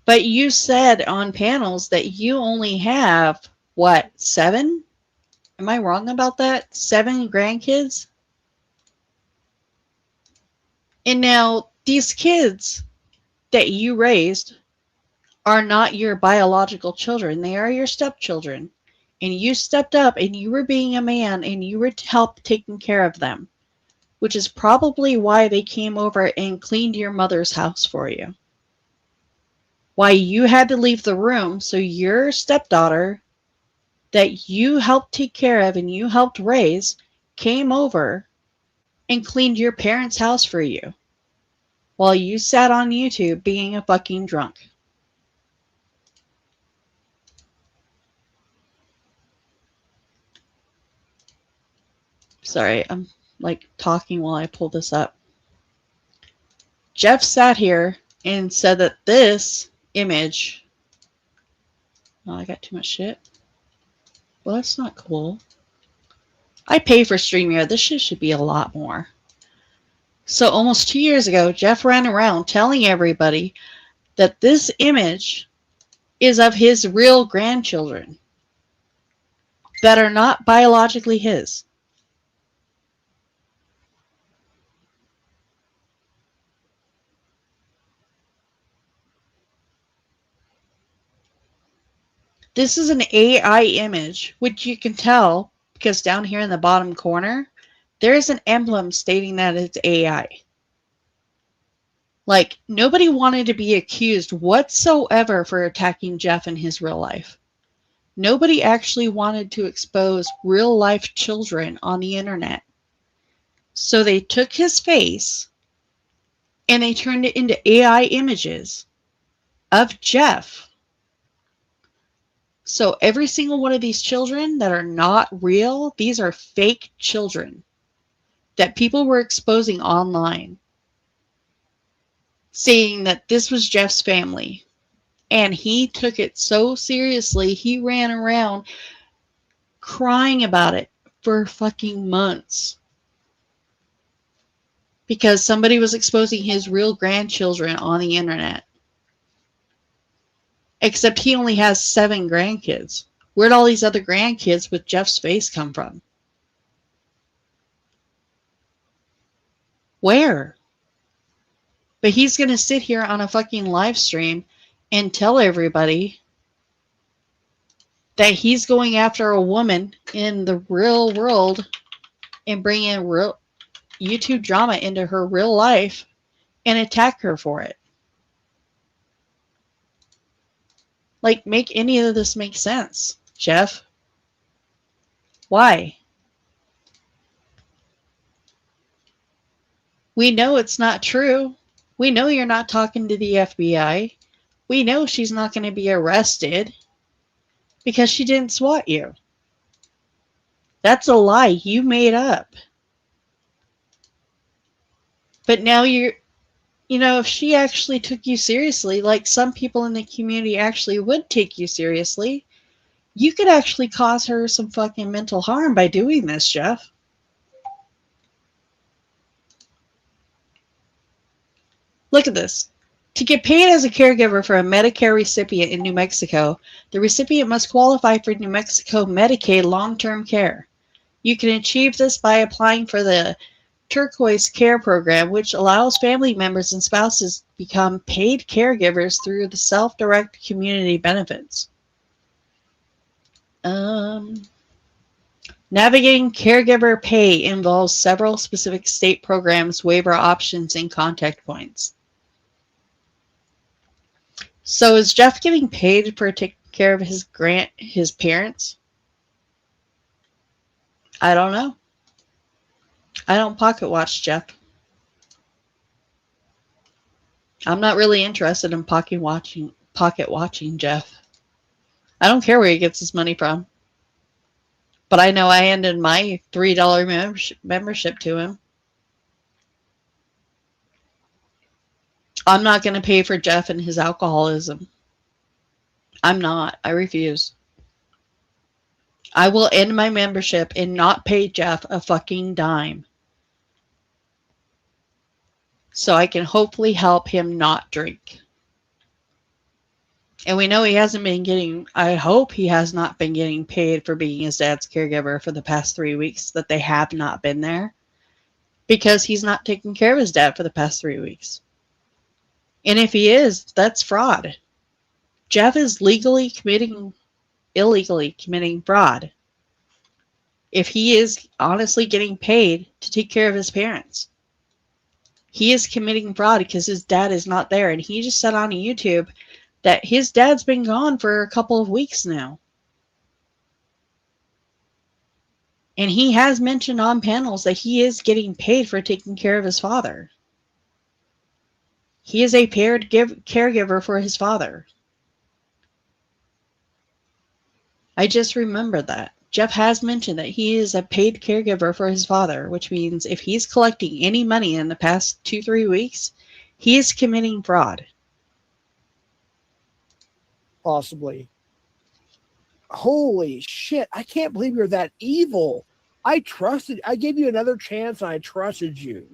But you said on panels that you only have, what, 7? Am I wrong about that? 7 grandkids? And now these kids that you raised are not your biological children. They are your stepchildren. And you stepped up and you were being a man and you were helping taking care of them, which is probably why they came over and cleaned your mother's house for you. Why you had to leave the room so your stepdaughter that you helped take care of and you helped raise came over and cleaned your parents' house for you while you sat on YouTube being a fucking drunk. Sorry, I'm like talking while I pull this up. Jeff sat here and said that this image... Oh, I got too much shit. Well, that's not cool. I pay for StreamYard. This shit should be a lot more. So almost 2 years ago, Jeff ran around telling everybody that this image is of his real grandchildren that are not biologically his. This is an AI image, which you can tell because down here in the bottom corner, there is an emblem stating that it's AI. Like, nobody wanted to be accused whatsoever for attacking Jeff in his real life. Nobody actually wanted to expose real life children on the internet. So they took his face and they turned it into AI images of Jeff. So every single one of these children that are not real, these are fake children that people were exposing online, saying that this was Jeff's family. And he took it so seriously, he ran around crying about it for fucking months. Because somebody was exposing his real grandchildren on the internet. Except he only has 7 grandkids. Where'd all these other grandkids with Jeff's face come from? Where? But he's going to sit here on a fucking live stream and tell everybody that he's going after a woman in the real world and bring in real YouTube drama into her real life and attack her for it. Like, make any of this make sense, Jeff? Why? We know it's not true. We know you're not talking to the FBI. We know she's not going to be arrested because she didn't swat you. That's a lie you made up. But now you're if she actually took you seriously, like some people in the community actually would take you seriously, you could actually cause her some fucking mental harm by doing this, Jeff. Look at this. To get paid as a caregiver for a Medicare recipient in New Mexico, the recipient must qualify for New Mexico Medicaid long-term care. You can achieve this by applying for the Turquoise Care Program, which allows family members and spouses to become paid caregivers through the self-direct community benefits. Navigating caregiver pay involves several specific state programs, waiver options, and contact points. So is Jeff getting paid for taking care of his parents? I don't know. I don't pocket watch Jeff. I'm not really interested in pocket watching Jeff. I don't care where he gets his money from. But I know I ended my $3 membership to him. I'm not going to pay for Jeff and his alcoholism. I'm not. I refuse. I will end my membership and not pay Jeff a fucking dime. So I can hopefully help him not drink. And we know he hasn't been getting, I hope he has not been getting paid for being his dad's caregiver for the past 3 weeks that they have not been there. Because he's not taking care of his dad for the past 3 weeks. And if he is, that's fraud. Jeff is illegally committing fraud. If he is honestly getting paid to take care of his parents. He is committing fraud because his dad is not there. And he just said on YouTube that his dad's been gone for a couple of weeks now. And he has mentioned on panels that he is getting paid for taking care of his father. He is a paid caregiver for his father. I just remembered that. Jeff has mentioned that he is a paid caregiver for his father, which means if he's collecting any money in the past 2-3 weeks, he is committing fraud.
Possibly. Holy shit. I can't believe you're that evil. I gave you another chance and I trusted you.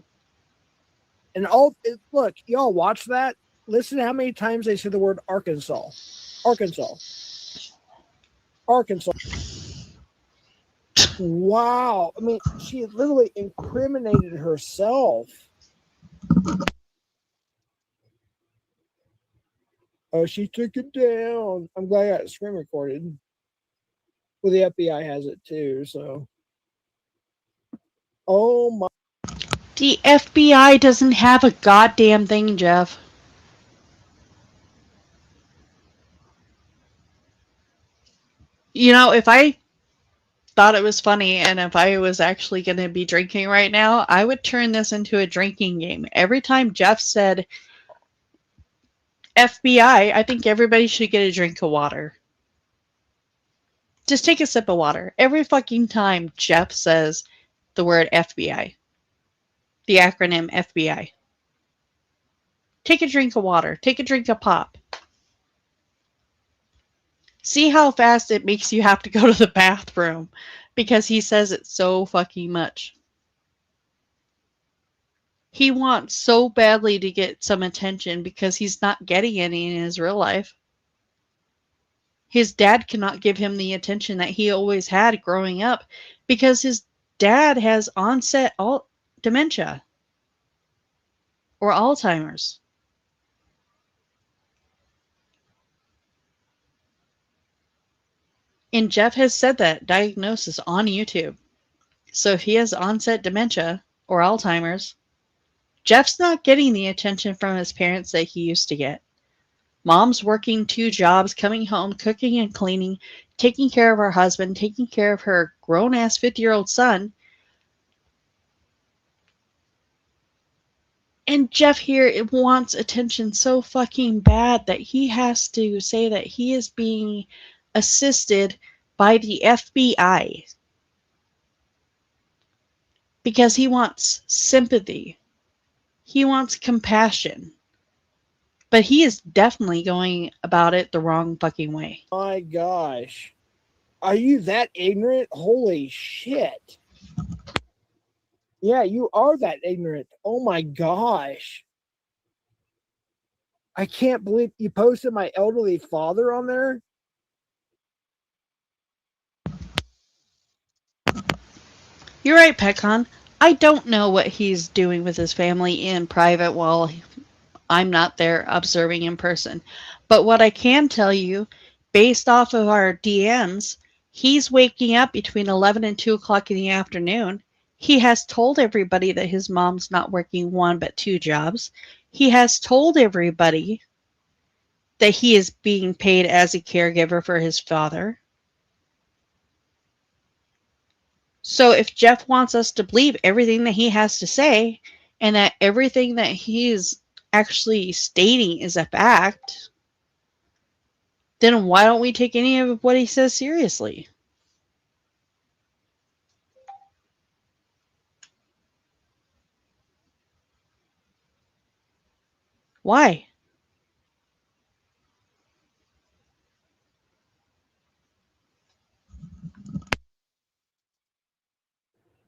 And look, y'all watch that. Listen to how many times they say the word Arkansas. Arkansas. Arkansas. Wow. I mean, she literally incriminated herself. Oh, she took it down. I'm glad I got it screen recorded. Well, the FBI has it too, so. Oh my.
The FBI doesn't have a goddamn thing, Jeff. If I thought it was funny and if I was actually going to be drinking right now, I would turn this into a drinking game. Every time Jeff said FBI, I think everybody should get a drink of water. Just take a sip of water. Every fucking time Jeff says the word FBI. The acronym FBI. Take a drink of water. Take a drink of pop. See how fast it makes you have to go to the bathroom because he says it so fucking much. He wants so badly to get some attention because he's not getting any in his real life. His dad cannot give him the attention that he always had growing up because his dad has onset dementia or Alzheimer's. And Jeff has said that diagnosis on YouTube. So if he has onset dementia or Alzheimer's, Jeff's not getting the attention from his parents that he used to get. Mom's working 2 jobs, coming home, cooking and cleaning, taking care of her husband, taking care of her grown-ass 50-year-old son. And Jeff here wants attention so fucking bad that he has to say that he is being assisted by the FBI. Because he wants sympathy. He wants compassion. But he is definitely going about it the wrong fucking way.
My gosh. Are you that ignorant? Holy shit. Yeah, you are that ignorant. Oh my gosh. I can't believe you posted my elderly father on there.
You're right, Pecan. I don't know what he's doing with his family in private while I'm not there observing in person. But what I can tell you, based off of our DMs, he's waking up between 11 and 2 o'clock in the afternoon. He has told everybody that his mom's not working one but two jobs. He has told everybody that he is being paid as a caregiver for his father. So if Jeff wants us to believe everything that he has to say and that everything that he is actually stating is a fact, then why don't we take any of what he says seriously? Why?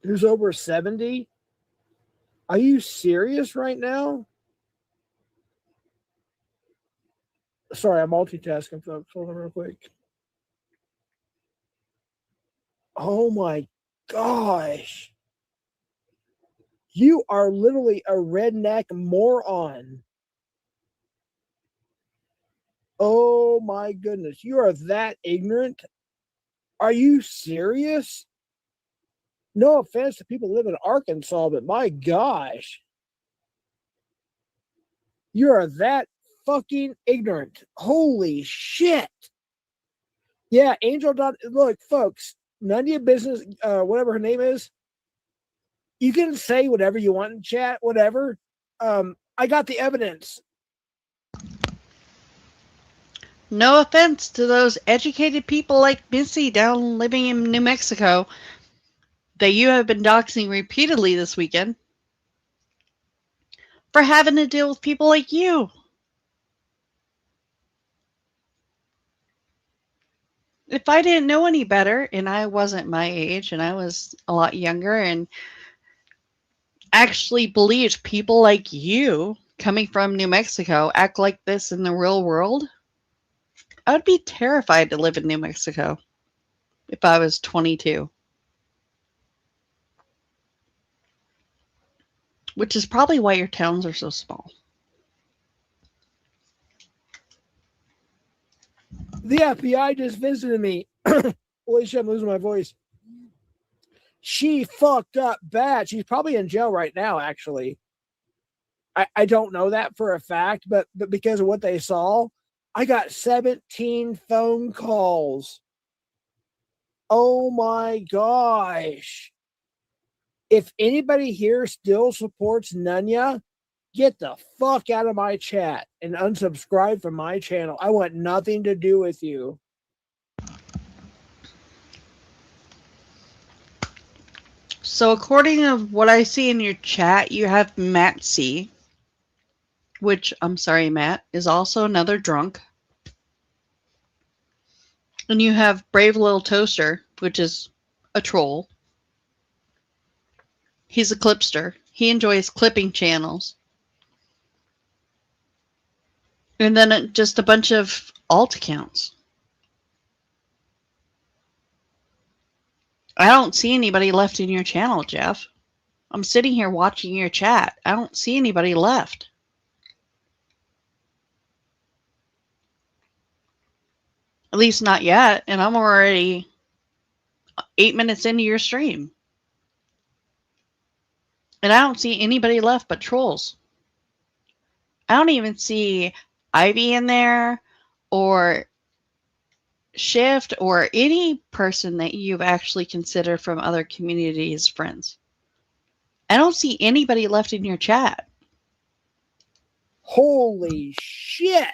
Who's over 70? Are you serious right now? Sorry, I'm multitasking, folks. Hold on real quick. Oh my gosh. You are literally a redneck moron. Oh my goodness. You are that ignorant? Are you serious? No offense to people who live in Arkansas, but my gosh. You are that fucking ignorant. Holy shit. Yeah, Angel. Look, folks, none of your business, whatever her name is. You can say whatever you want in chat, whatever. I got the evidence.
No offense to those educated people like Missy down living in New Mexico that you have been doxing repeatedly this weekend for having to deal with people like you. If I didn't know any better and I wasn't my age and I was a lot younger and actually believed people like you coming from New Mexico act like this in the real world, I would be terrified to live in New Mexico if I was 22, which is probably why your towns are so small.
The FBI just visited me. Holy shit, I'm losing my voice. She fucked up bad. She's probably in jail right now, actually. I don't know that for a fact, but because of what they saw, I got 17 phone calls. Oh my gosh. If anybody here still supports Nunya, get the fuck out of my chat and unsubscribe from my channel. I want nothing to do with you.
So according to what I see in your chat, you have Matt C, which I'm sorry, Matt, is also another drunk. And you have Brave Little Toaster, which is a troll. He's a clipster. He enjoys clipping channels. And then just a bunch of alt accounts. I don't see anybody left in your channel, Jeff. I'm sitting here watching your chat. I don't see anybody left. At least not yet. And I'm already 8 minutes into your stream. And I don't see anybody left but trolls. I don't even see Ivy in there or Shift or any person that you've actually considered from other communities friends. I don't see anybody left in your chat.
Holy shit.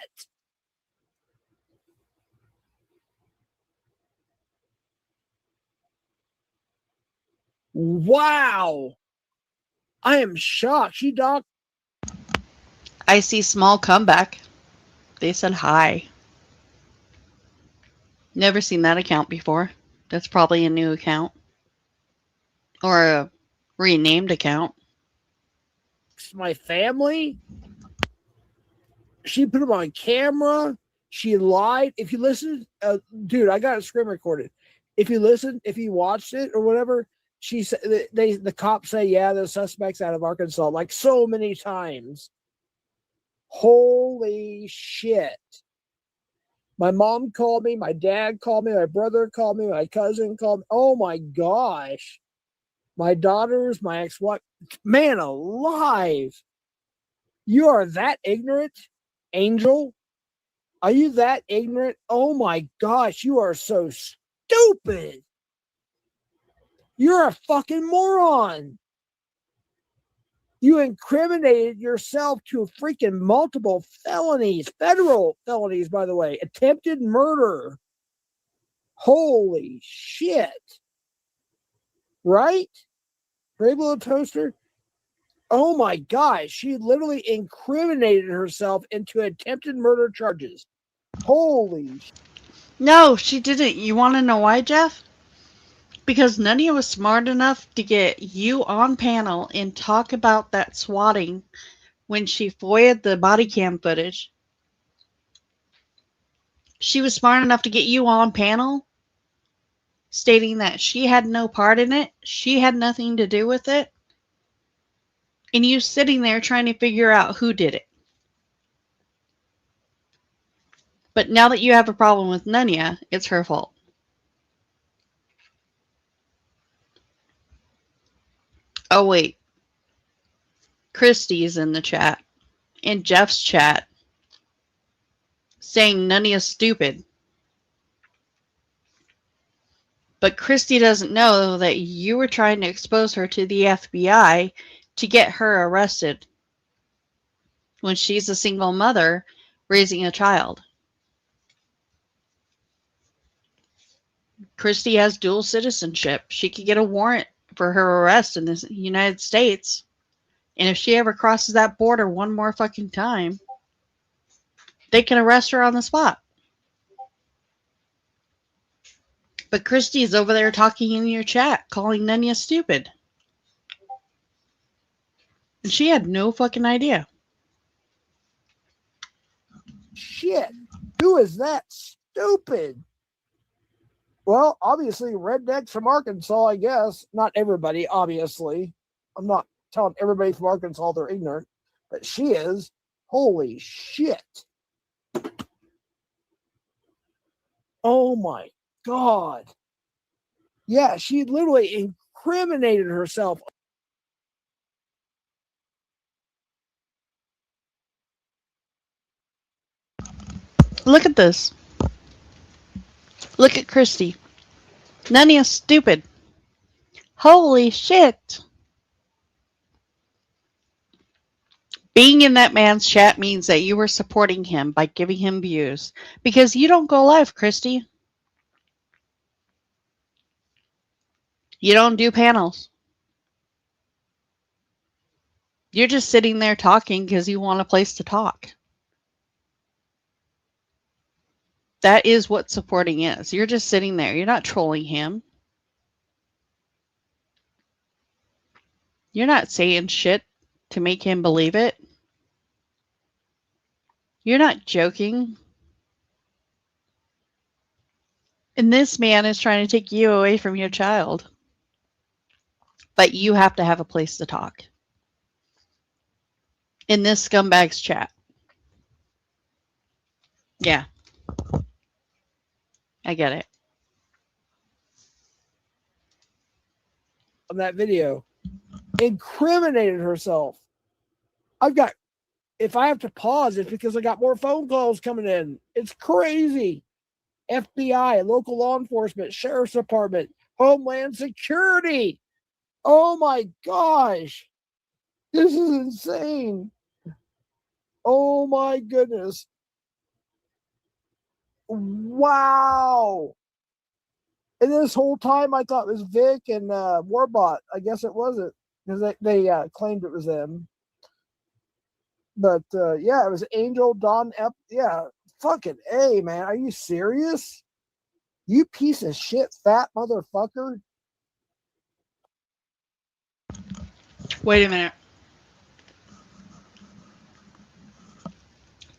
Wow. I am shocked. She docked
I see small comeback. They said hi. Never seen that account before. That's probably a new account. Or a renamed account.
My family. She put him on camera. She lied. If you listen, dude, I got a screen recorded. If you listen, if you watched it or whatever, she said the cops say, yeah, the suspect's out of Arkansas, like so many times. Holy shit. My mom called me, my dad called me, my brother called me, my cousin called me. Oh my gosh. My daughters, my ex-wife, man alive. You are that ignorant, Angel? Are you that ignorant? Oh my gosh, you are so stupid. You're a fucking moron. You incriminated yourself to freaking multiple felonies, federal felonies, by the way, attempted murder. Holy shit. Right? Brave little toaster. Oh my gosh, she literally incriminated herself into attempted murder charges. Holy shit.
No, she didn't. You want to know why, Jeff? Because none of you was smart enough to get you on panel and talk about that swatting when she FOIA'd the body cam footage. She was smart enough to get you on panel stating that she had no part in it, she had nothing to do with it, and you sitting there trying to figure out who did it. But now that you have a problem with Nunya, it's her fault. Oh, wait. Christy's in the chat, in Jeff's chat, saying Nunya's stupid. But Christy doesn't know that you were trying to expose her to the FBI to get her arrested when she's a single mother raising a child. Christy has dual citizenship. She could get a warrant for her arrest in the United States. And if she ever crosses that border one more fucking time, they can arrest her on the spot. But Christy's over there talking in your chat, calling Nunya stupid. And she had no fucking idea.
Shit. Who is that stupid? Well, obviously, rednecks from Arkansas, I guess. Not everybody, obviously. I'm not telling everybody from Arkansas they're ignorant, but she is. Holy shit. Oh my God. Yeah, she literally incriminated herself.
Look at this. Look at Christy. Nunya's stupid. Holy shit. Being in that man's chat means that you were supporting him by giving him views. Because you don't go live, Christy. You don't do panels. You're just sitting there talking because you want a place to talk. That is what supporting is. You're just sitting there. You're not trolling him. You're not saying shit to make him believe it. You're not joking. And this man is trying to take you away from your child. But you have to have a place to talk. In this scumbag's chat. Yeah. I get it.
On that video, incriminated herself. If I have to pause, it's because I got more phone calls coming in. It's crazy. FBI, local law enforcement, sheriff's department, Homeland Security. Oh my gosh. This is insane. Oh my goodness. Wow. And this whole time I thought it was Vic and Warbot. I guess it wasn't because they claimed it was them. But yeah, it was Angel Don yeah, fucking A, man. Are you serious? You piece of shit fat motherfucker.
Wait a minute.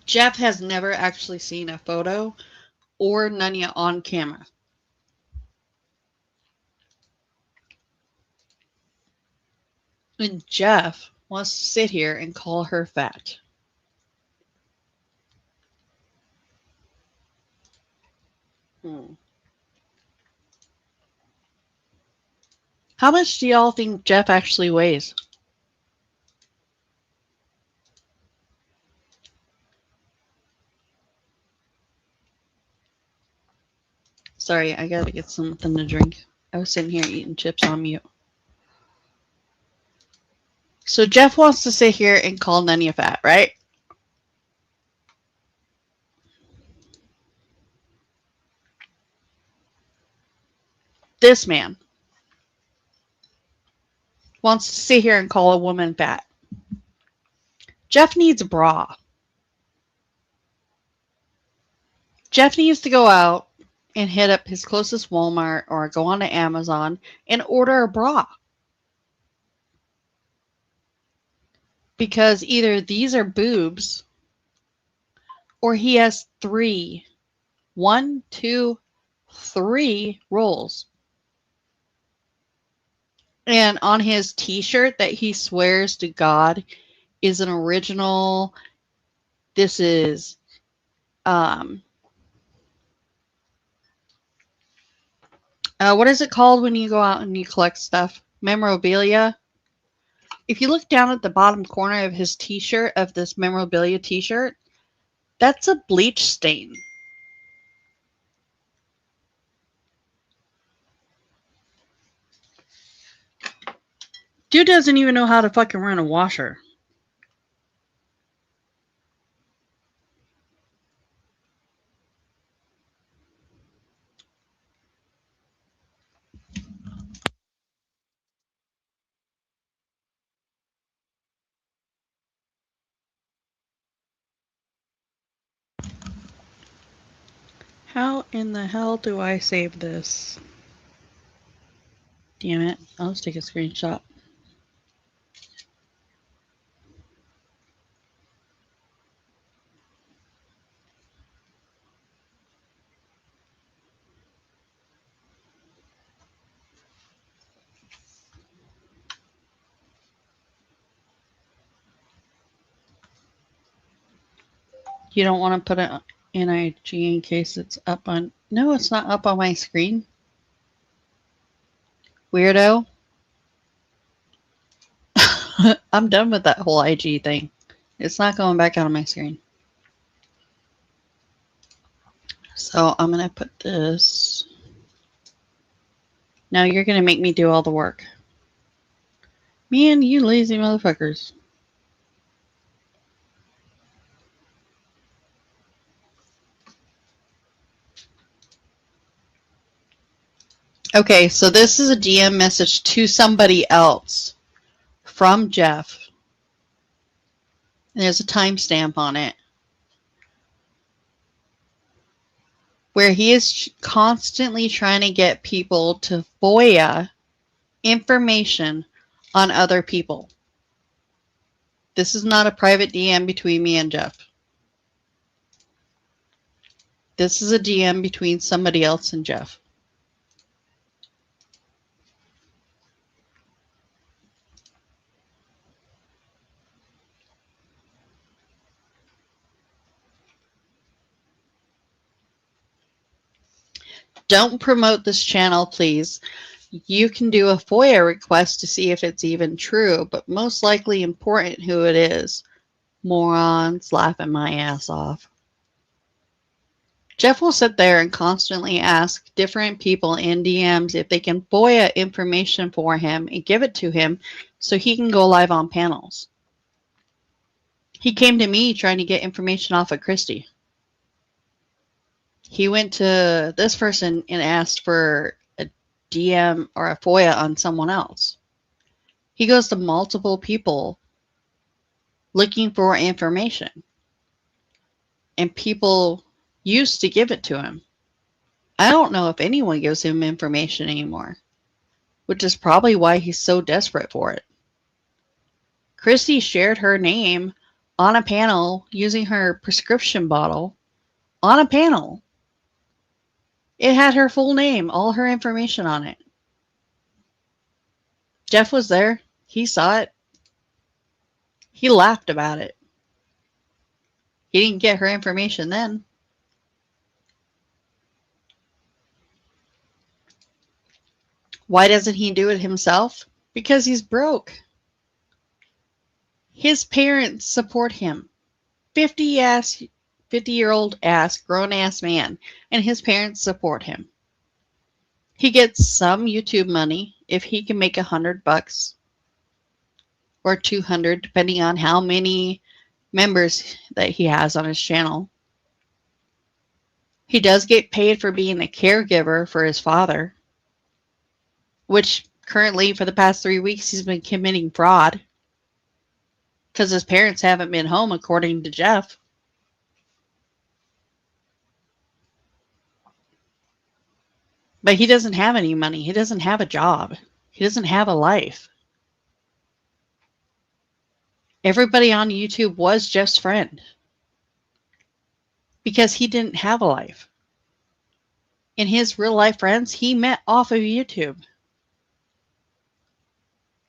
Jeff has never actually seen a photo or Nunya on camera. And Jeff wants to sit here and call her fat. How much do y'all think Jeff actually weighs? Sorry, I gotta get something to drink. I was sitting here eating chips on mute. So Jeff wants to sit here and call Nunya fat, right? This man wants to sit here and call a woman fat. Jeff needs a bra. Jeff needs to go out and hit up his closest Walmart or go on to Amazon and order a bra. Because either these are boobs or he has 3 rolls. And on his t-shirt that he swears to God is an original, this is what is it called when you go out and you collect stuff? Memorabilia. If you look down at the bottom corner of his t-shirt, of this memorabilia t-shirt, that's a bleach stain. Dude doesn't even know how to fucking run a washer. How in the hell do I save this? Damn it. I'll just take a screenshot. You don't want to put it in IG in case it's up on... No, it's not up on my screen. Weirdo. I'm done with that whole IG thing. It's not going back out on my screen. So I'm going to put this... Now you're going to make me do all the work. Man, you lazy motherfuckers. Okay, so this is a DM message to somebody else from Jeff. There's a timestamp on it where he is constantly trying to get people to FOIA information on other people. This is not a private DM between me and Jeff. This is a DM between somebody else and Jeff. Don't promote this channel, please. You can do a FOIA request to see if it's even true, but most likely important who it is. Morons laughing my ass off. Jeff will sit there and constantly ask different people in DMs if they can FOIA information for him and give it to him so he can go live on panels. He came to me trying to get information off of Christy. He went to this person and asked for a DM or a FOIA on someone else. He goes to multiple people looking for information. And people used to give it to him. I don't know if anyone gives him information anymore, which is probably why he's so desperate for it. Christy shared her name on a panel using her prescription bottle on a panel. It had her full name, all her information on it. Jeff was there. He saw it. He laughed about it. He didn't get her information then. Why doesn't he do it himself? Because he's broke. His parents support him. 50-year-old ass, grown-ass man, and his parents support him. He gets some YouTube money if he can make $100 or 200, depending on how many members that he has on his channel. He does get paid for being a caregiver for his father, which currently for the past 3 weeks he's been committing fraud because his parents haven't been home, according to Jeff. But he doesn't have any money. He doesn't have a job. He doesn't have a life. Everybody on YouTube was Jeff's friend because he didn't have a life. And his real life friends, he met off of YouTube.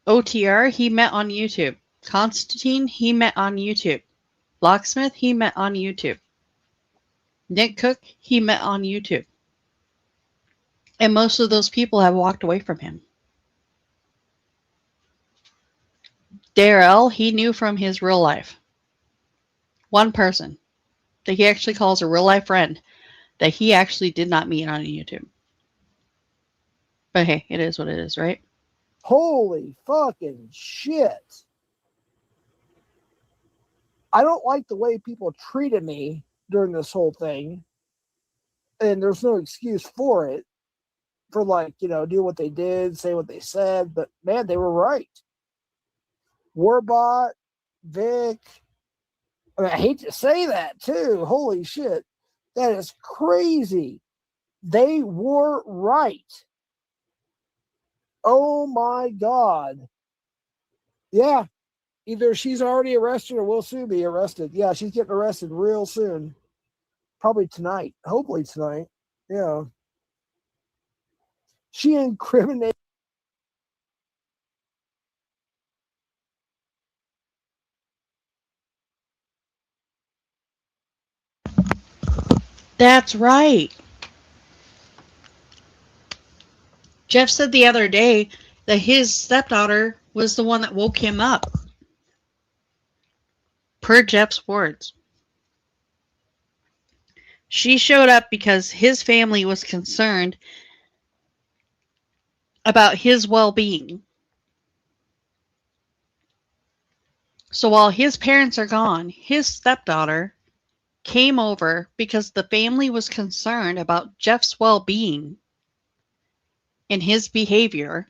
OTR, he met on YouTube. Constantine, he met on YouTube. Locksmith, he met on YouTube. Nick Cook, he met on YouTube. And most of those people have walked away from him. Darrell, he knew from his real life. One person that he actually calls a real life friend that he actually did not meet on YouTube. But hey, it is what it is, right?
Holy fucking shit. I don't like the way people treated me during this whole thing. And there's no excuse for it. For do what they did, say what they said. But man, they were right. Warbot, Vic. I mean, I hate to say that too. Holy shit. That is crazy. They were right. Oh my God. Yeah. Either she's already arrested or will soon be arrested. Yeah, she's getting arrested real soon. Probably tonight. Hopefully tonight. Yeah. She incriminated.
That's right. Jeff said the other day that his stepdaughter was the one that woke him up. Per Jeff's words. She showed up because his family was concerned about his well-being. So while his parents are gone, his stepdaughter came over because the family was concerned about Jeff's well-being and his behavior,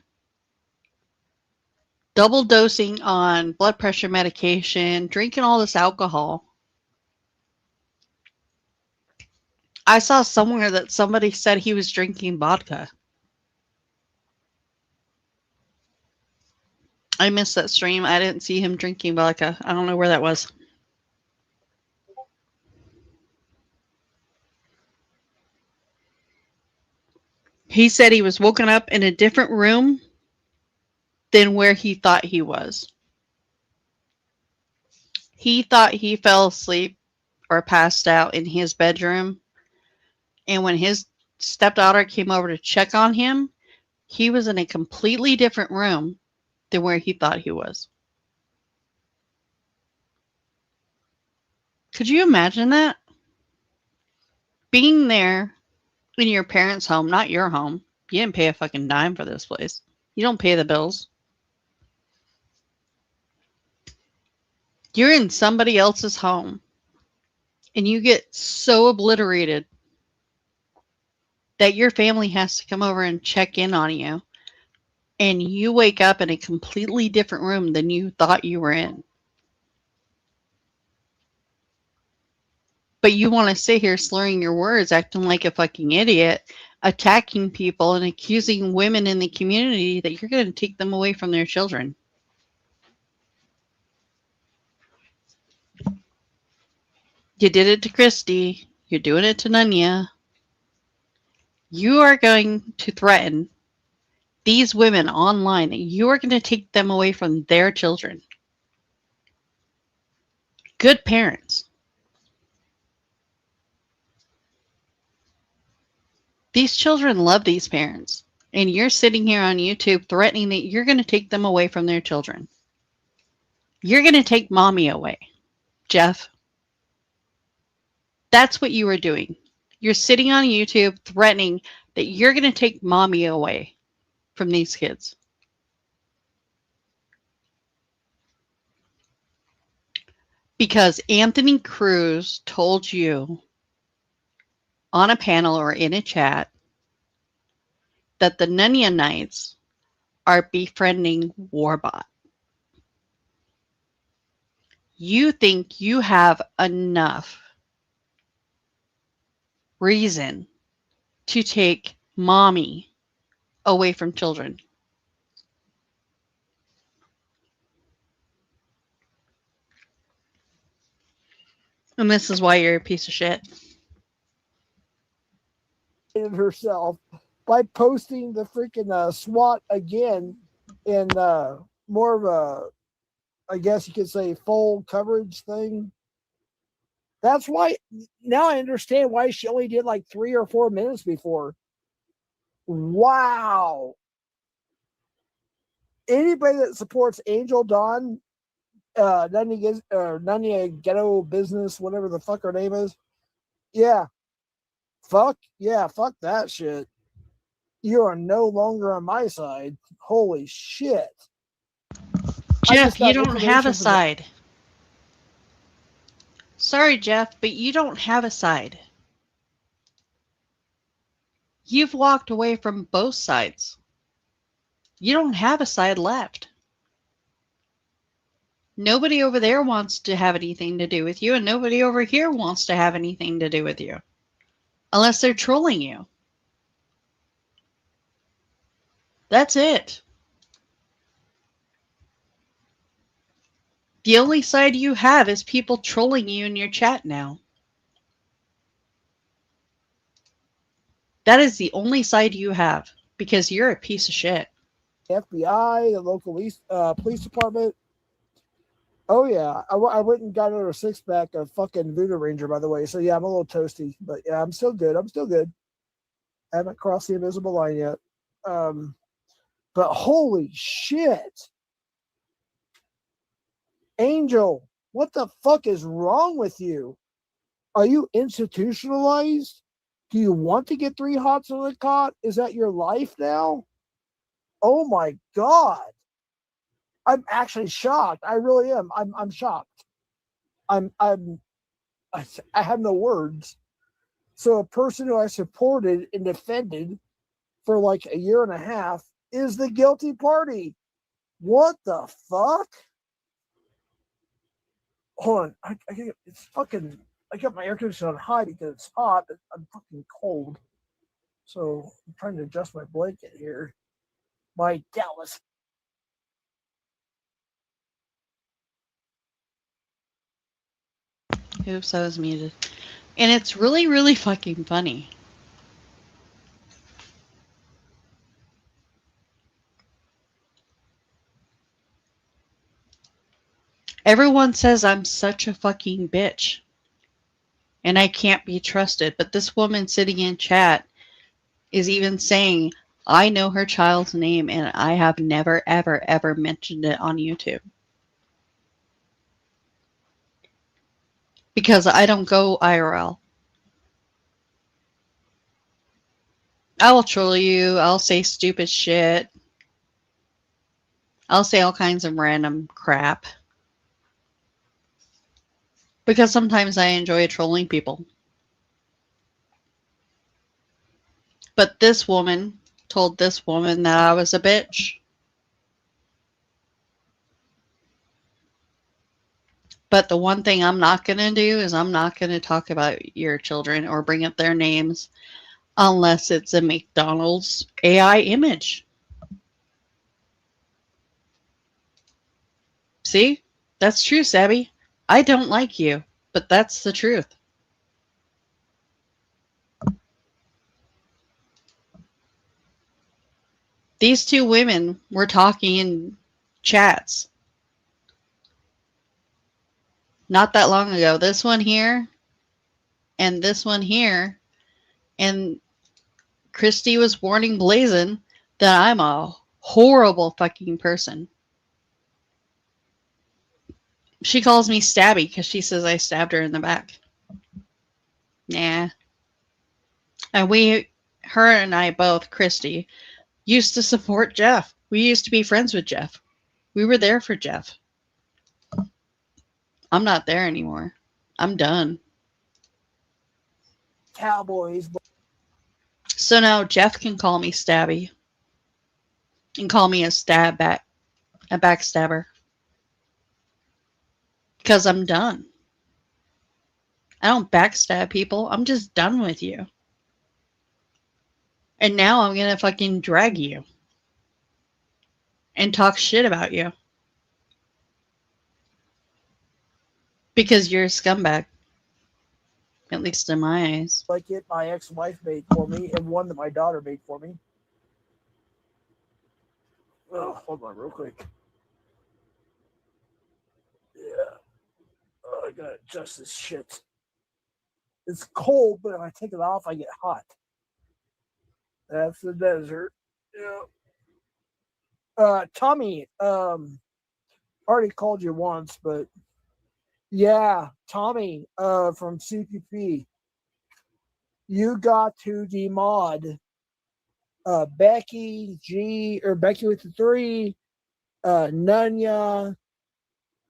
double dosing on blood pressure medication, drinking all this alcohol. I saw somewhere that somebody said he was drinking vodka. I missed that stream. I didn't see him drinking vodka. I don't know where that was. He said he was woken up in a different room than where he thought he was. He thought he fell asleep or passed out in his bedroom. And when his stepdaughter came over to check on him, he was in a completely different room than where he thought he was. Could you imagine that? Being there in your parents' home, not your home. You didn't pay a fucking dime for this place. You don't pay the bills. You're in somebody else's home and you get so obliterated that your family has to come over and check in on you, and you wake up in a completely different room than you thought you were in. But you want to sit here slurring your words, acting like a fucking idiot, attacking people and accusing women in the community that you're going to take them away from their children. You did it to Christy. You're doing it to Nunya. You are going to threaten these women online that you are going to take them away from their children. Good parents. These children love these parents. And you're sitting here on YouTube threatening that you're going to take them away from their children. You're going to take mommy away, Jeff. That's what you are doing. You're sitting on YouTube threatening that you're going to take mommy away from these kids. Because Anthony Cruz told you on a panel or in a chat that the Nunya Knights are befriending Warbot. You think you have enough reason to take mommy away from children. And this is why you're a piece of shit.
Herself by posting the freaking SWAT again in more of a, I guess you could say, full coverage thing. That's why now I understand why she only did like 3 or 4 minutes before. Wow. Anybody that supports Angel Dawn, Nunya Ghetto Business, whatever the fuck her name is, fuck that shit. You are no longer on my side. Holy shit.
Jeff, you don't have a side. Sorry, Jeff, but you don't have a side. You've walked away from both sides. You don't have a side left. Nobody over there wants to have anything to do with you, and nobody over here wants to have anything to do with you. Unless they're trolling you. That's it. The only side you have is people trolling you in your chat now. That is the only side you have, because you're a piece of shit.
FBI, the local police department. Oh, yeah. I went and got another 6-pack of fucking Voodoo Ranger, by the way. So, yeah, I'm a little toasty. But, yeah, I'm still good. I haven't crossed the invisible line yet. But holy shit. Angel, what the fuck is wrong with you? Are you institutionalized? Do you want to get 3 hots on the cot? Is that your life now? Oh my God. I'm actually shocked. I really am. I'm shocked. I have no words. So a person who I supported and defended for like a year and a half is the guilty party. What the fuck? Hold on. It's fucking, I got my air conditioner on high because it's hot. I'm fucking cold. So I'm trying to adjust my blanket here. My Dallas.
Oops, I was muted. And it's really, really fucking funny. Everyone says I'm such a fucking bitch. And I can't be trusted. But this woman sitting in chat is even saying, I know her child's name and I have never, ever, ever mentioned it on YouTube. Because I don't go IRL. I will troll you. I'll say stupid shit. I'll say all kinds of random crap. Because sometimes I enjoy trolling people. But this woman told this woman that I was a bitch. But the one thing I'm not going to do is I'm not going to talk about your children or bring up their names unless it's a McDonald's AI image. See? That's true, Sabby. I don't like you, but that's the truth. These two women were talking in chats not that long ago. This one here and this one here. And Christy was warning Blazin that I'm a horrible fucking person. She calls me Stabby because she says I stabbed her in the back. Nah. And her and I both, Christy, used to support Jeff. We used to be friends with Jeff. We were there for Jeff. I'm not there anymore. I'm done.
Cowboys.
So now Jeff can call me Stabby and call me a backstabber. Because I'm done. I don't backstab people. I'm just done with you. And now I'm going to fucking drag you and talk shit about you. Because you're a scumbag. At least in my eyes.
Like it, my ex-wife made for me, and one that my daughter made for me. Oh, hold on real quick. Yeah. Oh, I gotta adjust this shit. It's cold, but if I take it off, I get hot. That's the desert. Yeah. Tommy, already called you once, but yeah, Tommy, from CPP, you got to demod Becky G or Becky with the 3, Nunya.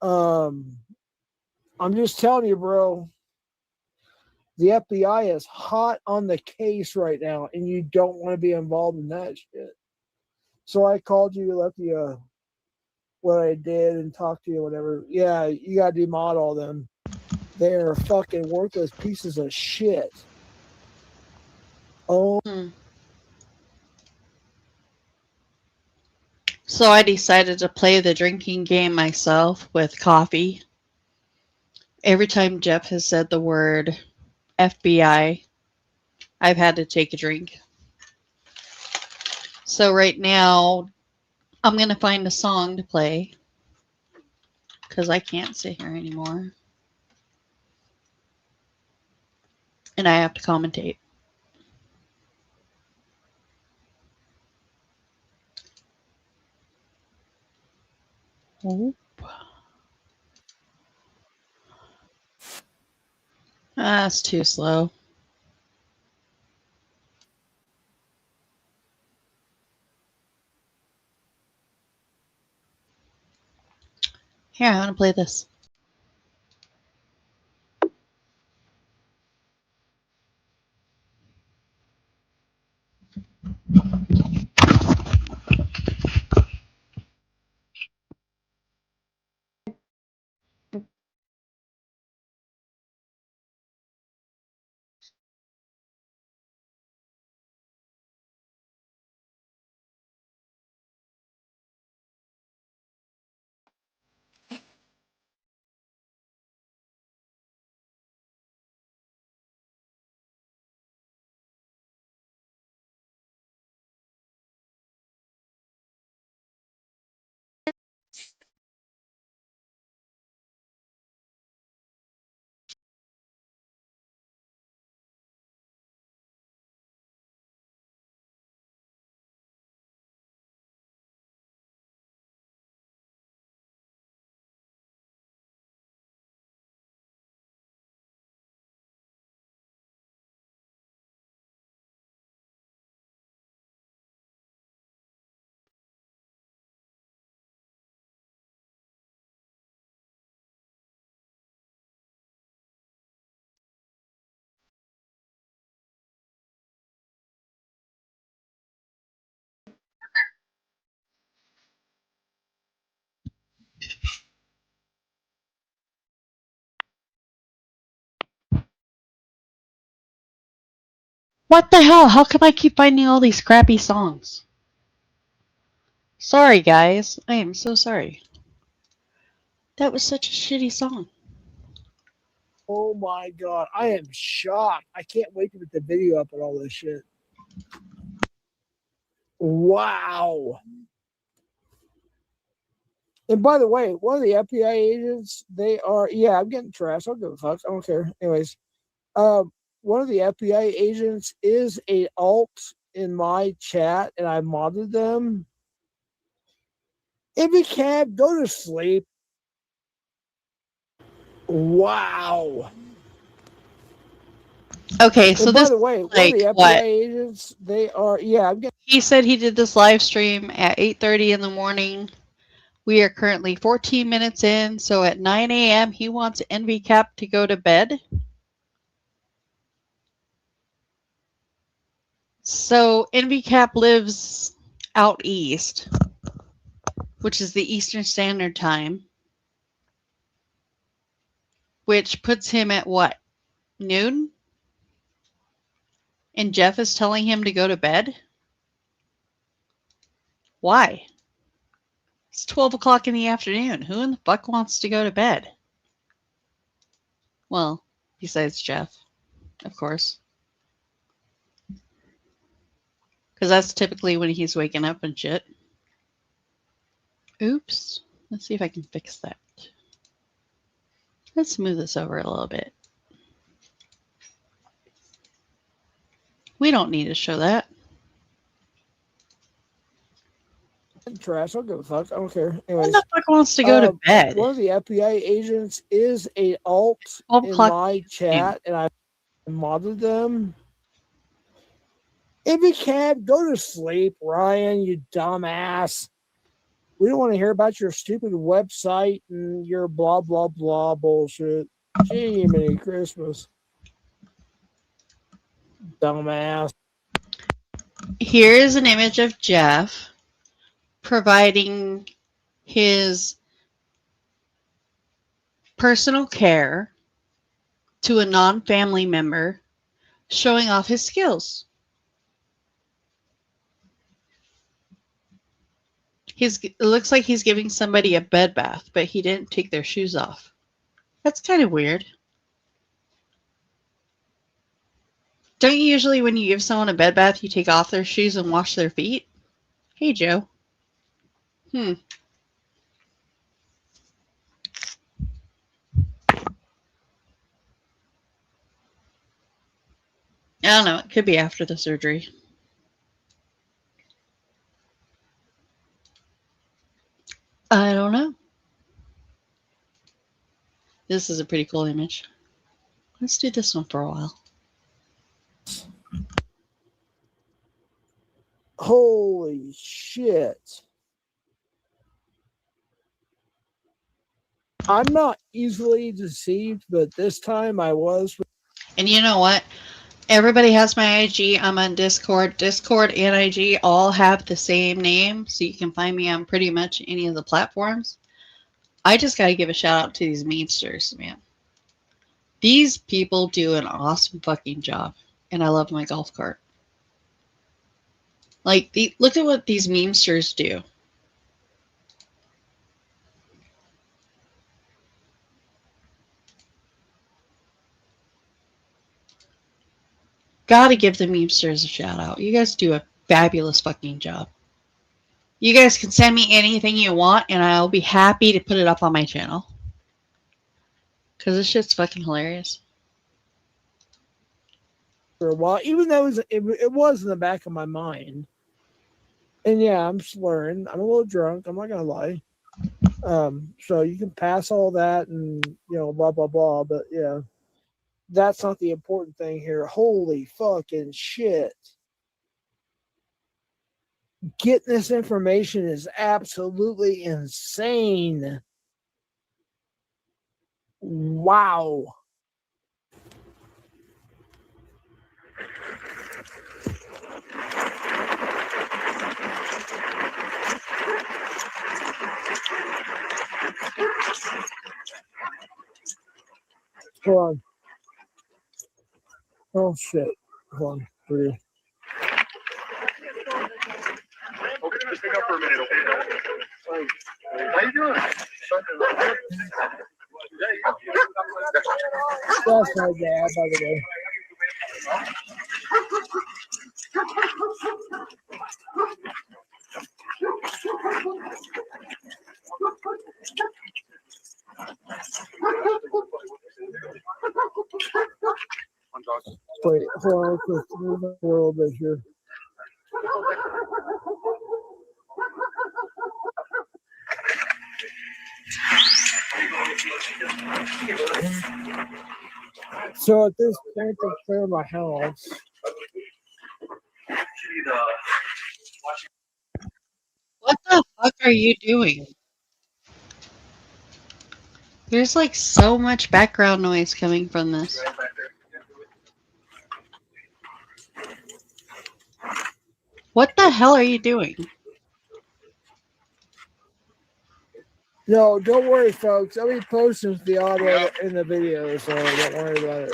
I'm just telling you, bro. The FBI is hot on the case right now, and you don't want to be involved in that shit. So I called you, left you what I did, and talked to you, whatever. Yeah, you got to demod all them. They're fucking worthless pieces of shit. Oh.
So I decided to play the drinking game myself with coffee. Every time Jeff has said the word FBI, I've had to take a drink. So right now, I'm going to find a song to play. Because I can't sit here anymore. And I have to commentate. Oh. That's too slow. Here, I want to play this. What the hell? How come I keep finding all these crappy songs? Sorry, guys. I am so sorry. That was such a shitty song.
Oh my god, I am shocked. I can't wait to put the video up and all this shit. Wow. And by the way, one of the FBI agents, they are, yeah, I'm getting trashed. I don't give a fuck. I don't care. Anyways, one of the FBI agents is a alt in my chat, and I modded them. If you can't, go to sleep. Wow.
Okay, so
And by
this
the way,
is
one of
like
the FBI
what?
agents, they are, yeah, I'm getting.
He said he did this live stream at 8:30 in the morning. We are currently 14 minutes in, so at 9 a.m. he wants Envy Cap to go to bed. So Envy Cap lives out east, which is the Eastern Standard Time, which puts him at what? Noon? And Jeff is telling him to go to bed? Why? It's 12 o'clock in the afternoon. Who in the fuck wants to go to bed? Well, besides Jeff, of course. Because that's typically when he's waking up and shit. Oops. Let's see if I can fix that. Let's move this over a little bit. We don't need to show that.
Trash. I don't give a fuck. I don't care.
Who
Anyways,
the fuck wants to go to bed?
one of the FBI agents is a alt
12
in
o'clock.
my chat, and I modded them. If you can't, go to sleep, Ryan, you dumbass. We don't want to hear about your stupid website and your blah, blah, blah bullshit. Gee, Merry Christmas. Dumbass.
Here is an image of Jeff providing his personal care to a non-family member, showing off his skills. It looks like he's giving somebody a bed bath, but he didn't take their shoes off. That's kind of weird. Don't you usually, when you give someone a bed bath, you take off their shoes and wash their feet? Hey, Joe. I don't know. It could be after the surgery. I don't know. This is a pretty cool image. Let's do this one for a while.
Holy shit. I'm not easily deceived, but this time I was.
And you know what? Everybody has my IG. I'm on Discord. Discord and IG all have the same name, so you can find me on pretty much any of the platforms. I just got to give a shout out to these memesters, man. These people do an awesome fucking job, and I love my golf cart. Like, look at what these memesters do. Gotta give the memesters a shout out. You guys do a fabulous fucking job. You guys can send me anything you want, and I'll be happy to put it up on my channel. Because this shit's fucking hilarious.
For a while, even though it was in the back of my mind. And yeah, I'm slurring. I'm a little drunk. I'm not gonna lie. So you can pass all that and blah blah blah. But yeah, that's not the important thing here. Holy fucking shit! Getting this information is absolutely insane. Wow. Hold on. Oh shit. Hold on. for you.
Okay, just pick up for a minute, okay? How you doing?
That's my dad, by the way. Wait, hold on, let's move a little bit here. So at this point, I clear my house.
What the fuck are you doing? There's like so much background noise coming from this. What the hell are you doing?
No, don't worry, folks. I'll be posting the audio in the video, so don't worry about it.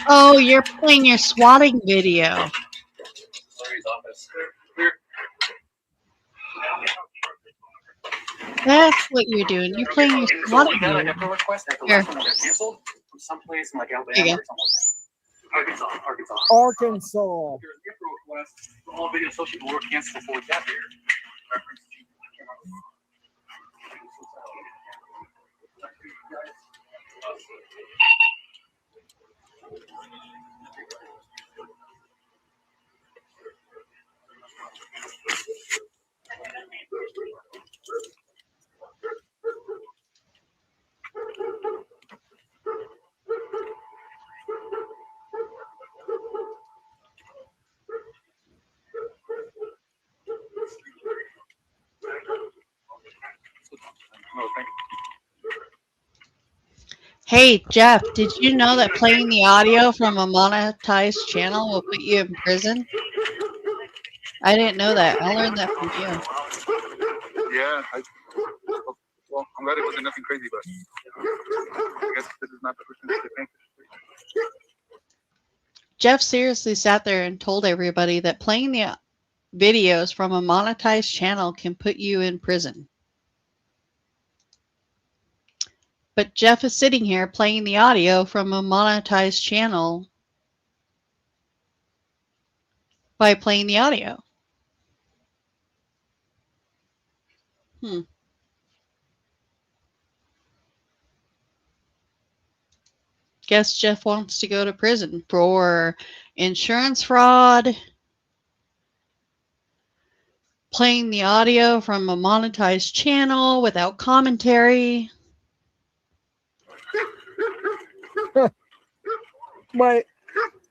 Oh, you're playing your swatting video. That's what you're doing. You're playing your swatting video. Here. There you go.
Arkansas.
All video associated were canceled before we got here.
Hey, Jeff, did you know that playing the audio from a monetized channel will put you in prison? I didn't know that. I learned that from you.
Yeah, well, I'm glad it wasn't nothing crazy, but I guess this is not the person to think.
Jeff seriously sat there and told everybody that playing the videos from a monetized channel can put you in prison. But Jeff is sitting here playing the audio from a monetized channel by playing the audio. Guess Jeff wants to go to prison for insurance fraud, playing the audio from a monetized channel without commentary.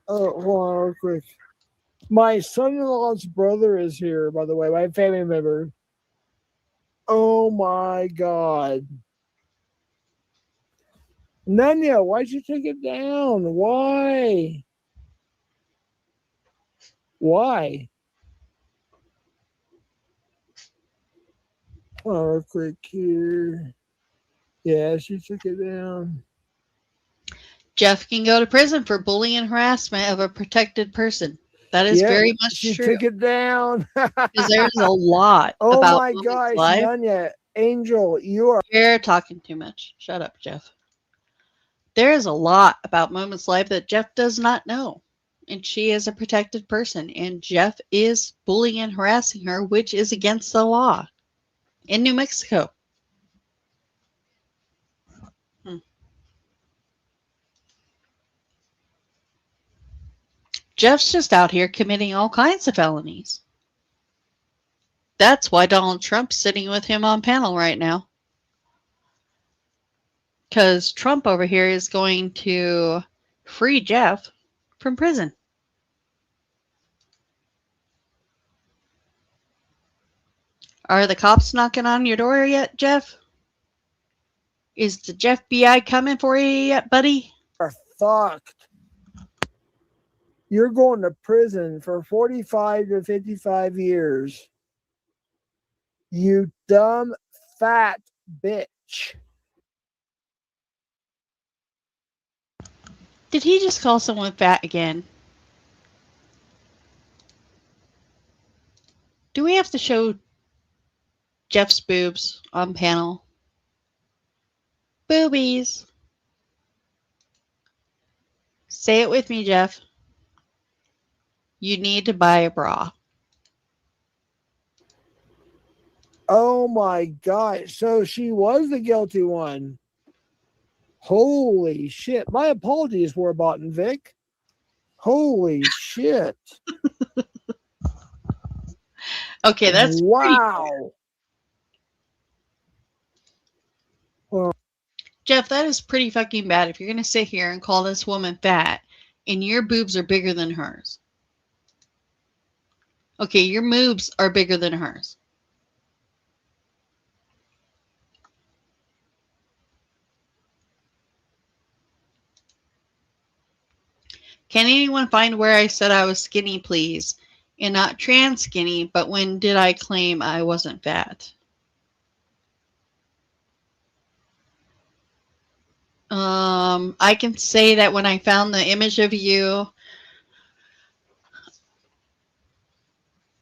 Hold on real quick. My son-in-law's brother is here, by the way, my family member. Oh my God. Nanya, why'd you take it down? Why? Why? Oh, real quick here. Yeah, she took it down.
Jeff can go to prison for bullying and harassment of a protected person. That is very much
she
true.
took it down.
Because there's a lot
Oh
about
my
women's
gosh,
life.
Nanya, Angel, you are.
You're talking too much. Shut up, Jeff. There is a lot about Moment's life that Jeff does not know. And she is a protected person. And Jeff is bullying and harassing her, which is against the law in New Mexico. Jeff's just out here committing all kinds of felonies. That's why Donald Trump's sitting with him on panel right now. Because Trump over here is going to free Jeff from prison. Are the cops knocking on your door yet, Jeff? Is the FBI coming for you yet, buddy?
Are fucked. You're going to prison for 45 to 55 years. You dumb, fat bitch.
Did he just call someone fat again? Do we have to show Jeff's boobs on panel? Boobies. Say it with me, Jeff. You need to buy a bra.
Oh my God. So she was the guilty one. Holy shit. My apologies, Warbot and Vic. Holy shit.
Okay, that's
wow. Well,
Jeff, that is pretty fucking bad if you're going to sit here and call this woman fat and your boobs are bigger than hers. Okay, your moobs are bigger than hers. Can anyone find where I said I was skinny, please? And not trans skinny, but when did I claim I wasn't fat? I can say that when I found the image of you,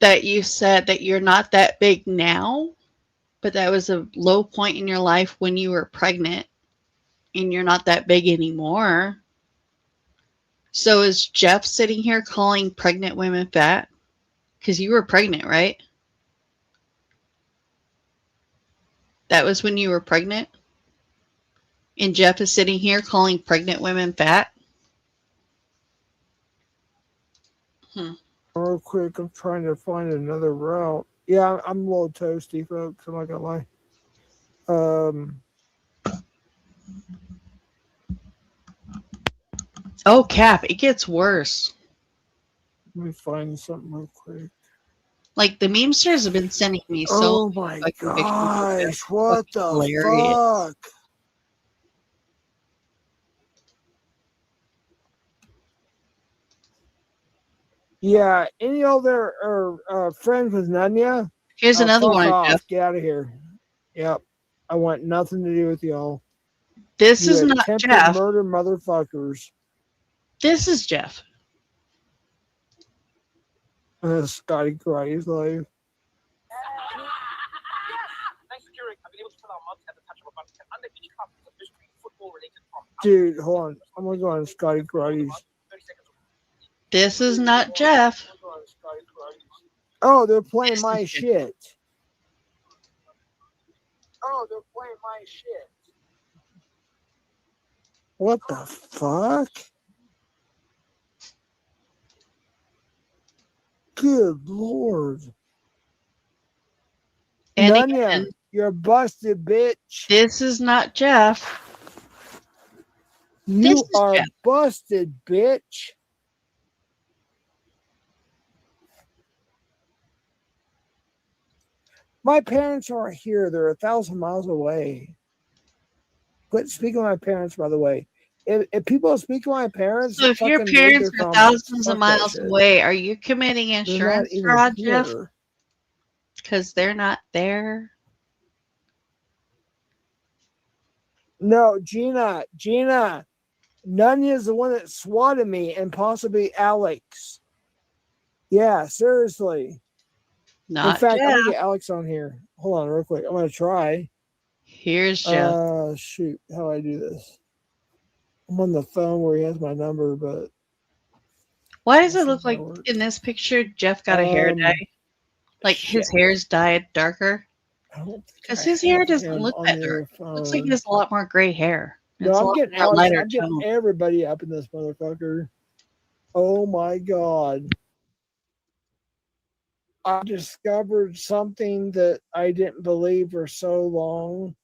that you said that you're not that big now, but that was a low point in your life when you were pregnant, and you're not that big anymore. So is Jeff sitting here calling pregnant women fat? Because you were pregnant, right? That was when you were pregnant? And Jeff is sitting here calling pregnant women fat?
real quick, I'm trying to find another route. Yeah, I'm a little toasty, folks. I'm not gonna lie.
Oh, Cap, it gets worse.
Let me find something real quick.
Like, the memesters have been sending me so
Oh my gosh, what the
hilarious.
fuck? Yeah, any of there are friends with Nunya?
Here's another
fuck
one,
off.
Jeff.
Get out of here. Yep. I want nothing to do with y'all.
This
You
is not
attempted
Jeff.
murder motherfuckers.
This is Jeff.
Scotty Karate's life. Dude, hold on. I'm gonna go on Scotty Karate's.
This is not Jeff.
Oh, they're playing my shit. Oh, they're playing my shit. What the fuck? Good Lord.
And
Nunya,
again,
you're busted, bitch.
this is not Jeff.
You
This is
are
Jeff.
busted, bitch. My parents aren't here. They're 1,000 miles away. Quit speaking of my parents, by the way. If people speak to my parents,
So if your
fucking
parents
read their
are
comments.
thousands
Fuck
of
that
miles
shit.
away, are you committing
They're not
insurance
even
fraud, Jeff?
here.
Because they're not there.
No, Gina. Nunya's the one that swatted me, and possibly Alex. Yeah, seriously.
Not
In fact, I'm
Jeff.
gonna get Alex on here. Hold on, real quick. I'm gonna try.
Here's Jeff.
Shoot, how do I do this? I'm on the phone where he has my number, but
Why does it look like in this picture Jeff got a hair dye? Like his hair's dyed darker? Because his hair doesn't look that dark. It looks like he has a lot more gray hair.
No, I'm getting Alex.
lighter
I'm getting
tone.
everybody up in this motherfucker. Oh my god. I discovered something that I didn't believe for so long.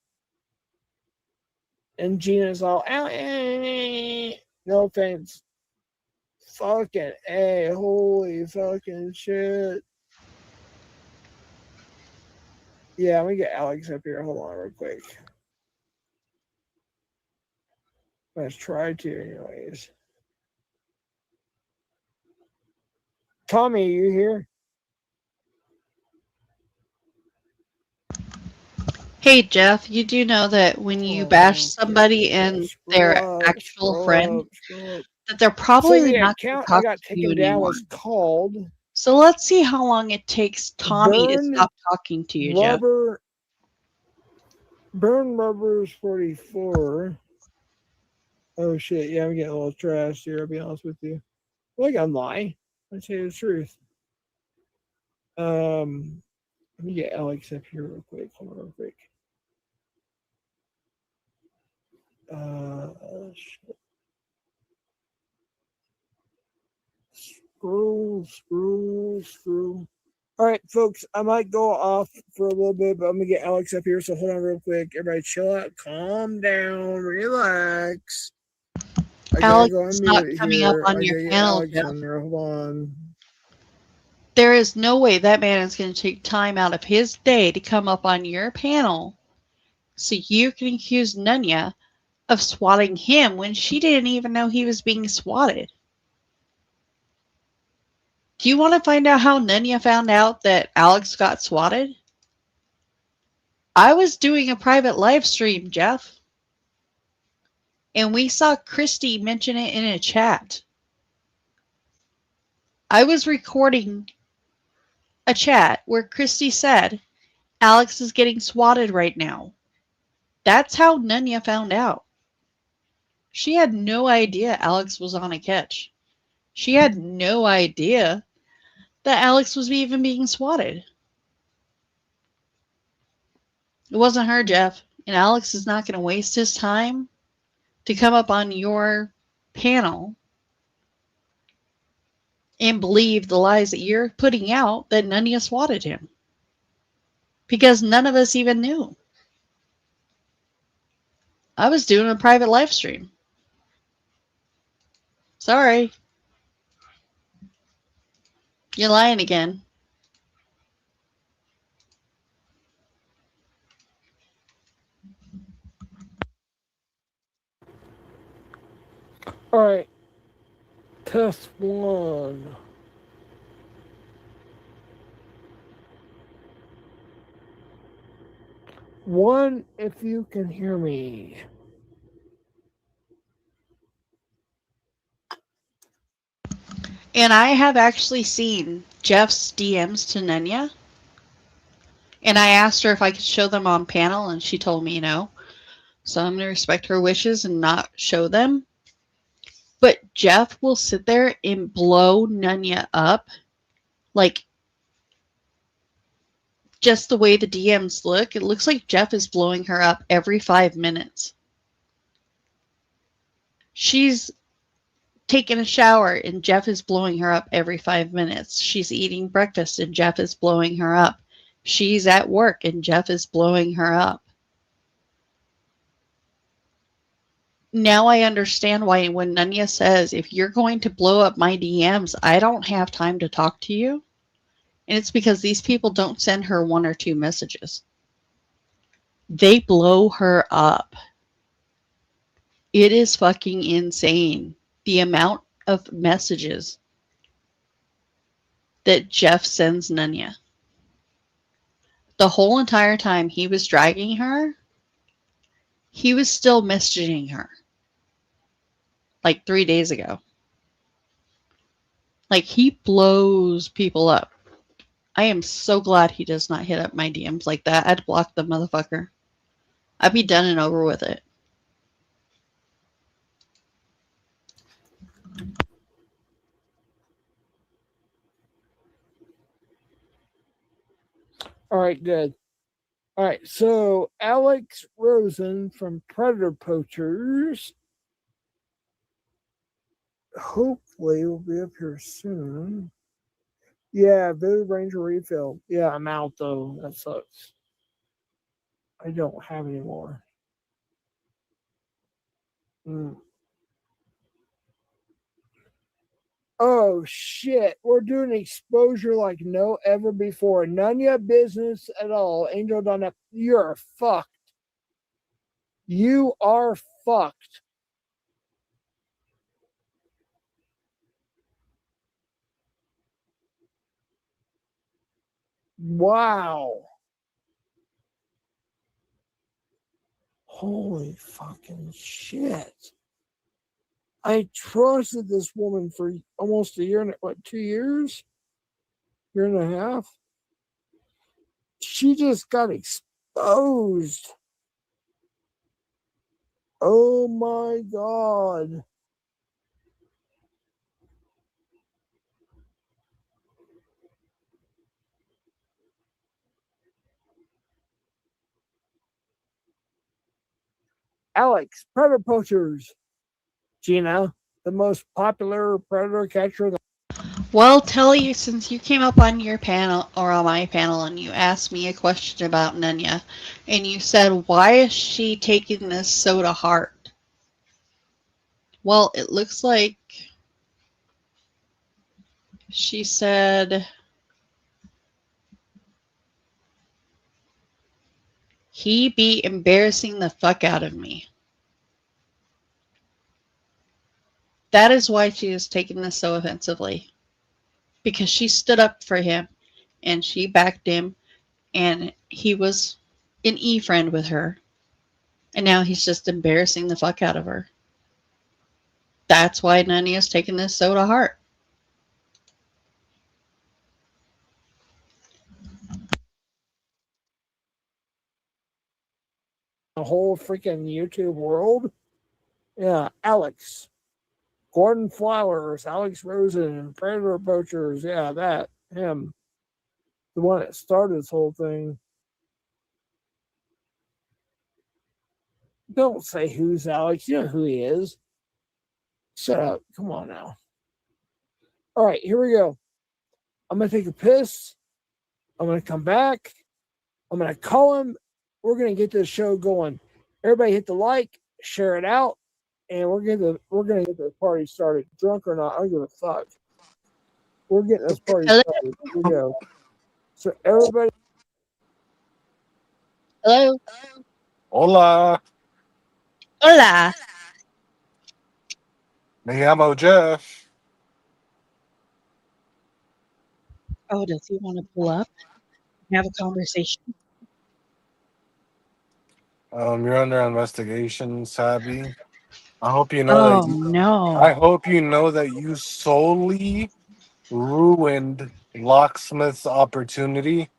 And Gina's all, no offense. Fucking A, holy fucking shit. Yeah, let me get Alex up here. Hold on real quick. Let's try to, anyways. Tommy, are you here?
Hey, Jeff, you do know that when you bash somebody and their actual friend, that they're probably
so the
not
account
going
I
to talk
got
to you
taken down
anymore.
was called.
So let's see how long it takes Tommy to
Burn
stop talking to you, Jeff.
rubber. Burn rubber is 44. Oh shit! Yeah, I'm getting a little trashed here. I'll be honest with you. Like I'm lying. I tell you the truth. Let me get Alex up here real quick. Hold on real quick. Shit. Screw. All right, folks, I might go off for a little bit, but I'm gonna get Alex up here. So hold on real quick. Everybody, chill out, calm down, relax. I gotta
Alex
go on
is not
mute
coming up
here.
on
I
your
gotta get
panel,
Alex
Jeff.
on there. Hold on.
There is no way that man is going to take time out of his day to come up on your panel so you can accuse Nunya of swatting him when she didn't even know he was being swatted. Do you want to find out how Nunya found out that Alex got swatted? I was doing a private live stream, Jeff, and we saw Christy mention it in a chat. I was recording a chat where Christy said, Alex is getting swatted right now. That's how Nunya found out. She had no idea Alex was on a catch. She had no idea that Alex was even being swatted. It wasn't her, Jeff. And Alex is not going to waste his time to come up on your panel and believe the lies that you're putting out that Nunya swatted him. Because none of us even knew. I was doing a private live stream. Sorry. You're lying again.
All right. Test one. One, if you can hear me.
And I have actually seen Jeff's DMs to Nunya. And I asked her if I could show them on panel, and she told me no. So I'm going to respect her wishes and not show them. But Jeff will sit there and blow Nunya up. Like, just the way the DMs look, it looks like Jeff is blowing her up every 5 minutes. She's taking a shower and Jeff is blowing her up every 5 minutes. She's eating breakfast and Jeff is blowing her up. She's at work and Jeff is blowing her up. Now I understand why when Nunya says, if you're going to blow up my DMs, I don't have time to talk to you. And it's because these people don't send her 1 or 2 messages. They blow her up. It is fucking insane. The amount of messages that Jeff sends Nunya. The whole entire time he was dragging her, he was still messaging her. Like 3 days ago. Like, he blows people up. I am so glad he does not hit up my DMs like that. I'd block the motherfucker. I'd be done and over with it.
All right, good. All right, so Alex Rosen from Predator Poachers. Hopefully, will be up here soon. Yeah, Voodoo Ranger refill. Yeah, I'm out though. That sucks. I don't have any more. Oh shit, we're doing exposure like no ever before. Nunya business at all. Angel Donna, you're fucked. You are fucked. Wow. Holy fucking shit. I trusted this woman for almost a year and what, 2 years? year and a half. She just got exposed. Oh my God. Alex, predator poachers. Gina, the most popular predator catcher.
Well, Telly, since you came up on your panel or on my panel and you asked me a question about Nunya, and you said, why is she taking this so to heart? Well, it looks like she said he be embarrassing the fuck out of me. That is why she is taking this so offensively. Because she stood up for him and she backed him and he was an e-friend with her. And now he's just embarrassing the fuck out of her. That's why Nunya's taking this so to heart.
The whole freaking YouTube world. Yeah, Alex. Gordon Flowers, Alex Rosen, Predator Poachers. Yeah, that. Him. The one that started this whole thing. Don't say who's Alex. You know who he is. Shut up. Come on now. All right, here we go. I'm going to take a piss. I'm going to come back. I'm going to call him. We're going to get this show going. Everybody hit the like, share it out, and we're going to get this party started. Drunk or not, I don't give a fuck. We're getting this party started. Here we go. So everybody.
Hello.
Hola.
Hola.
Me llamo Jeff.
Oh, does he want to pull up and have a conversation?
You're under investigation, Sabby. I hope you know that
Oh,
you. I
no.
hope you know that you solely ruined Locksmith's opportunity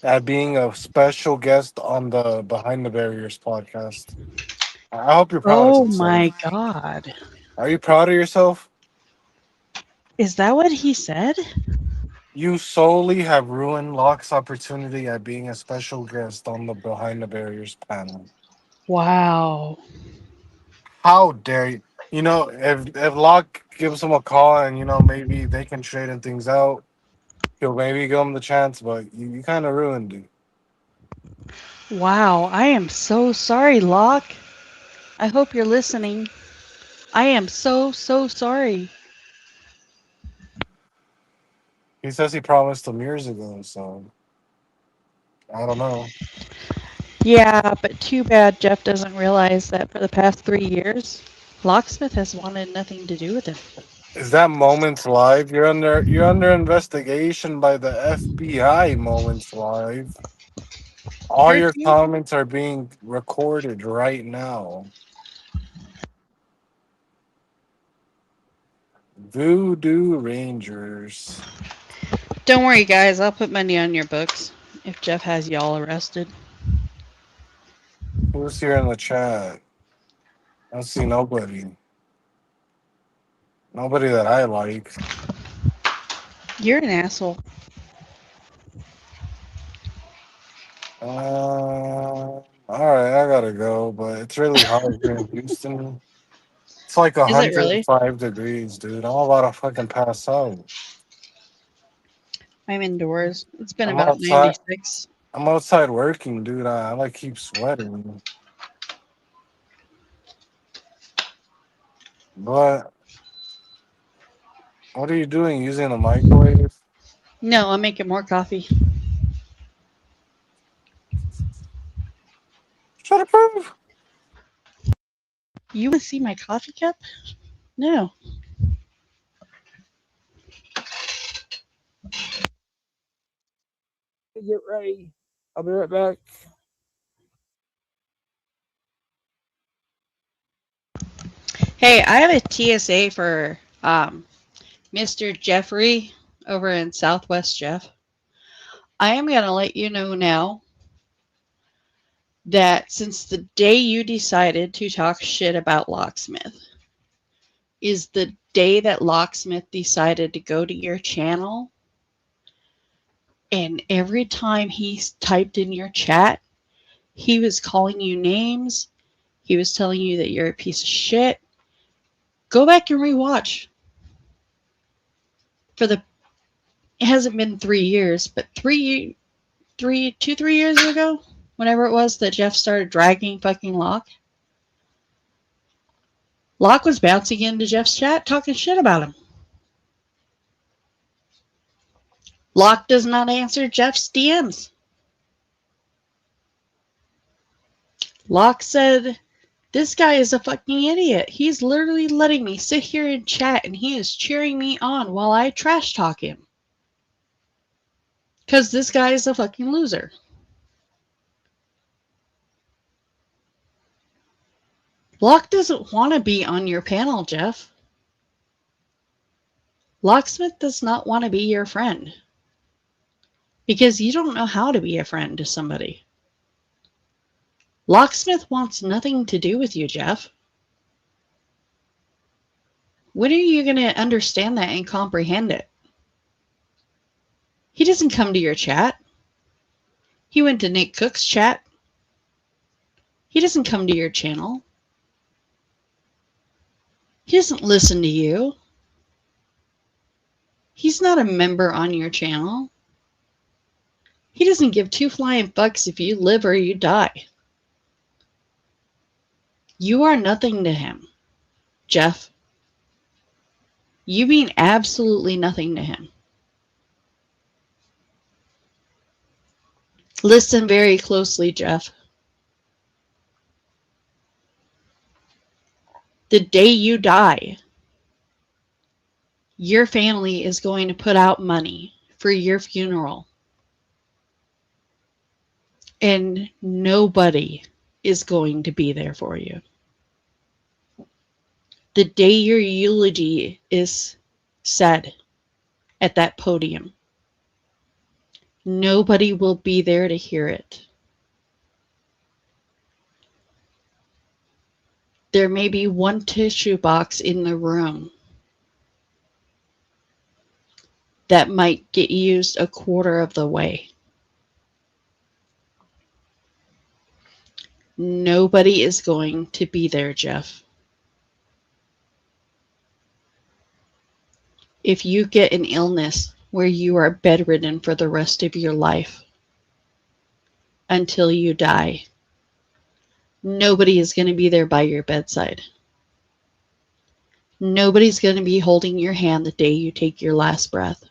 at being a special guest on the Behind the Barriers podcast. I hope you're proud of
Oh,
yourself.
my God.
Are you proud of yourself?
Is that what he said?
You solely have ruined Locke's opportunity at being a special guest on the Behind the Barriers panel.
Wow.
How dare you? You know, if Locke gives him a call and maybe they can straighten things out, he'll maybe give him the chance. But you kind of ruined it.
Wow. I am so sorry, Locke. I hope you're listening. I am so, so sorry.
He says he promised him years ago, so I don't know.
Yeah, but too bad Jeff doesn't realize that for the past 3 years, Locksmith has wanted nothing to do with him.
Is that Moments Live? You're under investigation by the FBI. Moments Live. All
Heard
your
you?
comments are being recorded right now. Voodoo Rangers.
Don't worry, guys. I'll put money on your books if Jeff has y'all arrested.
Who's here in the chat? I don't see nobody. Nobody that I like.
You're an asshole.
All right, I gotta go, but it's really hot here in Houston. It's like
Is it really?
105 degrees, dude. I'm about to fucking pass out.
I'm indoors. It's been
I'm
about
outside.
96.
I'm outside working, dude. I like keep sweating. But what are you doing? Using the microwave?
No, I'm making more coffee.
Shut up, proof.
You want to see my coffee cup? No.
Get ready. I'll be right back.
Hey, I have a TSA for Mr. Jeffrey over in Southwest Jeff. I am going to let you know now that since the day you decided to talk shit about Locksmith is the day that Locksmith decided to go to your channel, and every time he typed in your chat, he was calling you names. He was telling you that you're a piece of shit. Go back and rewatch. It hasn't been 3 years, but 3 years ago, whenever it was that Jeff started dragging fucking Locke was bouncing into Jeff's chat talking shit about him. Locke does not answer Jeff's DMs. Locke said, "This guy is a fucking idiot. He's literally letting me sit here and chat, and he is cheering me on while I trash talk him. Because this guy is a fucking loser." Locke doesn't want to be on your panel, Jeff. Locksmith does not want to be your friend. Because you don't know how to be a friend to somebody. Locksmith wants nothing to do with you, Jeff. When are you going to understand that and comprehend it? He doesn't come to your chat. He went to Nick Cook's chat. He doesn't come to your channel. He doesn't listen to you. He's not a member on your channel. He doesn't give two flying fucks if you live or you die. You are nothing to him, Jeff. You mean absolutely nothing to him. Listen very closely, Jeff. The day you die, your family is going to put out money for your funeral. And nobody is going to be there for you. The day your eulogy is said at that podium, nobody will be there to hear it. There may be one tissue box in the room that might get used a quarter of the way. Nobody is going to be there, Jeff. If you get an illness where you are bedridden for the rest of your life until you die, nobody is going to be there by your bedside. Nobody's going to be holding your hand the day you take your last breath.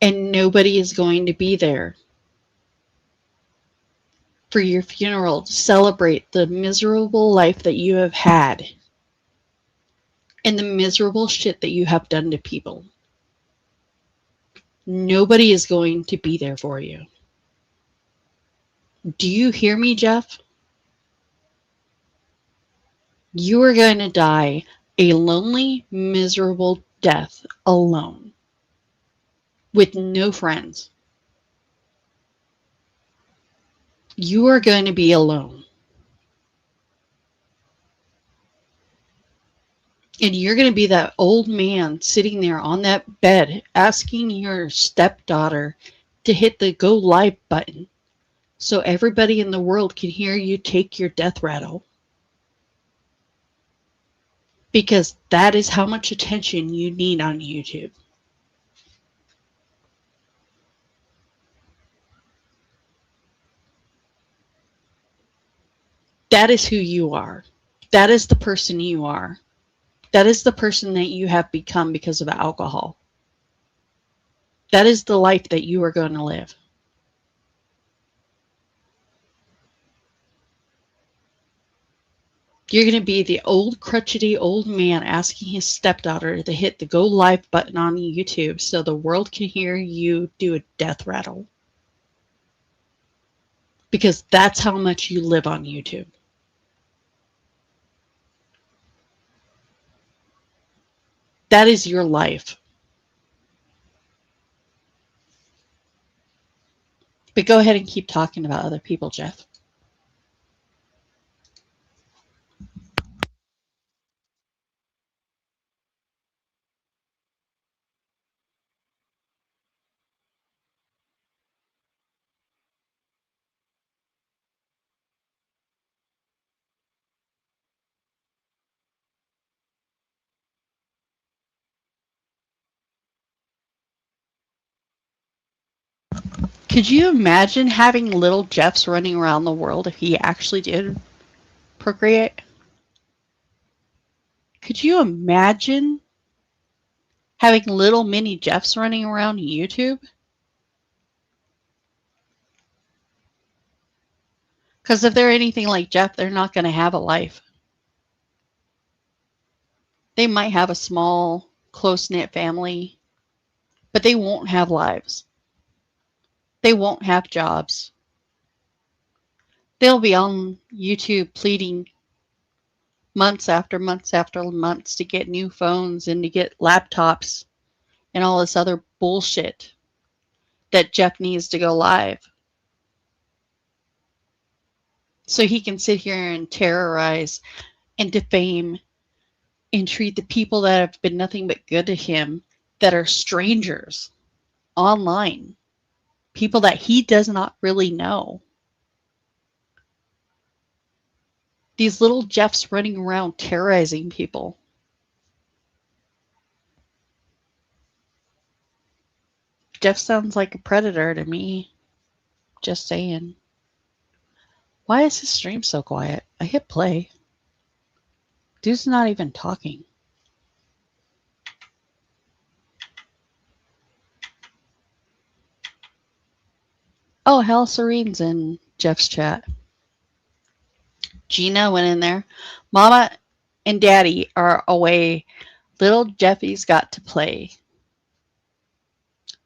And nobody is going to be there for your funeral to celebrate the miserable life that you have had and the miserable shit that you have done to people. Nobody is going to be there for you. Do you hear me, Jeff? You are going to die a lonely, miserable death alone with no friends. You are going to be alone. And you're going to be that old man sitting there on that bed asking your stepdaughter to hit the go live button so everybody in the world can hear you take your death rattle. Because that is how much attention you need on YouTube. That is who you are. That is the person you are. That is the person that you have become because of alcohol. That is the life that you are going to live. You're going to be the old crotchety old man asking his stepdaughter to hit the go live button on YouTube so the world can hear you do a death rattle. Because that's how much you live on YouTube. That is your life. But go ahead and keep talking about other people, Jeff. Could you imagine having little Jeffs running around the world if he actually did procreate? Could you imagine having little mini Jeffs running around YouTube? Because if they're anything like Jeff, they're not going to have a life. They might have a small, close-knit family, but they won't have lives. They won't have jobs. They'll be on YouTube pleading months after months after months to get new phones and to get laptops and all this other bullshit that Jeff needs to go live. So he can sit here and terrorize and defame and treat the people that have been nothing but good to him that are strangers online, people that he does not really know. These little Jeffs running around terrorizing people. Jeff sounds like a predator to me. Just saying. Why is his stream so quiet? I hit play. Dude's not even talking. Oh, Hal Serene's in Jeff's chat. Gina went in there. Mama and Daddy are away. Little Jeffy's got to play.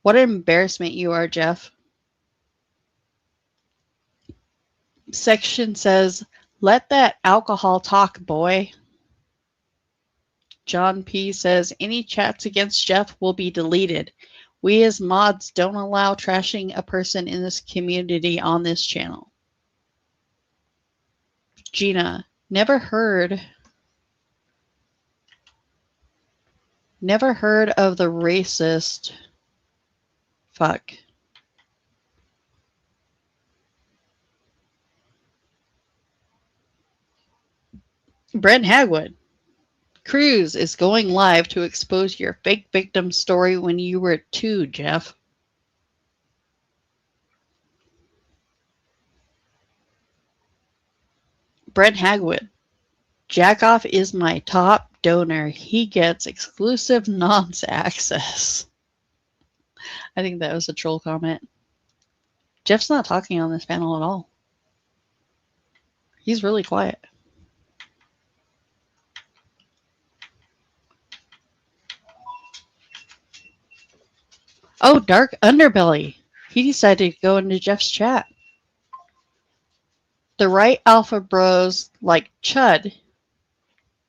What an embarrassment you are, Jeff. Section says, let that alcohol talk, boy. John P. says, any chats against Jeff will be deleted. We as mods don't allow trashing a person in this community on this channel. Gina, never heard of the racist. Fuck. Brent Hagwood. Cruz is going live to expose your fake victim story when you were 2, Jeff. Brent Hagwood. Jackoff is my top donor. He gets exclusive nonce access. I think that was a troll comment. Jeff's not talking on this panel at all. He's really quiet. Oh, Dark Underbelly. He decided to go into Jeff's chat. The right alpha bros like Chud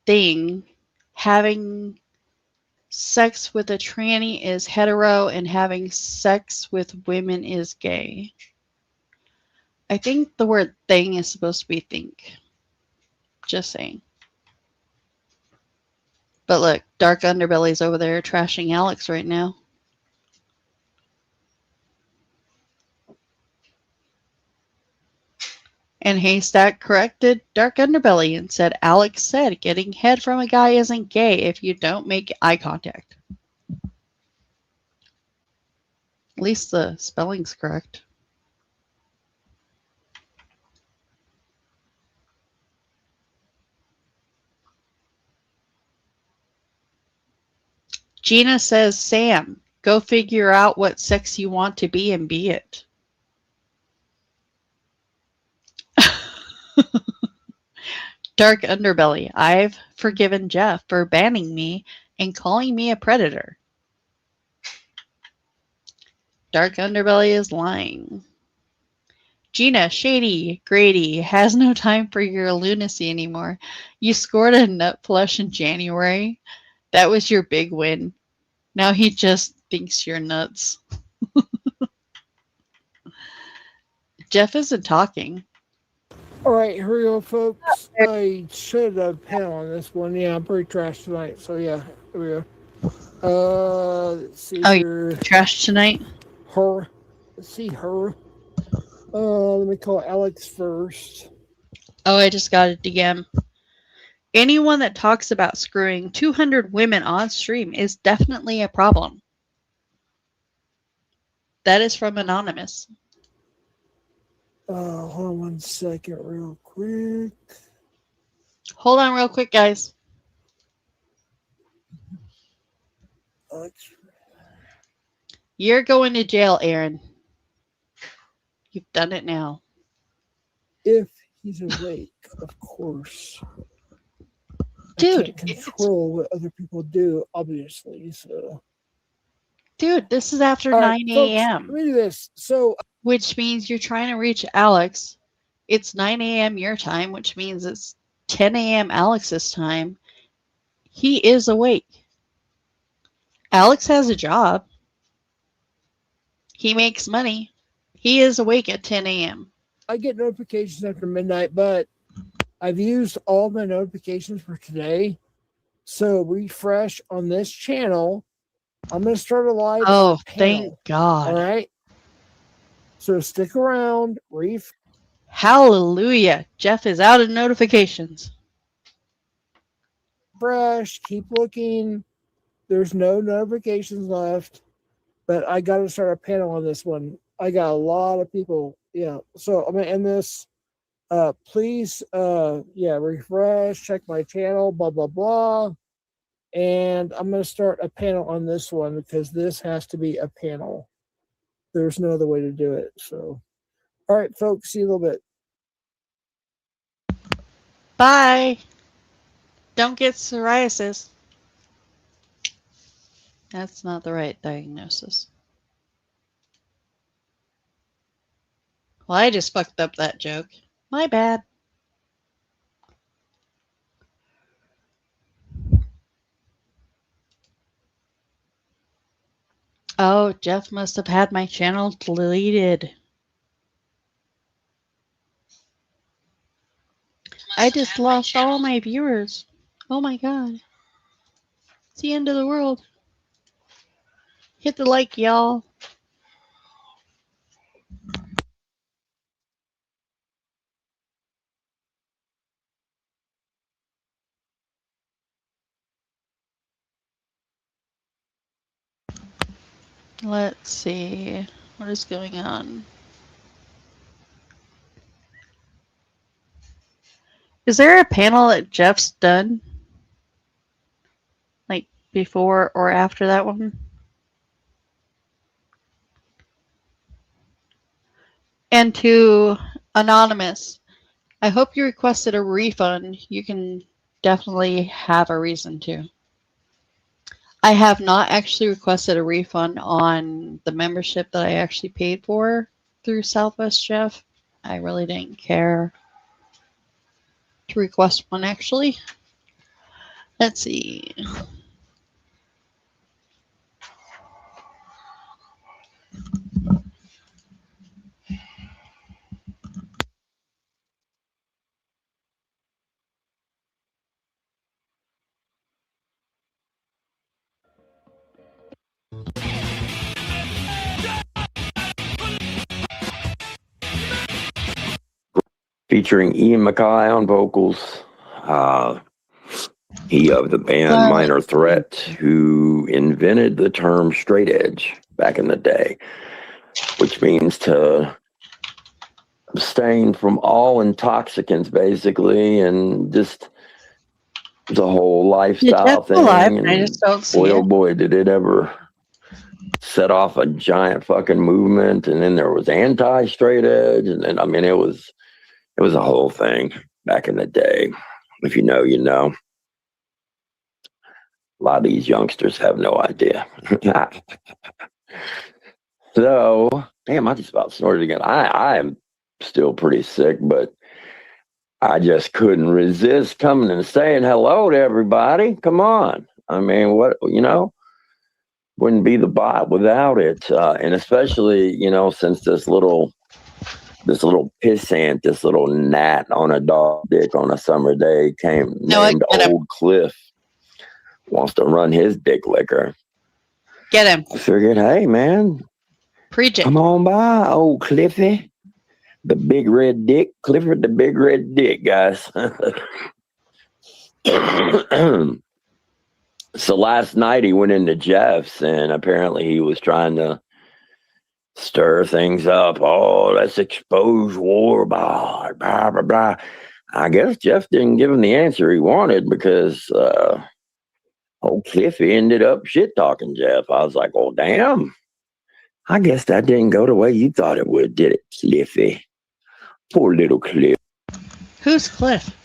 thing, having sex with a tranny is hetero and having sex with women is gay. I think the word thing is supposed to be think. Just saying. But look, Dark Underbelly's over there trashing Alex right now. And Haystack corrected Dark Underbelly and said Alex said getting head from a guy isn't gay if you don't make eye contact. At least the spelling's correct. Gina says, Sam, go figure out what sex you want to be and be it. Dark Underbelly, I've forgiven Jeff for banning me and calling me a predator. Dark Underbelly is lying. Gina, Shady, Grady has no time for your lunacy anymore. You scored a nut plush in January. That was your big win. Now he just thinks you're nuts. Jeff isn't talking.
All right, here we go, folks. I should have panel on this one. Yeah, I'm pretty trash tonight. So yeah, here we go. Let's see
Oh,
here.
trash tonight?
Her. Let's see her. Let me call Alex first.
Oh, I just got a DM. Anyone that talks about screwing 200 women on stream is definitely a problem. That is from Anonymous.
Hold on 1 second, real quick.
Hold on real quick, guys.
Alex.
You're going to jail, Aaron. You've done it now.
If he's awake, of course.
Dude,
I can't control what other people do, obviously. So,
dude, this is after 9 a.m.
Let me do this. So,
which means you're trying to reach Alex. It's 9 a.m. your time, which means it's 10 a.m. Alex's time. He is awake. Alex has a job. He makes money. He is awake at 10 a.m.
I get notifications after midnight, but I've used all my notifications for today. So refresh on this channel. I'm going to start a live.
Oh, thank God.
All right. So stick around.
Hallelujah. Jeff is out of notifications.
Fresh. Keep looking. There's no notifications left. But I got to start a panel on this one. I got a lot of people. Yeah. So I'm going to end this. Please, refresh, check my channel, blah, blah, blah. And I'm going to start a panel on this one because this has to be a panel. There's no other way to do it. So, all right, folks, see you in a little bit.
Bye. Don't get psoriasis. That's not the right diagnosis. Well, I just fucked up that joke. My bad. Oh, Jeff must have had my channel deleted. I just lost all my viewers. Oh my God. It's the end of the world. Hit the like, y'all. Let's see. What is going on? Is there a panel that Jeff's done? Like before or after that one? And to Anonymous, I hope you requested a refund. You can definitely have a reason to. I have not actually requested a refund on the membership that I actually paid for through Southwest Jeff. I really didn't care to request one, actually. Let's see.
Featuring Ian Mackay on vocals. He of the band Minor Threat, who invented the term straight edge back in the day, which means to abstain from all intoxicants, basically, and just the whole lifestyle thing.
Alive,
and
I just don't see
boy,
it.
oh boy, did it ever set off a giant fucking movement. And then there was anti-straight edge, and then, I mean, it was a whole thing back in the day. If you know, you know. A lot of these youngsters have no idea. So, damn, I just about snorted again. I am still pretty sick, but I just couldn't resist coming and saying hello to everybody. Come on. I mean, what, wouldn't be the bot without it. And especially, since this little this little pissant, this little gnat on a dog dick on a summer day came
No,
named Old Cliff. Wants to run his dick liquor.
Get him.
I figured, hey man,
Preach it.
come on by, old Cliffy. The big red dick, Clifford the big red dick, guys. So last night he went into Jeff's and apparently he was trying to stir things up. Oh, let's expose Warbot, blah, blah, blah. I guess Jeff didn't give him the answer he wanted because old Cliffy ended up shit talking Jeff. I was like, oh, damn. I guess that didn't go the way you thought it would, did it, Cliffy? Poor little Cliff.
Who's Cliff?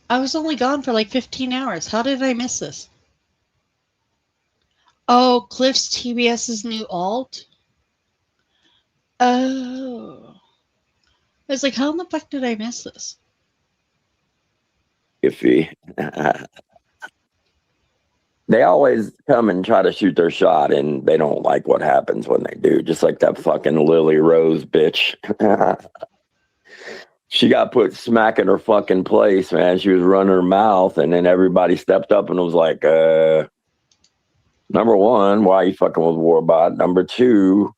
I was only gone for like 15 hours. How did I miss this? Oh, Cliff's TBS's new alt? Oh. I was like, how in the fuck did I miss this?
Cliffy. They always come and try to shoot their shot, and they don't like what happens when they do. Just like that fucking Lily Rose bitch. She got put smack in her fucking place, man. She was running her mouth, and then everybody stepped up and was like, number one, why are you fucking with Warbot? Number two,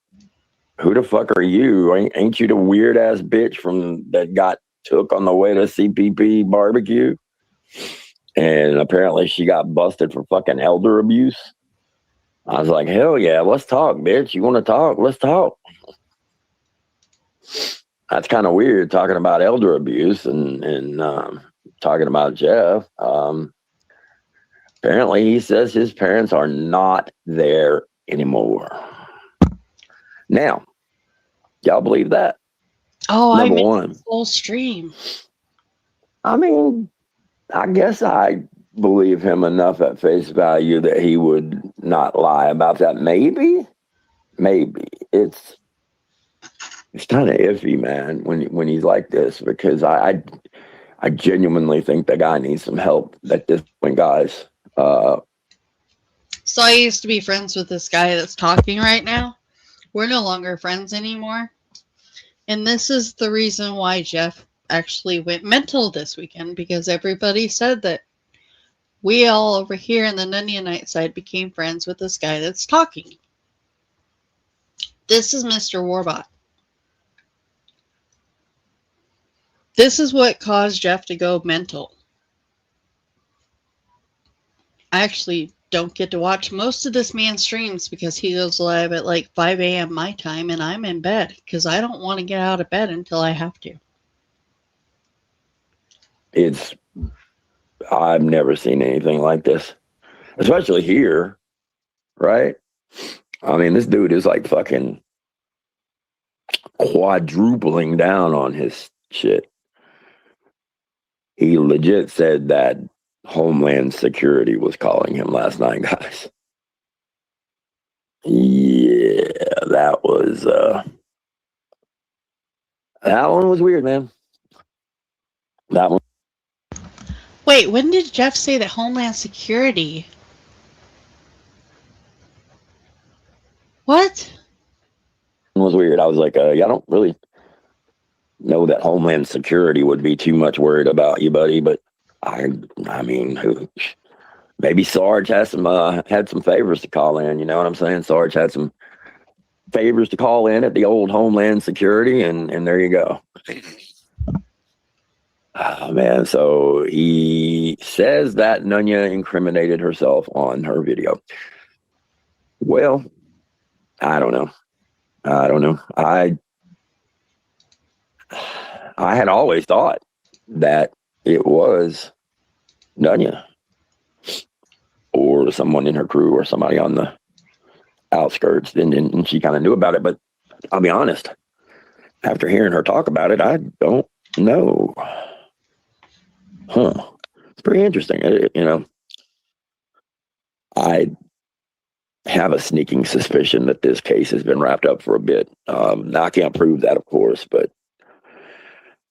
who the fuck are you? Ain't you the weird ass bitch from that got took on the way to CPP barbecue? And apparently she got busted for fucking elder abuse. I was like, hell yeah, let's talk, bitch. You want to talk? Let's talk. That's kind of weird talking about elder abuse and talking about Jeff. Apparently he says his parents are not there anymore. Now, y'all believe that?
Oh, I
Number
missed
one.
the whole stream.
I mean, I guess I believe him enough at face value that he would not lie about that. Maybe it's kind of iffy, man, when he's like this, because I genuinely think the guy needs some help at this point, guys.
So I used to be friends with this guy that's talking right now. We're no longer friends anymore. And this is the reason why Jeff actually went mental this weekend, because everybody said that we all over here in the Nunyonite side became friends with this guy that's talking. This is Mr. Warbot. This is what caused Jeff to go mental. I actually don't get to watch most of this man's streams because he goes live at like 5 a.m. my time and I'm in bed because I don't want to get out of bed until I have to.
I've never seen anything like this, especially here, right? I mean, this dude is like fucking quadrupling down on his shit. He legit said that Homeland Security was calling him last night, guys. Yeah, that one was weird, man. That one.
Wait, when did Jeff say that Homeland Security? What?
Was weird. I was like, yeah, I don't really know that Homeland Security would be too much worried about you, buddy. But I mean, maybe Sarge had some favors to call in. You know what I'm saying? Sarge had some favors to call in at the old Homeland Security, and there you go. Oh, man. So he says that Nunya incriminated herself on her video. Well, I don't know. I had always thought that it was Nunya or someone in her crew or somebody on the outskirts, and she kind of knew about it. But I'll be honest, after hearing her talk about it, I don't know. It's pretty interesting. I have a sneaking suspicion that this case has been wrapped up for a bit. Now I can't prove that, of course, but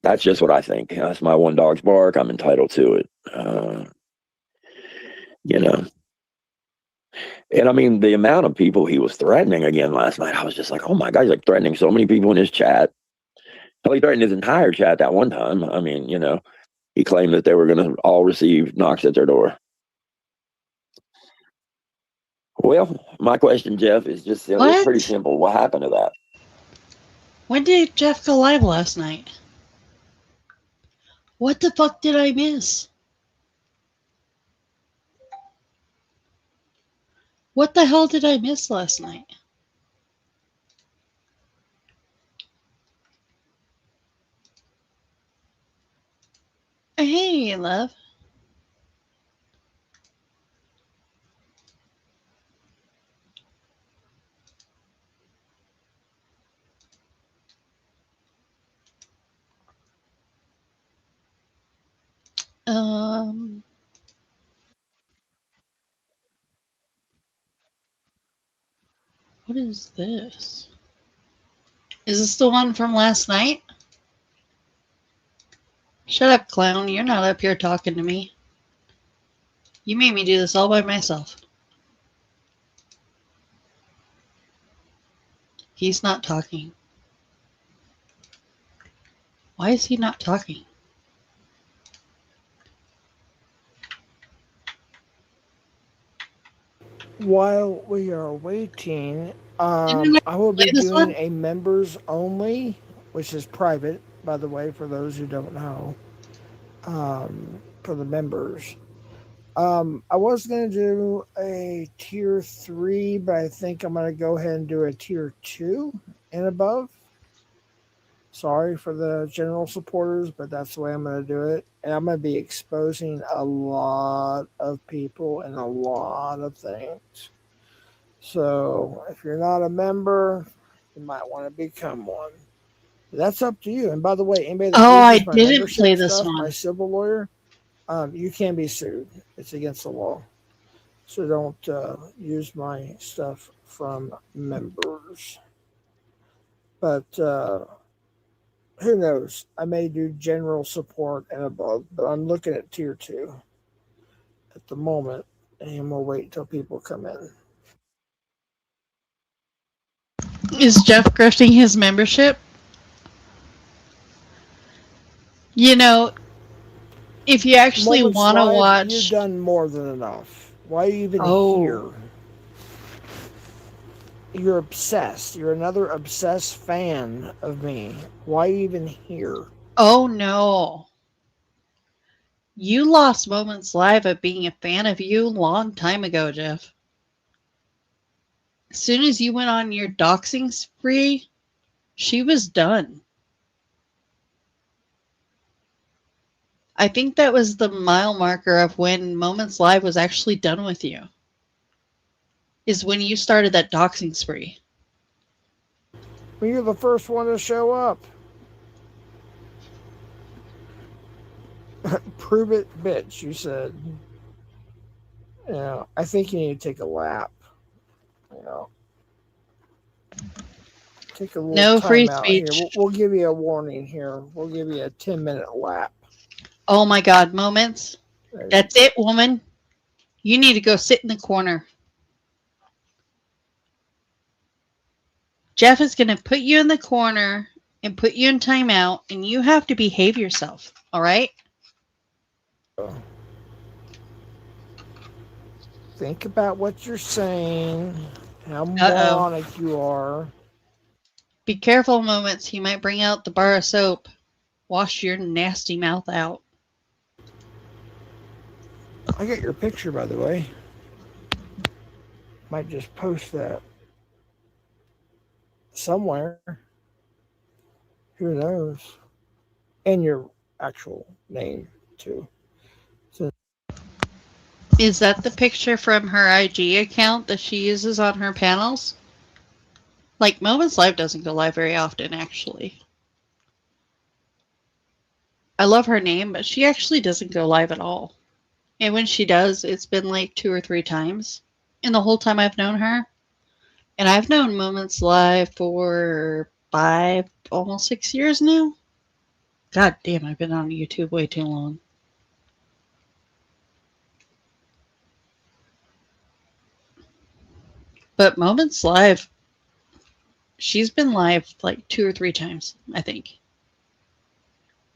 that's just what I think. That's my one dog's bark. I'm entitled to it. And I mean, the amount of people he was threatening again last night, I was just like, oh my God, he's like threatening so many people in his chat. Hell, he threatened his entire chat that one time. I mean, he claimed that they were going to all receive knocks at their door. Well, my question, Jeff, is just it's pretty
What?
simple. What happened to that?
When did Jeff go live last night? What the fuck did I miss? What the hell did I miss last night? Hey, love. What is this? Is this the one from last night? Shut up, clown. You're not up here talking to me. You made me do this all by myself. He's not talking. Why is he not talking?
While we are waiting,
Didn't
I will
play
be
this
doing
one?
a members only, which is private, by the way, for those who don't know, for the members. I was going to do a tier 3, but I think I'm going to go ahead and do a tier 2 and above. Sorry for the general supporters, but that's the way I'm going to do it. And I'm going to be exposing a lot of people and a lot of things. So if you're not a member, you might want to become one. That's up to you. And by the way, anybody that
Oh, I
uses my
didn't play
membership
this
stuff, my
one.
civil lawyer, you can be sued. It's against the law. So don't use my stuff from members. But who knows? I may do general support and above, but I'm looking at tier 2 at the moment, and we'll wait until people come in.
Is Jeff grifting his membership? If you actually
Moments
want to
Live, you've
watch...
done more than enough. Why are you even here?
Oh.
You're obsessed. You're another obsessed fan of me. Why are you even here?
Oh, no. You lost Moments Live of being a fan of you a long time ago, Jeff. As soon as you went on your doxing spree, she was done. I think that was the mile marker of when Moments Live was actually done with you. Is when you started that doxing spree.
Well, you're the first one to show up. Prove it, bitch, you said. I think you need to take a lap. Take a little
No free
time out
speech.
here. We'll give you a warning here. We'll give you a 10-minute lap.
Oh my God, Moments. That's it, woman. You need to go sit in the corner. Jeff is going to put you in the corner and put you in timeout, and you have to behave yourself. All right?
Think about what you're saying, how moronic you are.
Be careful, Moments. He might bring out the bar of soap. Wash your nasty mouth out.
I got your picture, by the way. Might just post that somewhere. Who knows? And your actual name, too.
Is that the picture from her IG account that she uses on her panels? Like, Moments Live doesn't go live very often, actually. I love her name, but she actually doesn't go live at all. And when she does, it's been like 2 or 3 times in the whole time I've known her. And I've known Moments Live for 5, almost 6 years now. God damn, I've been on YouTube way too long. But Moments live, she's been live like 2 or 3 times, I think.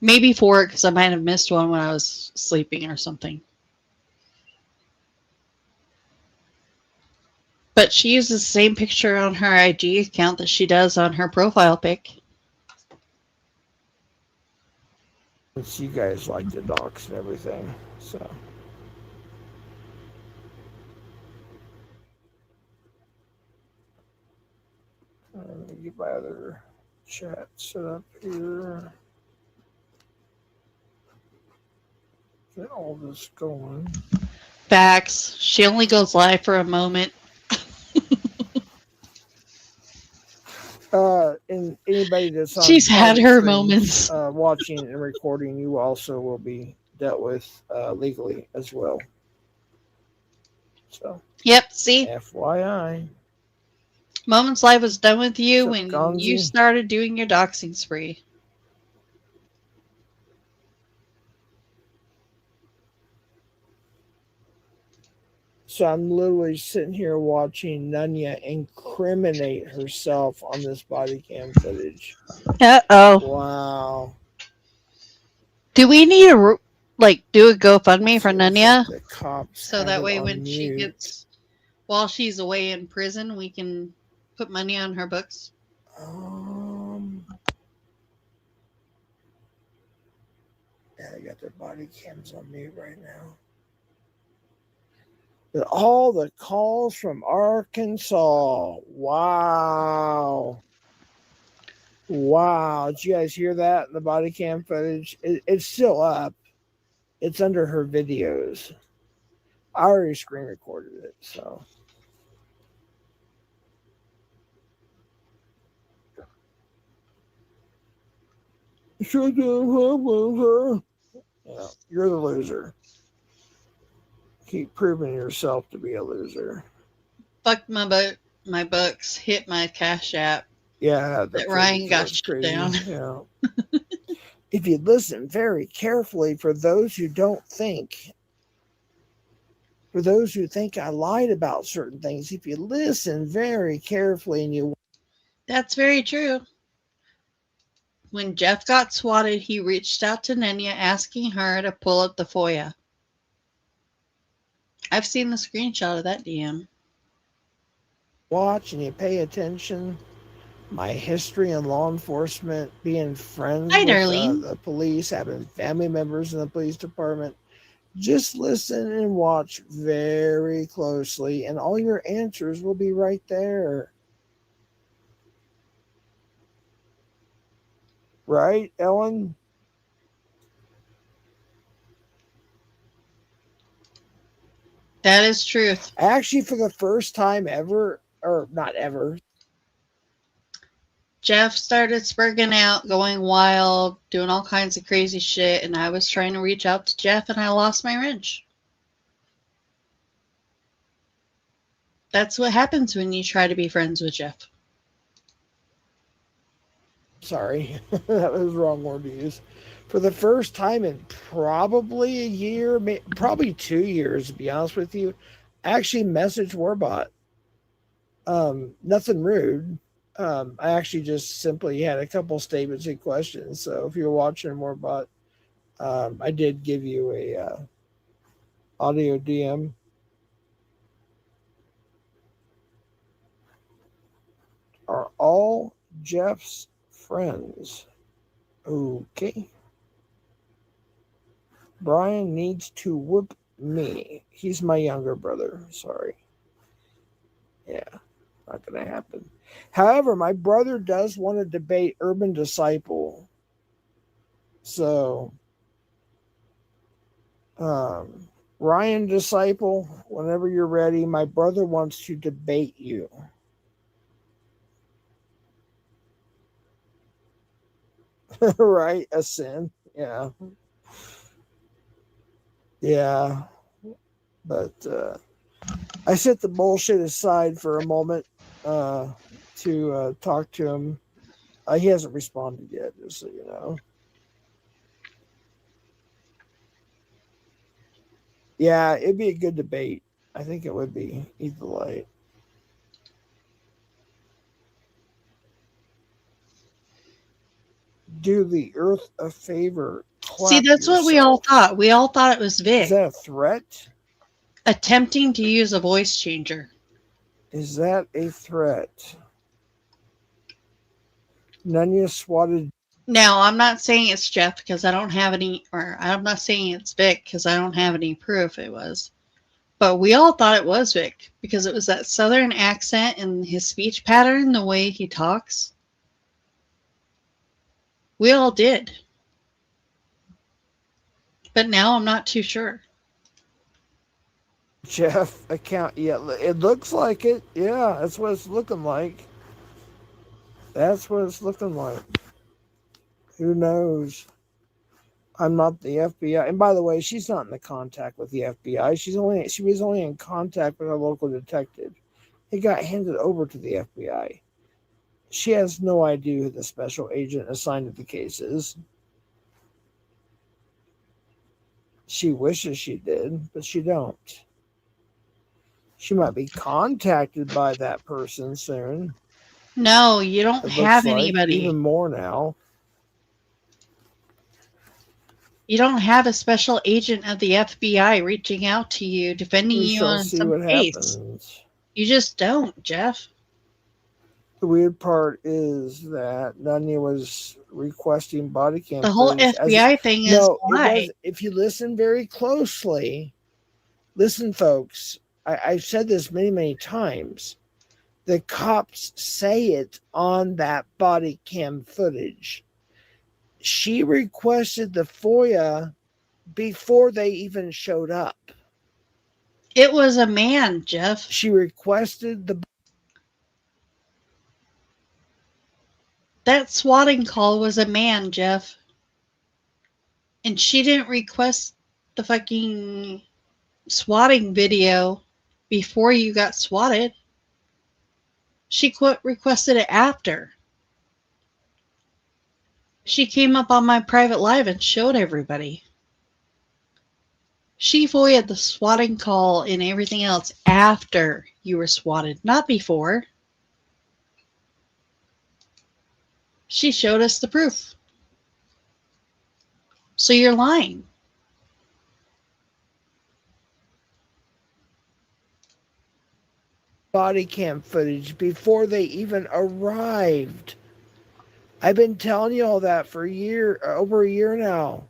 Maybe 4 because I might have missed one when I was sleeping or something. But she uses the same picture on her IG account that she does on her profile pic.
Since you guys like the docs and everything, so. Let me get my other chat set up here. Get all this going.
Facts. She only goes live for a moment.
And anybody that's on
She's had
private
her
streams,
moments.
watching and recording, you also will be dealt with legally as well. So.
Yep, see?
FYI.
Moments Live was done with you
What's up,
when you
Gonzi?
started doing your doxing spree.
So I'm literally sitting here watching Nunya incriminate herself on this body cam footage.
Uh-oh.
Wow.
Do we need to do a GoFundMe for
Seems like
Nunya?
the cops
So
have
that
it
way
on
when she
mute.
gets, while she's away in prison, we can put money on her books?
Yeah, they got their body cams on mute right now. But all the calls from Arkansas. Wow. Wow. Did you guys hear that in the body cam footage? It's still up. It's under her videos. I already screen recorded it, so. Shut up. Yeah, you're the loser. Keep proving yourself to be a loser.
Fuck my books. Hit my Cash App.
Yeah,
that Ryan got shut down.
Yeah. If you listen very carefully, for those who think I lied about certain things, if you listen very carefully and you.
That's very true. When Jeff got swatted, he reached out to Nenya asking her to pull up the FOIA. I've seen the screenshot of that DM.
Watch and you pay attention. My history in law enforcement, being friends
Hi,
with
Darlene.
the police, having family members in the police department. Just listen and watch very closely, and all your answers will be right there. Right, Ellen?
That is truth.
Actually, for the first time ever, or not ever,
Jeff started spurging out, going wild, doing all kinds of crazy shit, and I was trying to reach out to Jeff, and I lost my wrench. That's what happens when you try to be friends with Jeff.
sorry, that was the wrong word to use. For the first time in probably a year, probably 2 years, to be honest with you, I actually messaged Warbot. Nothing rude. I actually just simply had a couple statements and questions. So if you're watching Warbot, I did give you a audio DM. Are all Jeff's friends okay? Brian needs to whoop me. He's my younger brother. Sorry. Yeah, not going to happen. However, my brother does want to debate Urban Disciple. So, Ryan Disciple, whenever you're ready, my brother wants to debate you. Right? A sin. Yeah. Yeah. But I set the bullshit aside for a moment to talk to him. He hasn't responded yet, just so you know. Yeah, it'd be a good debate. I think it would be. Eat the light. Do the earth a favor.
See,
Clap
that's what we all
yourself.
thought. We all thought it was
Is
Vic
that a threat?
attempting to use a voice changer.
Is that a threat? Nunya swatted.
Now, I'm not saying it's Jeff because I don't have any, or I'm not saying it's Vic because I don't have any proof it was. But we all thought it was Vic because it was that southern accent and his speech pattern, the way he talks. We all did. But now I'm not too sure.
Jeff account. Yeah, it looks like it. Yeah, that's what it's looking like. That's what it's looking like. Who knows? I'm not the FBI. And by the way, she's not in the contact with the FBI. She was only in contact with a local detective. It got handed over to the FBI. She has no idea who the special agent assigned to the case is. She wishes she did, but she don't. She might be contacted by that person soon.
No, you don't
It
have
looks like
anybody.
even more now.
You don't have a special agent of the FBI reaching out to you, defending
We
you
shall
on
see
some
what
case.
happens.
You just don't, Jeff.
The weird part is that Nunya was requesting body cam
The whole
footage.
FBI thing is
No,
a
it
lie.
does. If you listen very closely, listen, folks. I've said this many, many times. The cops say it on that body cam footage. She requested the FOIA before they even showed up.
It was a man, Jeff.
She requested the.
That swatting call was a man, Jeff. And she didn't request the fucking swatting video before you got swatted. She requested it after. She came up on my private live and showed everybody. She FOIA'd the swatting call and everything else after you were swatted, not before. She showed us the proof. So you're lying.
Body cam footage before they even arrived. I've been telling you all that for over a year now.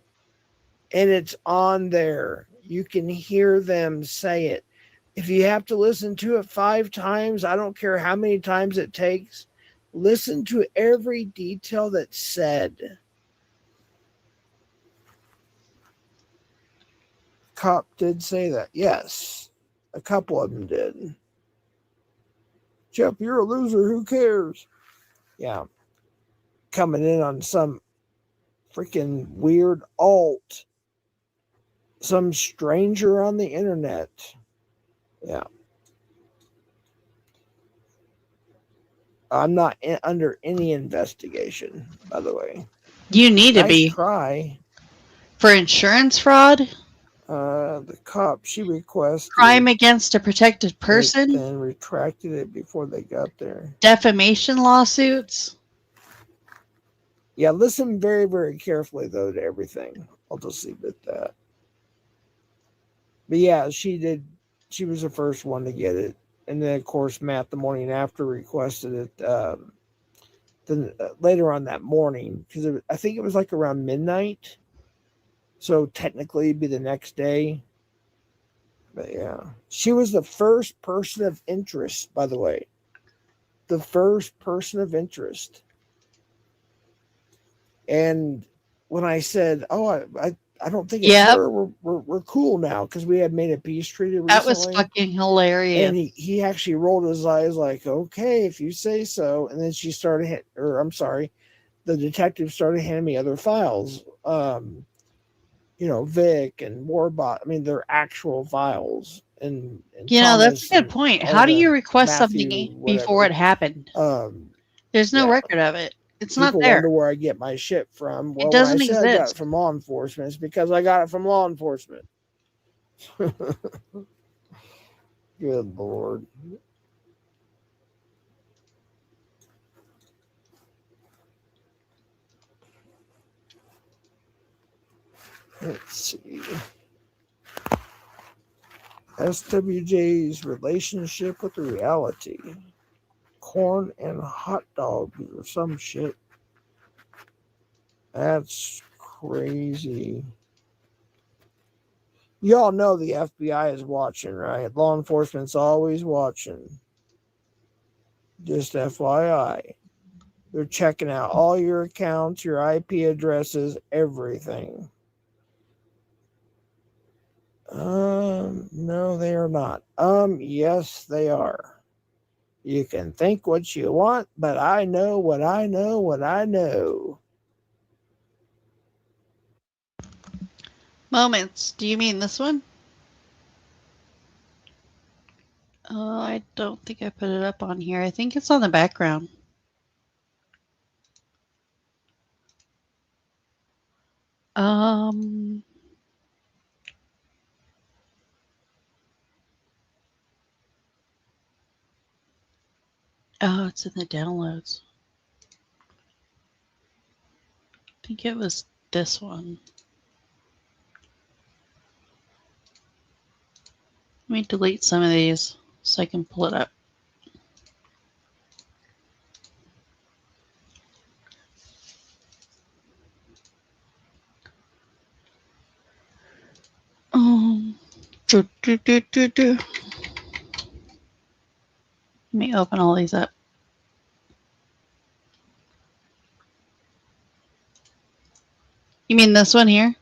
And it's on there. You can hear them say it. If you have to listen to it 5 times, I don't care how many times it takes, listen to every detail that's said. Cop did say that. Yes. A couple of them did. Jeff, you're a loser. Who cares? Yeah. Coming in on some freaking weird alt. Some stranger on the internet. Yeah. I'm not under any investigation, by the way.
You need to
Nice
be.
try.
For insurance fraud?
The cop, she requested
Crime against a protected person?
then retracted it before they got there.
Defamation lawsuits?
Yeah, listen very, very carefully, though, to everything. I'll just leave it at that. But yeah, she did. She was the first one to get it. And then, of course, Matt, the morning after, requested it. Then later on that morning, because I think it was like around midnight. So technically, it'd be the next day. But yeah, she was the first person of interest, by the way. The first person of interest. And when I said, "Oh, I don't think it's her," we're cool now because we had made a peace treaty recently.
That was fucking hilarious.
And he actually rolled his eyes like, "Okay, if you say so." And then she started, the detective started handing me other files. Vic and Warbot. I mean, they're actual files. And
that's a good point. How do you request something before it happened? There's no record of it. It's not there.
People wonder where I get my shit from. Well,
it doesn't
when I say
exist.
I got it from law enforcement, it's because I got it from law enforcement. Good Lord. Let's see. SWJ's relationship with reality. Corn and hot dogs or some shit. That's crazy. Y'all know the FBI is watching, right? Law enforcement's always watching. Just FYI. They're checking out all your accounts, your IP addresses, everything. No, they are not. Yes, they are. You can think what you want, but I know what I know what I know.
Moments. Do you mean this one? Oh, I don't think I put it up on here. I think it's on the background. Um, oh, it's in the downloads. I think it was this one. Let me delete some of these so I can pull it up. Do. Let me open all these up. You mean this one here?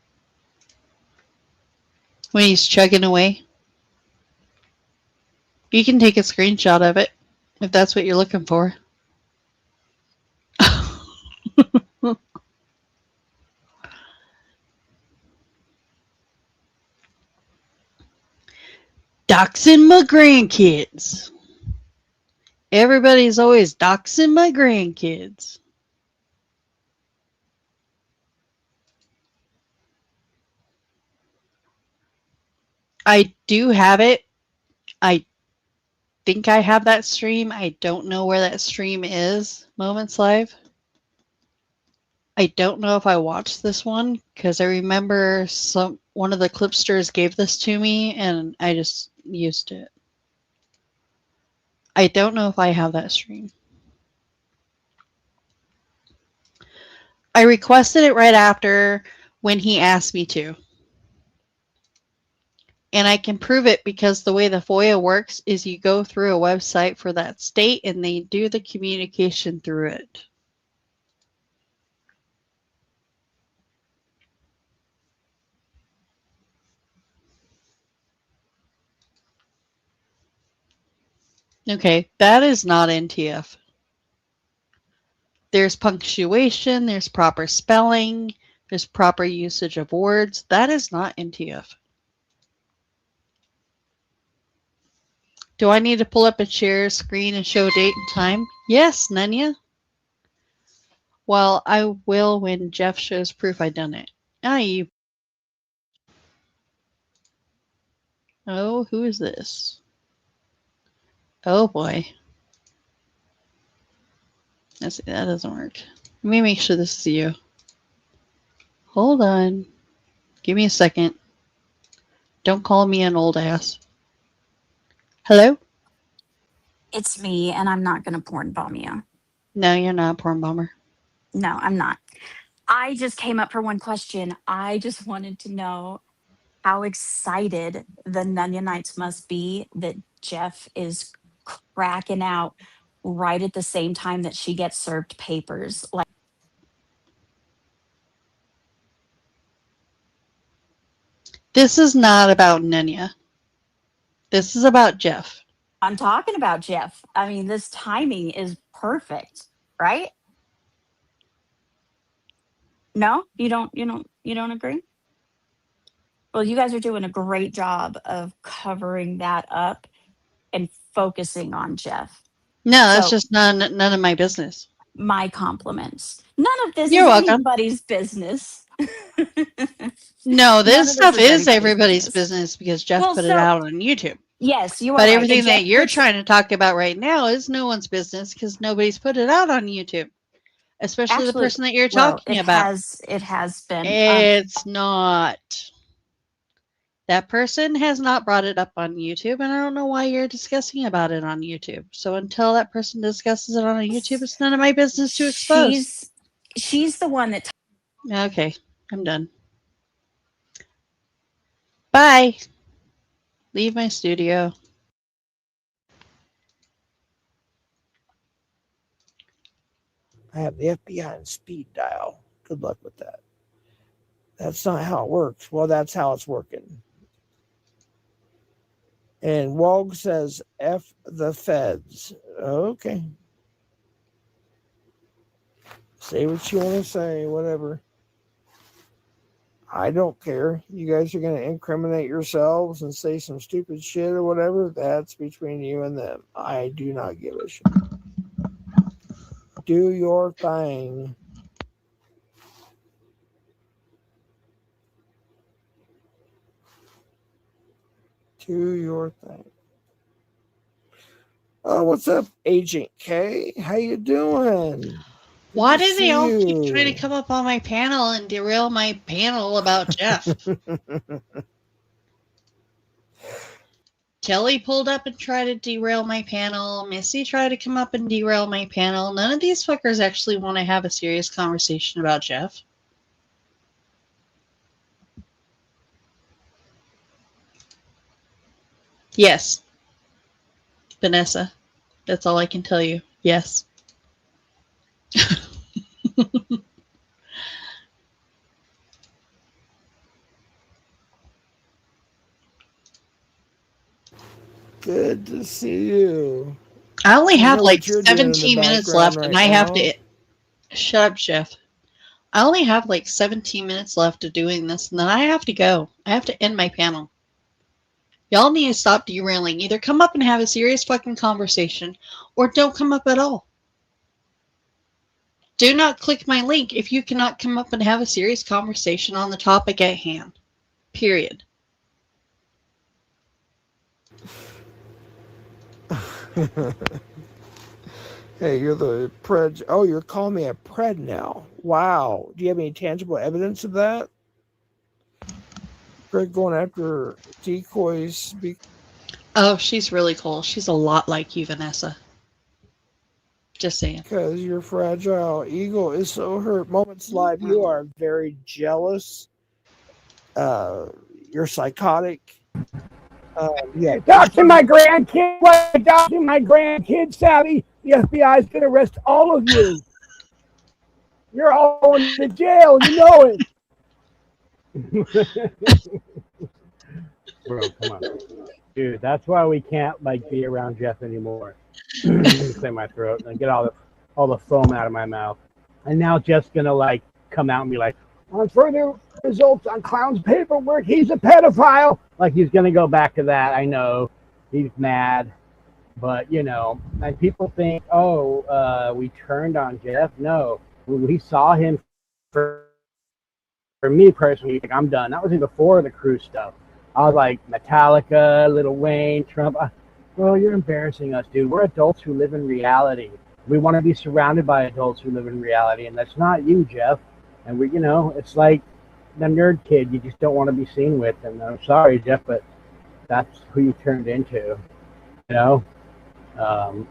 When he's chugging away? You can take a screenshot of it if that's what you're looking for. Doxing my grandkids. Everybody's always doxing my grandkids. I do have it. I think I have that stream. I don't know where that stream is, Moments Live. I don't know if I watched this one because I remember one of the Clipsters gave this to me and I just used it. I don't know if I have that stream. I requested it right after when he asked me to. And I can prove it because the way the FOIA works is you go through a website for that state and they do the communication through it. Okay, that is not NTF. There's punctuation, there's proper spelling, there's proper usage of words. That is not NTF. Do I need to pull up a share screen and show date and time? Yes, Nanya. Well, I will when Jeff shows proof I done it. You. Oh, who is this? Oh boy. Let's see, that doesn't work. Let me make sure this is you. Hold on. Give me a second. Don't call me an old ass. Hello?
It's me, and I'm not going to porn bomb you.
No, you're not a porn bomber.
No, I'm not. I just came up for one question. I just wanted to know how excited the Nunyanites must be that Jeff is cracking out right at the same time that she gets served papers. Like,
This is not about Nenya. This is about Jeff.
I'm talking about Jeff. I mean, this timing is perfect, right? No, you don't agree? Well, you guys are doing a great job of covering that up and focusing on Jeff.
No, that's
So-
just none of my business.
My compliments. None of this
You're
is
welcome.
anybody's business.
No,
None
this
of
stuff
this
is everybody's business because Jeff
Well,
put it
so-
out on YouTube.
Yes, you are
But
right.
everything
And
that
Jeff
you're
puts-
trying to talk about right now is no one's business because nobody's put it out on YouTube. especially the
Actually,
person that you're
well,
talking about.
it has been.
It's not. That person has not brought it up on YouTube, and I don't know why you're discussing about it on YouTube. So until that person discusses it on YouTube, it's none of my business to expose.
She's the one that.
Okay, I'm done. Bye. Leave my studio.
I have the FBI on speed dial. Good luck with that. That's not how it works. Well, that's how it's working. And Wog says, F the feds. Okay. Say what you want to say, whatever. I don't care. You guys are going to incriminate yourselves and say some stupid shit or whatever. That's between you and them. I do not give a shit. Do your thing. Do your thing. Oh, what's up, Agent K? How you doing?
Why do they all keep trying to come up on my panel and derail my panel about Jeff? Kelly pulled up and tried to derail my panel. Missy tried to come up and derail my panel. None of these fuckers actually want to have a serious conversation about Jeff. Yes. Vanessa. That's all I can tell you. Yes.
Good to see you.
I only have like 17 minutes left, and I have to... Shut up, Jeff. I only have like 17 minutes left of doing this, and then I have to go. I have to end my panel. Y'all need to stop derailing. Either come up and have a serious fucking conversation, or don't come up at all. Do not click my link if you cannot come up and have a serious conversation on the topic at hand. Period.
Hey, you're the pred. Oh, you're calling me a pred now. Wow. Do you have any tangible evidence of that? Greg going after decoys.
Oh, she's really cool. She's a lot like you, Vanessa. Just saying.
Because you're fragile. Eagle is so hurt. Moments Live, you are very jealous. You're psychotic. Yeah.
Doxing my grandkid. Doxing my grandkid, Savvy. The FBI is going to arrest all of you. You're all going to jail. You know it. Bro, come on. Dude, that's why we can't be around Jeff anymore. Clear my throat and get all the foam out of my mouth. And now Jeff's going to come out and be like, on further results on Clown's paperwork, he's a pedophile. Like he's going to go back to that. I know he's mad. But, and people think, we turned on Jeff. No, when we saw him, for me personally, I'm done. That was even before the crew stuff. I was like, Metallica, Lil Wayne, Trump. Well, you're embarrassing us, dude. We're adults who live in reality. We want to be surrounded by adults who live in reality, and that's not you, Jeff. And it's like the nerd kid you just don't want to be seen with. And I'm sorry, Jeff, but that's who you turned into, And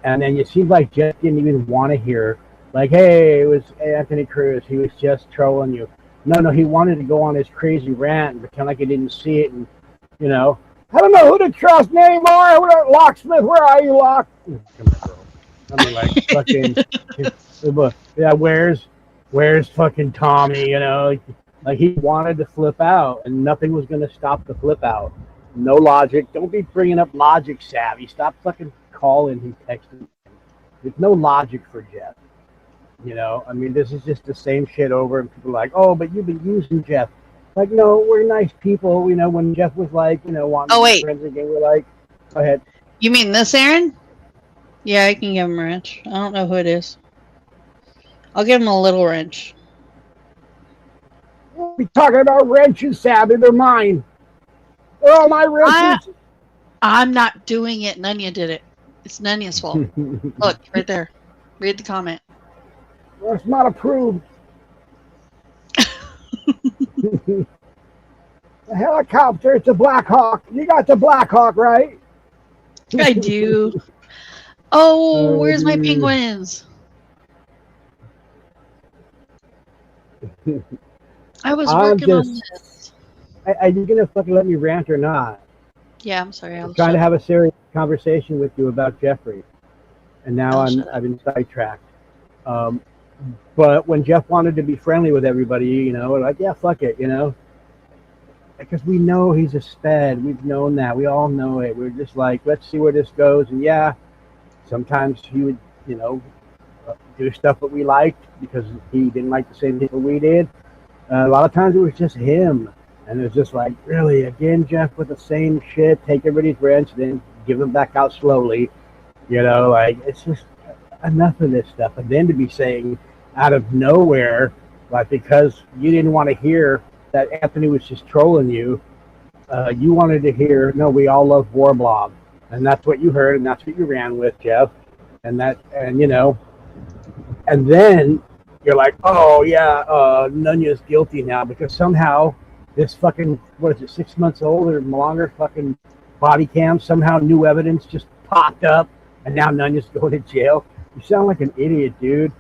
then it seems like Jeff didn't even want to hear, hey, it was Anthony Cruz. He was just trolling you. No, he wanted to go on his crazy rant and pretend like he didn't see it. And, I don't know who to trust anymore. Locksmith, where are you, Lock? Come on, girl. I mean, fucking, yeah, where's fucking Tommy, he wanted to flip out, and nothing was going to stop the flip out. No logic. Don't be bringing up logic, Savvy. Stop fucking calling and texting. There's no logic for Jeff. This is just the same shit over, and people are like, oh, but you've been using Jeff. Like, no, we're nice people. When Jeff was wanting to be friends again, we're like, go ahead.
You mean this, Aaron? Yeah, I can give him a wrench. I don't know who it is. I'll give him a little wrench.
We'll be talking about wrenches, Savvy. They're mine. They're all my wrenches.
I'm not doing it. Nunya did it. It's Nunya's fault. Look, right there. Read the comment.
That's not approved. The helicopter, it's a Black Hawk. You got the Black Hawk, right?
I do. Oh,
Oh,
where's my
dude.
penguins? I was
I'm
working on
just.
this.
Are you gonna fucking let me rant or not?
Yeah, I'm sorry.
I'm
I'll
trying
shut
to
up.
have a serious conversation with you about Jeffrey, and now
I'll shut up.
I've been sidetracked. Um, but when Jeff wanted to be friendly with everybody, like yeah, fuck it, because we know he's a sped. We've known that. We all know it. We're just like, let's see where this goes. And yeah, sometimes he would, do stuff that we liked because he didn't like the same thing that we did. A lot of times it was just him. And it was just like, really, again, Jeff, with the same shit, take everybody's wrench, then give them back out slowly. Like, it's just enough of this stuff. And then to be saying out of nowhere, like, because you didn't want to hear that Anthony was just trolling you, you wanted to hear, no, we all love Warblob. And that's what you heard, and that's what you ran with, Jeff. And and then you're like, oh, yeah, Nunya's guilty now because somehow this fucking, 6 months old or longer fucking body cam, somehow new evidence just popped up, and now Nunya's going to jail. You sound like an idiot, dude.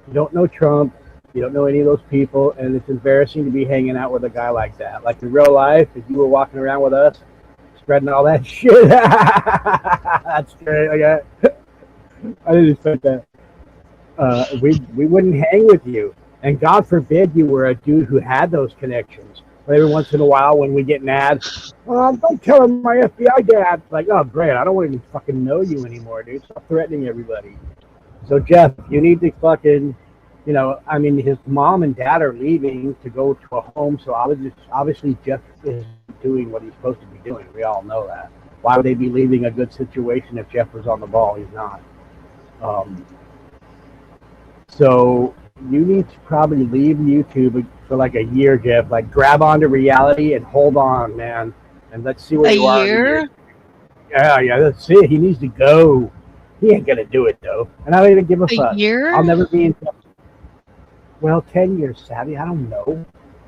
You don't know Trump. You don't know any of those people, and it's embarrassing to be hanging out with a guy like that. Like in real life, if you were walking around with us, spreading all that shit, that's great. I didn't expect that. We wouldn't hang with you. And God forbid you were a dude who had those connections. But every once in a while when we get mad, don't tell him my FBI dad. Like, oh, great, I don't even fucking know you anymore, dude. Stop threatening everybody. So, Jeff, you need to fucking, his mom and dad are leaving to go to a home. So obviously Jeff is doing what he's supposed to be doing. We all know that. Why would they be leaving a good situation if Jeff was on the ball? He's not. So you need to probably leave YouTube for like a year, Jeff. Like grab onto reality and hold on, man. And let's see where
A
you are.
year?
Yeah, that's it. He needs to go. He ain't gonna do it though. And I don't even give a
A
fuck.
year?
I'll never be in touch. Well, 10 years, Savvy. I don't know.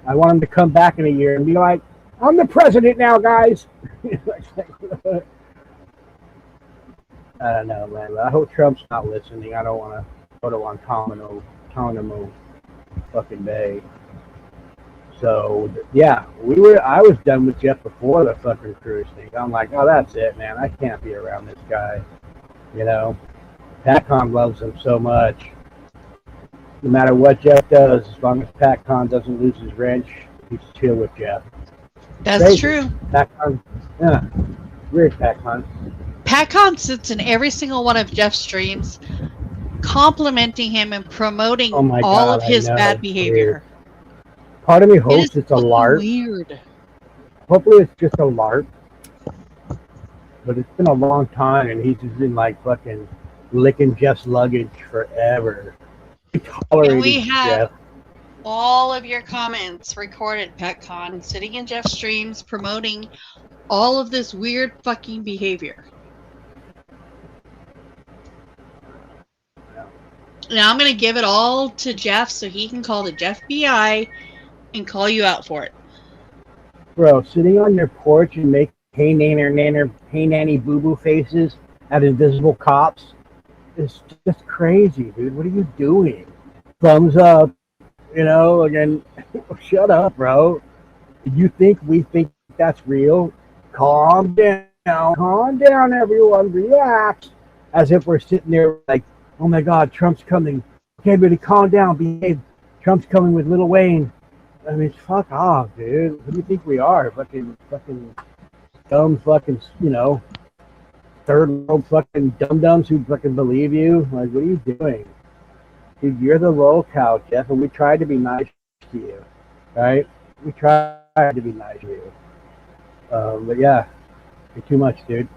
I want him to come back in a year and be like, I'm the president now, guys. I don't know, man. I hope Trump's not listening. I don't want to go to Guantanamo fucking Bay. So yeah, I was done with Jeff before the fucking cruise thing. I'm like, oh, that's it, man. I can't be around this guy. PatCon loves him so much. No matter what Jeff does, as long as PatCon doesn't lose his wrench, he's chill with Jeff.
That's
Crazy.
true.
PatCon, yeah, weird PatCon.
PatCon sits in every single one of Jeff's streams, complimenting him and promoting all of his bad behavior.
Part of me hopes it's a LARP.
Weird.
Hopefully it's just a LARP. But it's been a long time, and he's just been like fucking licking Jeff's luggage forever.
And we have all of your comments recorded, PatCon, sitting in Jeff's streams, promoting all of this weird fucking behavior. Now I'm going to give it all to Jeff so he can call the Jeff BI and call you out for it.
Bro, sitting on your porch and make hey nanny boo boo faces at invisible cops is just crazy, dude. What are you doing? Thumbs up, again. Shut up, bro. You think we think that's real? Calm down, everyone. Relax. As if we're sitting there like, oh my God, Trump's coming. Okay, everybody, calm down, behave. Trump's coming with Lil Wayne. I mean, fuck off, dude. Who do you think we are? Fucking dumb fucking, third world fucking dum-dums who fucking believe you? Like, what are you doing? Dude, you're the locale, Jeff, and we tried to be nice to you, right? We tried to be nice to you. But yeah, you're too much, dude.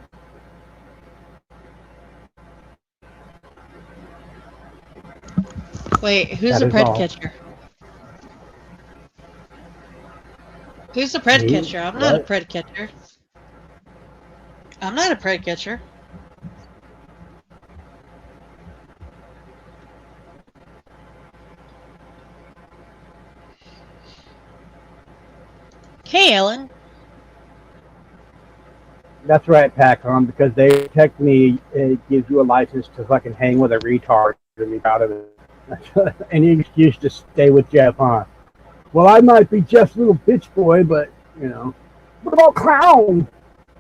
Wait, who's the pred catcher? Who's the pred catcher? I'm not a pred catcher. I'm not a pred catcher. Hey, Ellen.
That's right, Pacom, because they technically it gives you a license to fucking hang with a retard and be proud of it. Any excuse to stay with Jeff, huh? Well, I might be Jeff's little bitch boy, but, you know. What about clown?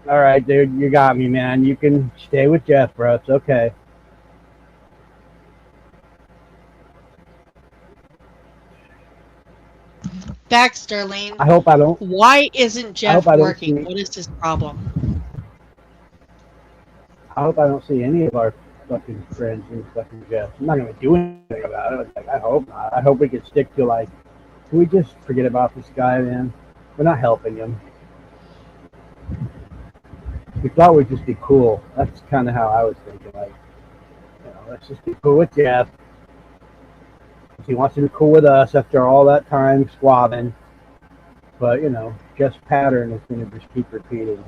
All right, dude, you got me, man. You can stay with Jeff, bro. It's okay.
Back, Sterling.
I hope I don't.
Why isn't Jeff
hope I don't
working?
see-
What is his problem?
I hope I don't see any of our fucking friends in fucking Jeff. I'm not gonna do anything about it. Like, I hope not. I hope we can stick to like, can we just forget about this guy, man? We're not helping him. We thought we'd just be cool. That's kind of how I was thinking. Like, you know, let's just be cool with Jeff. He wants to be cool with us after all that time squabbing. But, you know, Jeff's pattern is going to just keep repeating.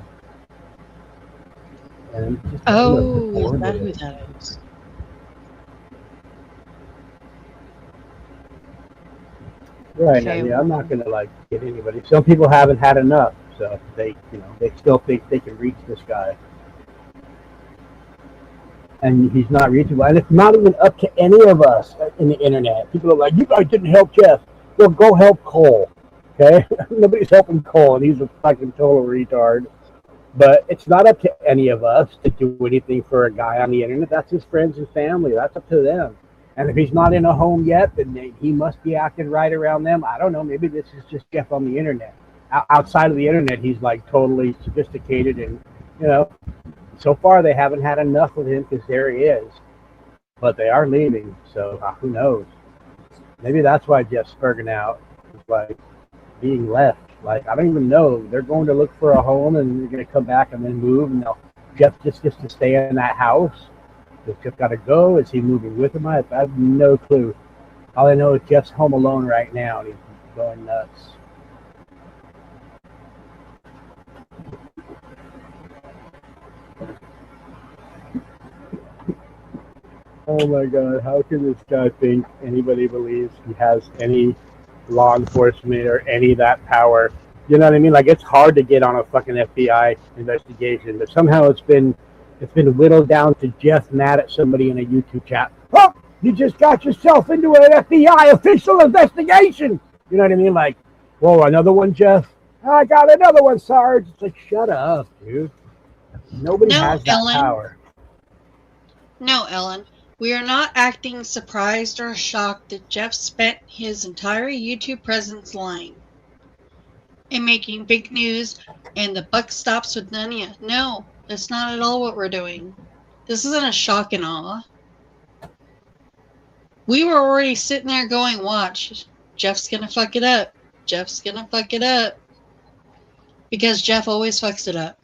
And just
Oh, is that who that is?
Right.
Okay.
Yeah, I'm not going to, like, get anybody. Some people haven't had enough. So they, you know, they still think they can reach this guy. And he's not reachable. And it's not even up to any of us in the internet. People are like, you guys didn't help Jeff. Well, go help Cole. Okay? Nobody's helping Cole, and he's a fucking total retard. But it's not up to any of us to do anything for a guy on the internet. That's his friends and family. That's up to them. And if he's not in a home yet, then he must be acting right around them. I don't know. Maybe this is just Jeff on the internet. Outside of the internet, he's like totally sophisticated and, you know, so far they haven't had enough of him because there he is. But they are leaving, so who knows? Maybe that's why Jeff's spurging out. It's like being left. Like, I don't even know. They're going to look for a home and they're going to come back and then move. And Jeff just gets to stay in that house. Does Jeff got to go? Is he moving with him? I have no clue. All I know is Jeff's home alone right now and he's going nuts. Oh my God, how can this guy think anybody believes he has any law enforcement or any of that power? You know what I mean? Like, it's hard to get on a fucking FBI investigation, but somehow it's been whittled down to Jeff mad at somebody in a YouTube chat. Oh, you just got yourself into an FBI official investigation. You know what I mean? Like, whoa, another one, Jeff? I got another one, Sarge. It's like, shut up, dude. Nobody has that power.
No, Ellen. We are not acting surprised or shocked that Jeff spent his entire YouTube presence lying and making big news and the buck stops with Nunya. No, that's not at all what we're doing. This isn't a shock and awe. We were already sitting there going, watch, Jeff's gonna fuck it up. Jeff's gonna fuck it up. Because Jeff always fucks it up.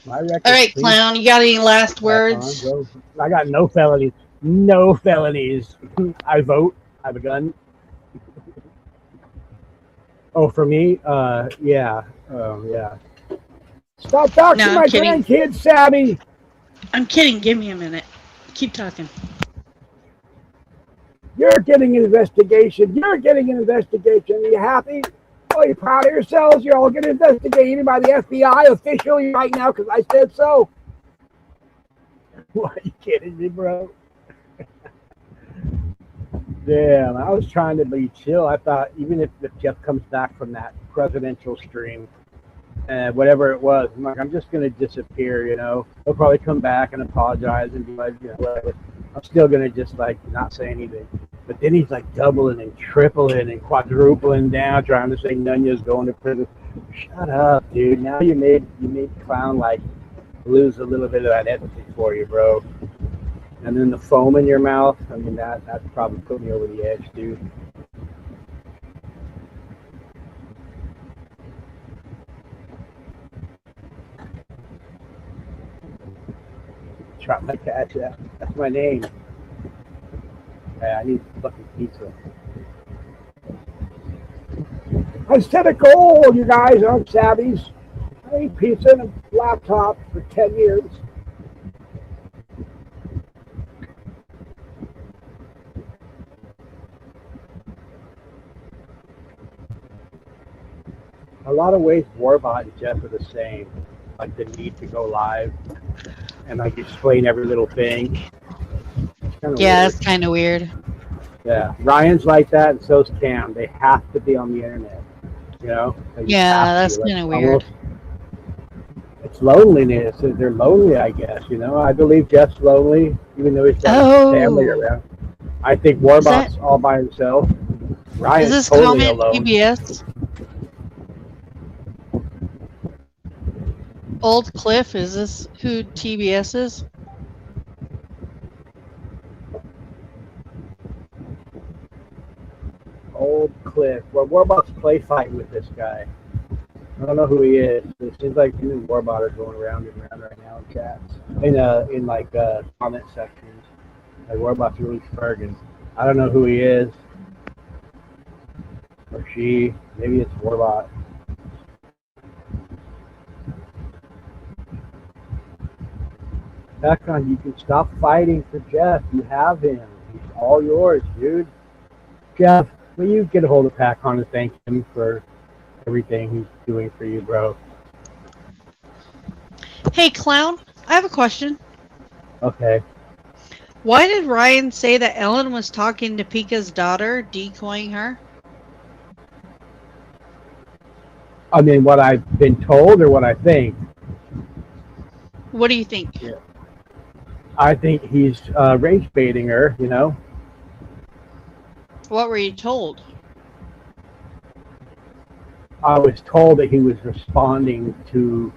My record,
all right,
please.
Clown, you got any last words?
I got no felonies. No felonies. I vote. I have a gun. Oh, for me? Yeah. Yeah. Stop talking to my grandkids, Sabby.
I'm kidding. Give me a minute. Keep talking.
You're getting an investigation. You're getting an investigation. Are you happy? Are you proud of yourselves? You're all getting investigated by the FBI officially right now because I said so. Why are you kidding me, bro? Damn, I was trying to be chill. I thought even if Jeff comes back from that presidential stream, whatever it was, I'm like, I'm just going to disappear, you know. He'll probably come back and apologize and be like, you know, whatever. I'm still going to just, like, not say anything. But then he's, like, doubling and tripling and quadrupling down, trying to say Nunya's going to prison. Shut up, dude. Now you made Clown, like, lose a little bit of that empathy for you, bro. And then the foam in your mouth, I mean, that probably put me over the edge, dude. Try my catch, that's my name. Yeah, I need fucking pizza. I set a goal, you guys aren't savvies. I ate pizza and a laptop for 10 years. a lot of ways, Warbot and Jeff are the same. Like the need to go live and like explain every little thing. It's kind of
Yeah,
weird.
that's kind of weird.
Yeah, Ryan's like that, and so's Cam. They have to be on the internet. You know, they just
Yeah,
have
that's
to. Like,
kind of weird.
It's loneliness. They're lonely, I guess. You know, I believe Jeff's lonely, even though he's got his family
Oh,
around. I think
is that
Warbot's all by himself.
is
Ryan's
this
totally
comment
alone.
TBS? Old Cliff, is this who TBS is?
Old Cliff. Well, Warbot's play fighting with this guy. I don't know who he is. It seems like him and Warbot are going around and around right now in chats. In comment sections. Like Warbot's really Fergan. I don't know who he is. Or she. Maybe it's Warbot. Becon, you can stop fighting for Jeff. You have him. He's all yours, dude. Jeff, will you get a hold of Pacon and thank him for everything he's doing for you, bro?
Hey, Clown, I have a question.
Okay.
Why did Ryan say that Ellen was talking to Pika's daughter, decoying her?
I mean, what I've been told or what I think?
What do you think?
Yeah. I think he's rage baiting her, you know?
What were you told?
I was told that he was responding to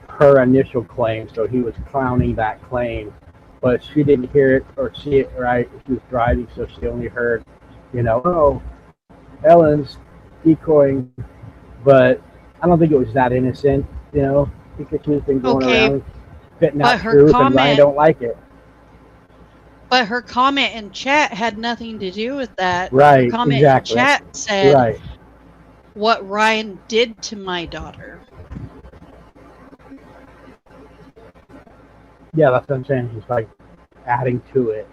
her initial claim, so he was clowning that claim. But she didn't hear it or see it right. She was driving, so she only heard, you know, oh, Ellen's decoying. But I don't think it was that innocent, you know? Pikachu's been going around spitting out truth, and Ryan don't like it.
But her comment in chat had nothing to do with that.
Right,
her comment
exactly.
in chat said,
right.
What Ryan did to my daughter.
Yeah, that's what I'm saying. He's like adding to it.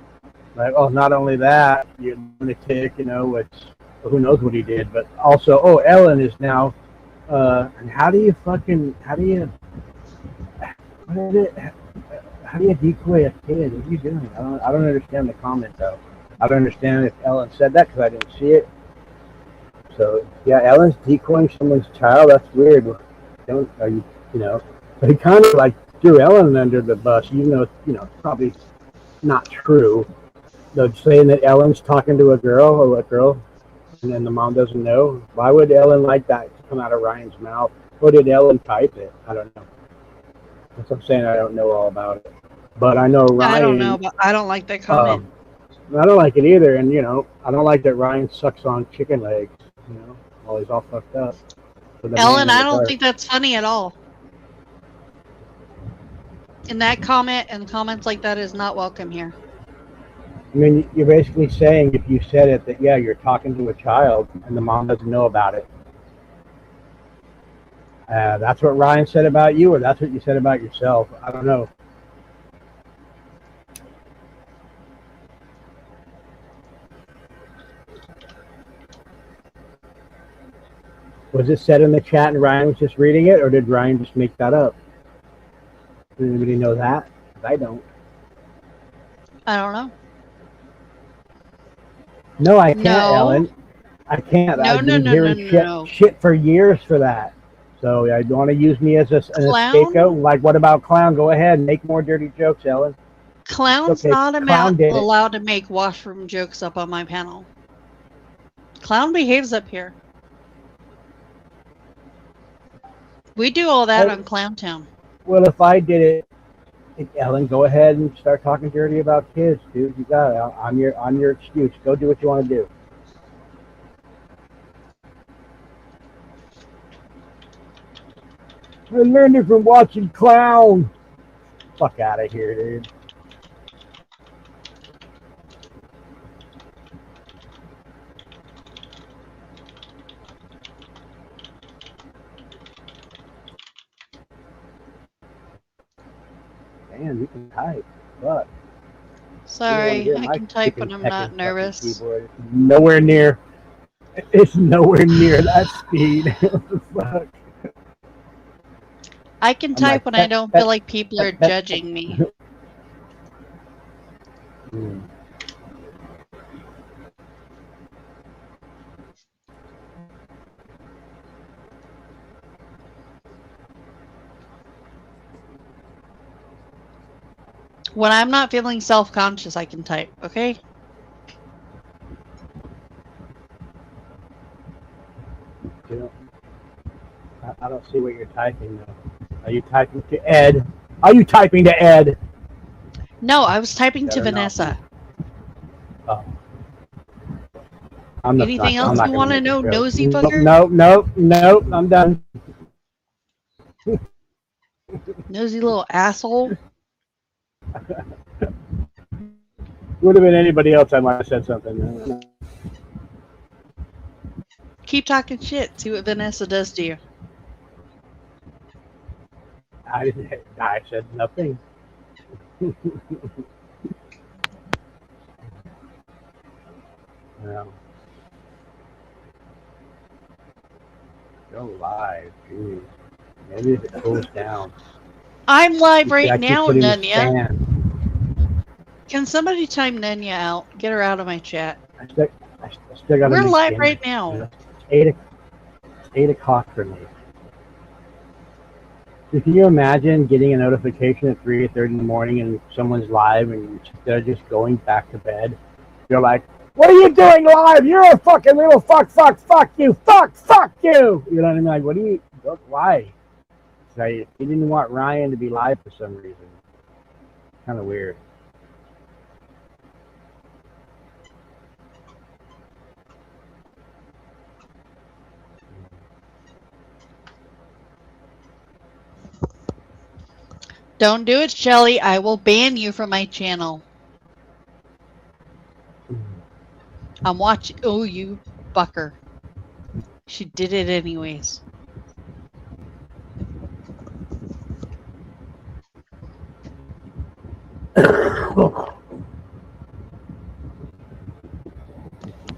Like, oh, not only that, you're lunatic, you know, which who knows what he did, but also, oh, Ellen is now, and how do you decoy a kid? What are you doing? I don't understand the comment though. I don't understand if Ellen said that because I didn't see it. So yeah, Ellen's decoying someone's child. That's weird. So he kind of like threw Ellen under the bus, even though it's probably not true. They're saying that Ellen's talking to a girl, and then the mom doesn't know. Why would Ellen like that to come out of Ryan's mouth? Or did Ellen type it? I don't know. That's what I'm saying. I don't know all about it, but I know Ryan.
I don't know, but I don't like that comment.
I don't like it either, and I don't like that Ryan sucks on chicken legs. While he's all fucked up.
Ellen, I don't think that's funny at all. And that comment and comments like that is not welcome here.
I mean, you're basically saying if you said it that, yeah, you're talking to a child and the mom doesn't know about it. That's what Ryan said about you, or that's what you said about yourself. I don't know. Was it said in the chat and Ryan was just reading it, or did Ryan just make that up? Does anybody know that? I don't.
I don't know.
No, I can't, Ellen. I can't. I've been hearing shit for years for that. So you want to use me as an scapegoat? Like, what about Clown? Go ahead and make more dirty jokes, Ellen.
Clown's not allowed to make washroom jokes up on my panel. Clown behaves up here. We do all that on Clowntown.
Well, if I did it, Ellen, go ahead and start talking dirty about kids, dude. You got it. I'm your excuse. Go do what you want to do. I learned it from watching Clown. Fuck out of here, dude. Man, you can type. Fuck.
Sorry, I can type when I'm not nervous.
Keyboard. Nowhere near It's nowhere near that speed. What the fuck?
I can
I'm
type
like,
when I don't feel like people are judging me.
Hmm.
When I'm not feeling self-conscious, I can type, okay?
You know, I don't see what you're typing though. Are you typing to Ed? Are you typing to Ed?
No, I was typing to
Better not be.
Vanessa.
Oh. I'm not
Anything else
going
you
to
want to
make a
know,
joke.
nosy
Nope,
booger?
nope. I'm done.
Nosy little asshole.
Would have been anybody else. I might have said something.
Keep talking shit. See what Vanessa does to you.
I said nothing. No. Go live. Jeez. Maybe if it cools down.
I'm live right
I keep
now,
putting the
Nunya.
fan.
Can somebody time Nunya out? Get her out of my chat.
I still got to
We're
make
live
dinner.
right now.
It's 8 o'clock for me. So can you imagine getting a notification at 3:30 in the morning and someone's live and instead of just going back to bed, you're like, "What are you doing live? You're a fucking little fuck you, fuck you." You know what I mean? Like, what do you? Why? So he didn't want Ryan to be live for some reason. Kind of weird.
Don't do it, Shelly. I will ban you from my channel. I'm watching. Oh, you fucker. She did it anyways.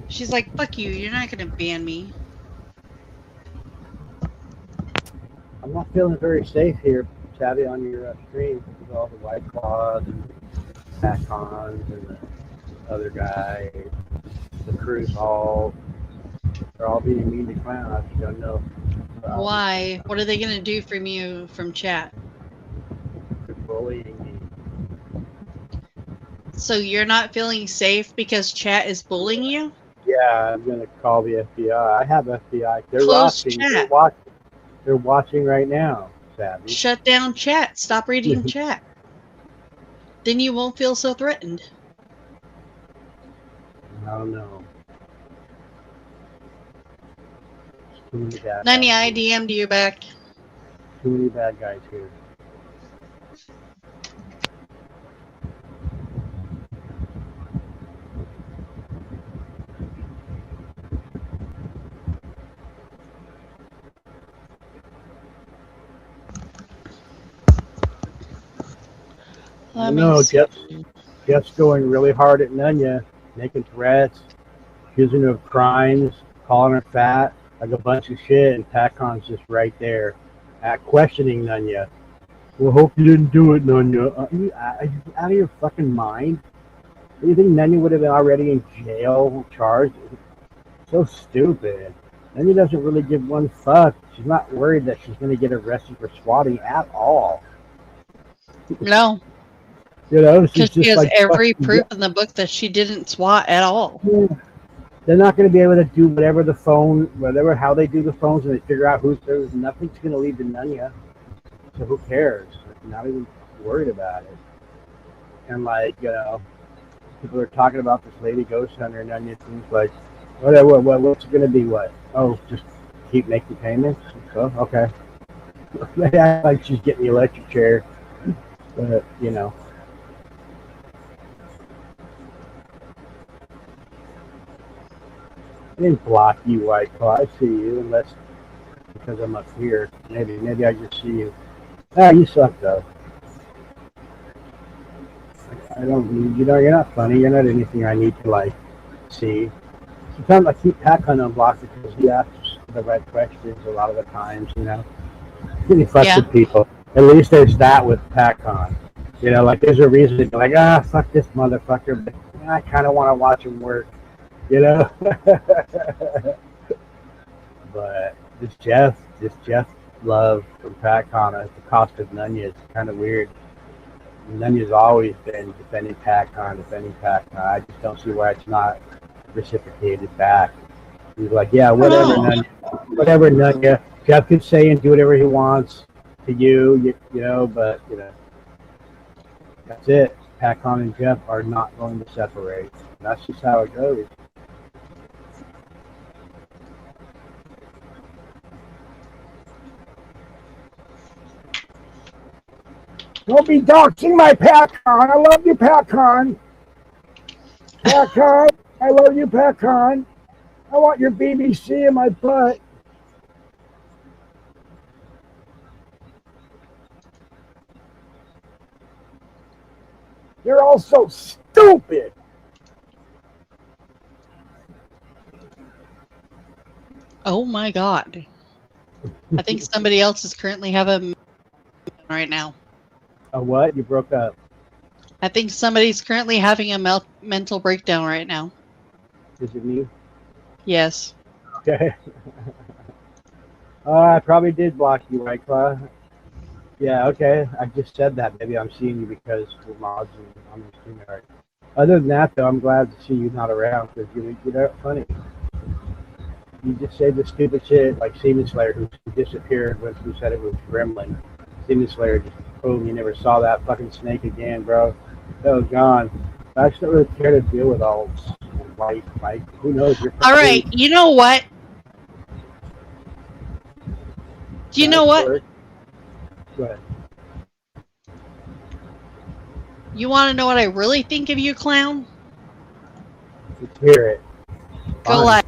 She's like, fuck you. You're not going to ban me.
I'm not feeling very safe here, Savvy, on your stream with all the White Claws and Pac-Cons and the other guy, the Cruise Hall. They're all being mean to Clown. I just don't know.
Why? What are they going to do from you from chat?
They're bullying me.
So you're not feeling safe because chat is bullying you?
Yeah, I'm going to call the FBI. I have FBI. They're
Close
watching.
chat.
They're watching right now, Savvy.
Shut down chat. Stop reading chat. Then you won't feel so threatened.
I don't know. Too many bad
Nani,
guys
I
here.
DM'd you back.
Too many bad guys here. I know, Jeff's going really hard at Nunya, making threats, accusing her of crimes, calling her fat, like a bunch of shit, and Pac-Con's just right there, questioning Nunya. Well, hope you didn't do it, Nunya. Are you out of your fucking mind? Do you think Nunya would have been already in jail, charged? So stupid. Nunya doesn't really give one fuck. She's not worried that she's going to get arrested for swatting at all.
No.
You know,
because she has
like
every proof in the book that she didn't swat at all.
Yeah. They're not going to be able to do whatever how they do the phones, and they figure out there's nothing's going to lead to Nunya. So who cares? Not even worried about it. And people are talking about this lady ghost hunter, and Nunya seems like, what's it going to be? What? Oh, just keep making payments. So okay. They act like she's getting the electric chair, but I didn't block you, White Claw. I see you, unless because I'm up here. Maybe I just see you. You suck though. I don't need you're not funny. You're not anything I need to see. sometimes I keep Pac-Man unblocked because he asks the right questions a lot of the times, you know. And he fucks
Yeah.
with people. At least there's that with Pac-Man. You know, like there's a reason to be like, fuck this motherfucker, but I kind of want to watch him work, you know. But this Jeff love from Pac-Man at the cost of Nunya is kind of weird. Nunya's always been defending Pac-Man, defending Pac-Man. I just don't see why it's not reciprocated back. He's like, yeah, whatever,
Oh.
whatever, Nunya. Jeff can say and do whatever he wants to you know, but you know, that's it. Pac-Man and Jeff are not going to separate. That's just how it goes. Don't be doxing my Pac-Man. I love you, Pac-Man. Pac-Man, I love you, Pac-Man. I want your BBC in my butt. You're all so stupid.
Oh my God. I think somebody else is currently having right now.
A what? You broke up.
I think somebody's currently having a mental breakdown right now.
Is it me?
Yes.
Okay. I probably did block you, White Claw. Yeah, okay. I just said that. Maybe I'm seeing you because we're mods and I'm in StreamYard. Other than that, though, I'm glad to see you not around because you're funny. You just say the stupid shit like Seaman Slayer, who disappeared who said it was Gremlin. Seaman Slayer just boom, you never saw that fucking snake again, bro. That was gone. I just don't really care to deal with all white, like who knows?
All right. You know what? Do you know what?
Go ahead.
You want to know what I really think of you, clown?
Let's hear it.
Go live.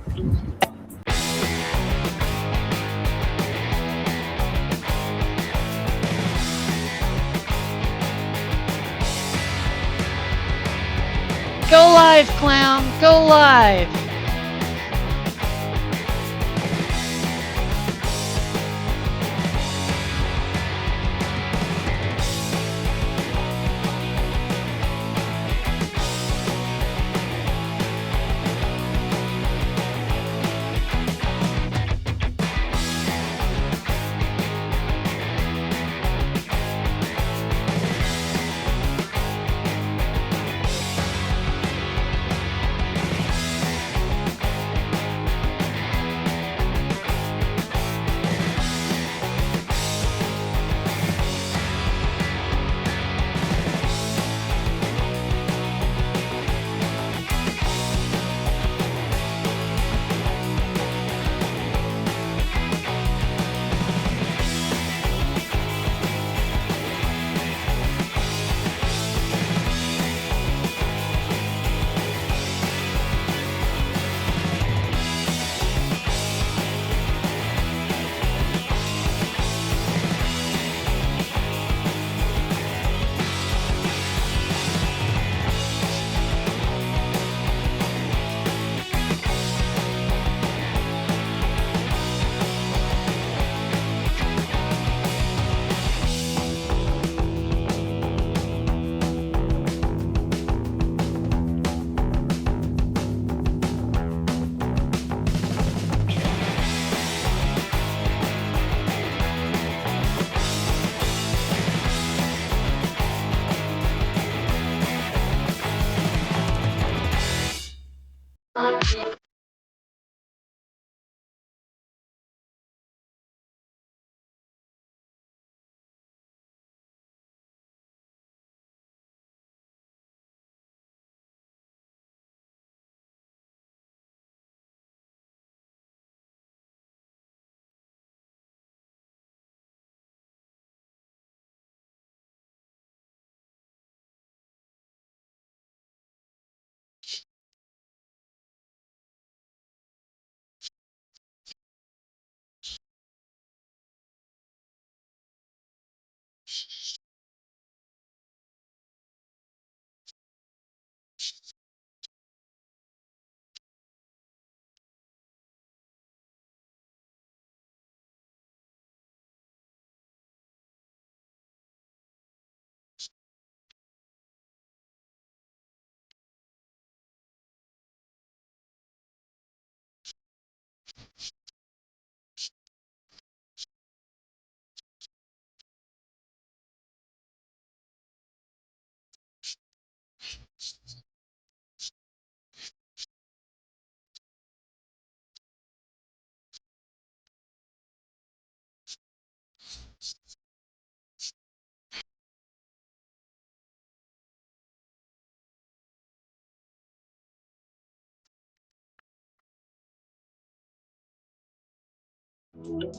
Go live, clown. Go live.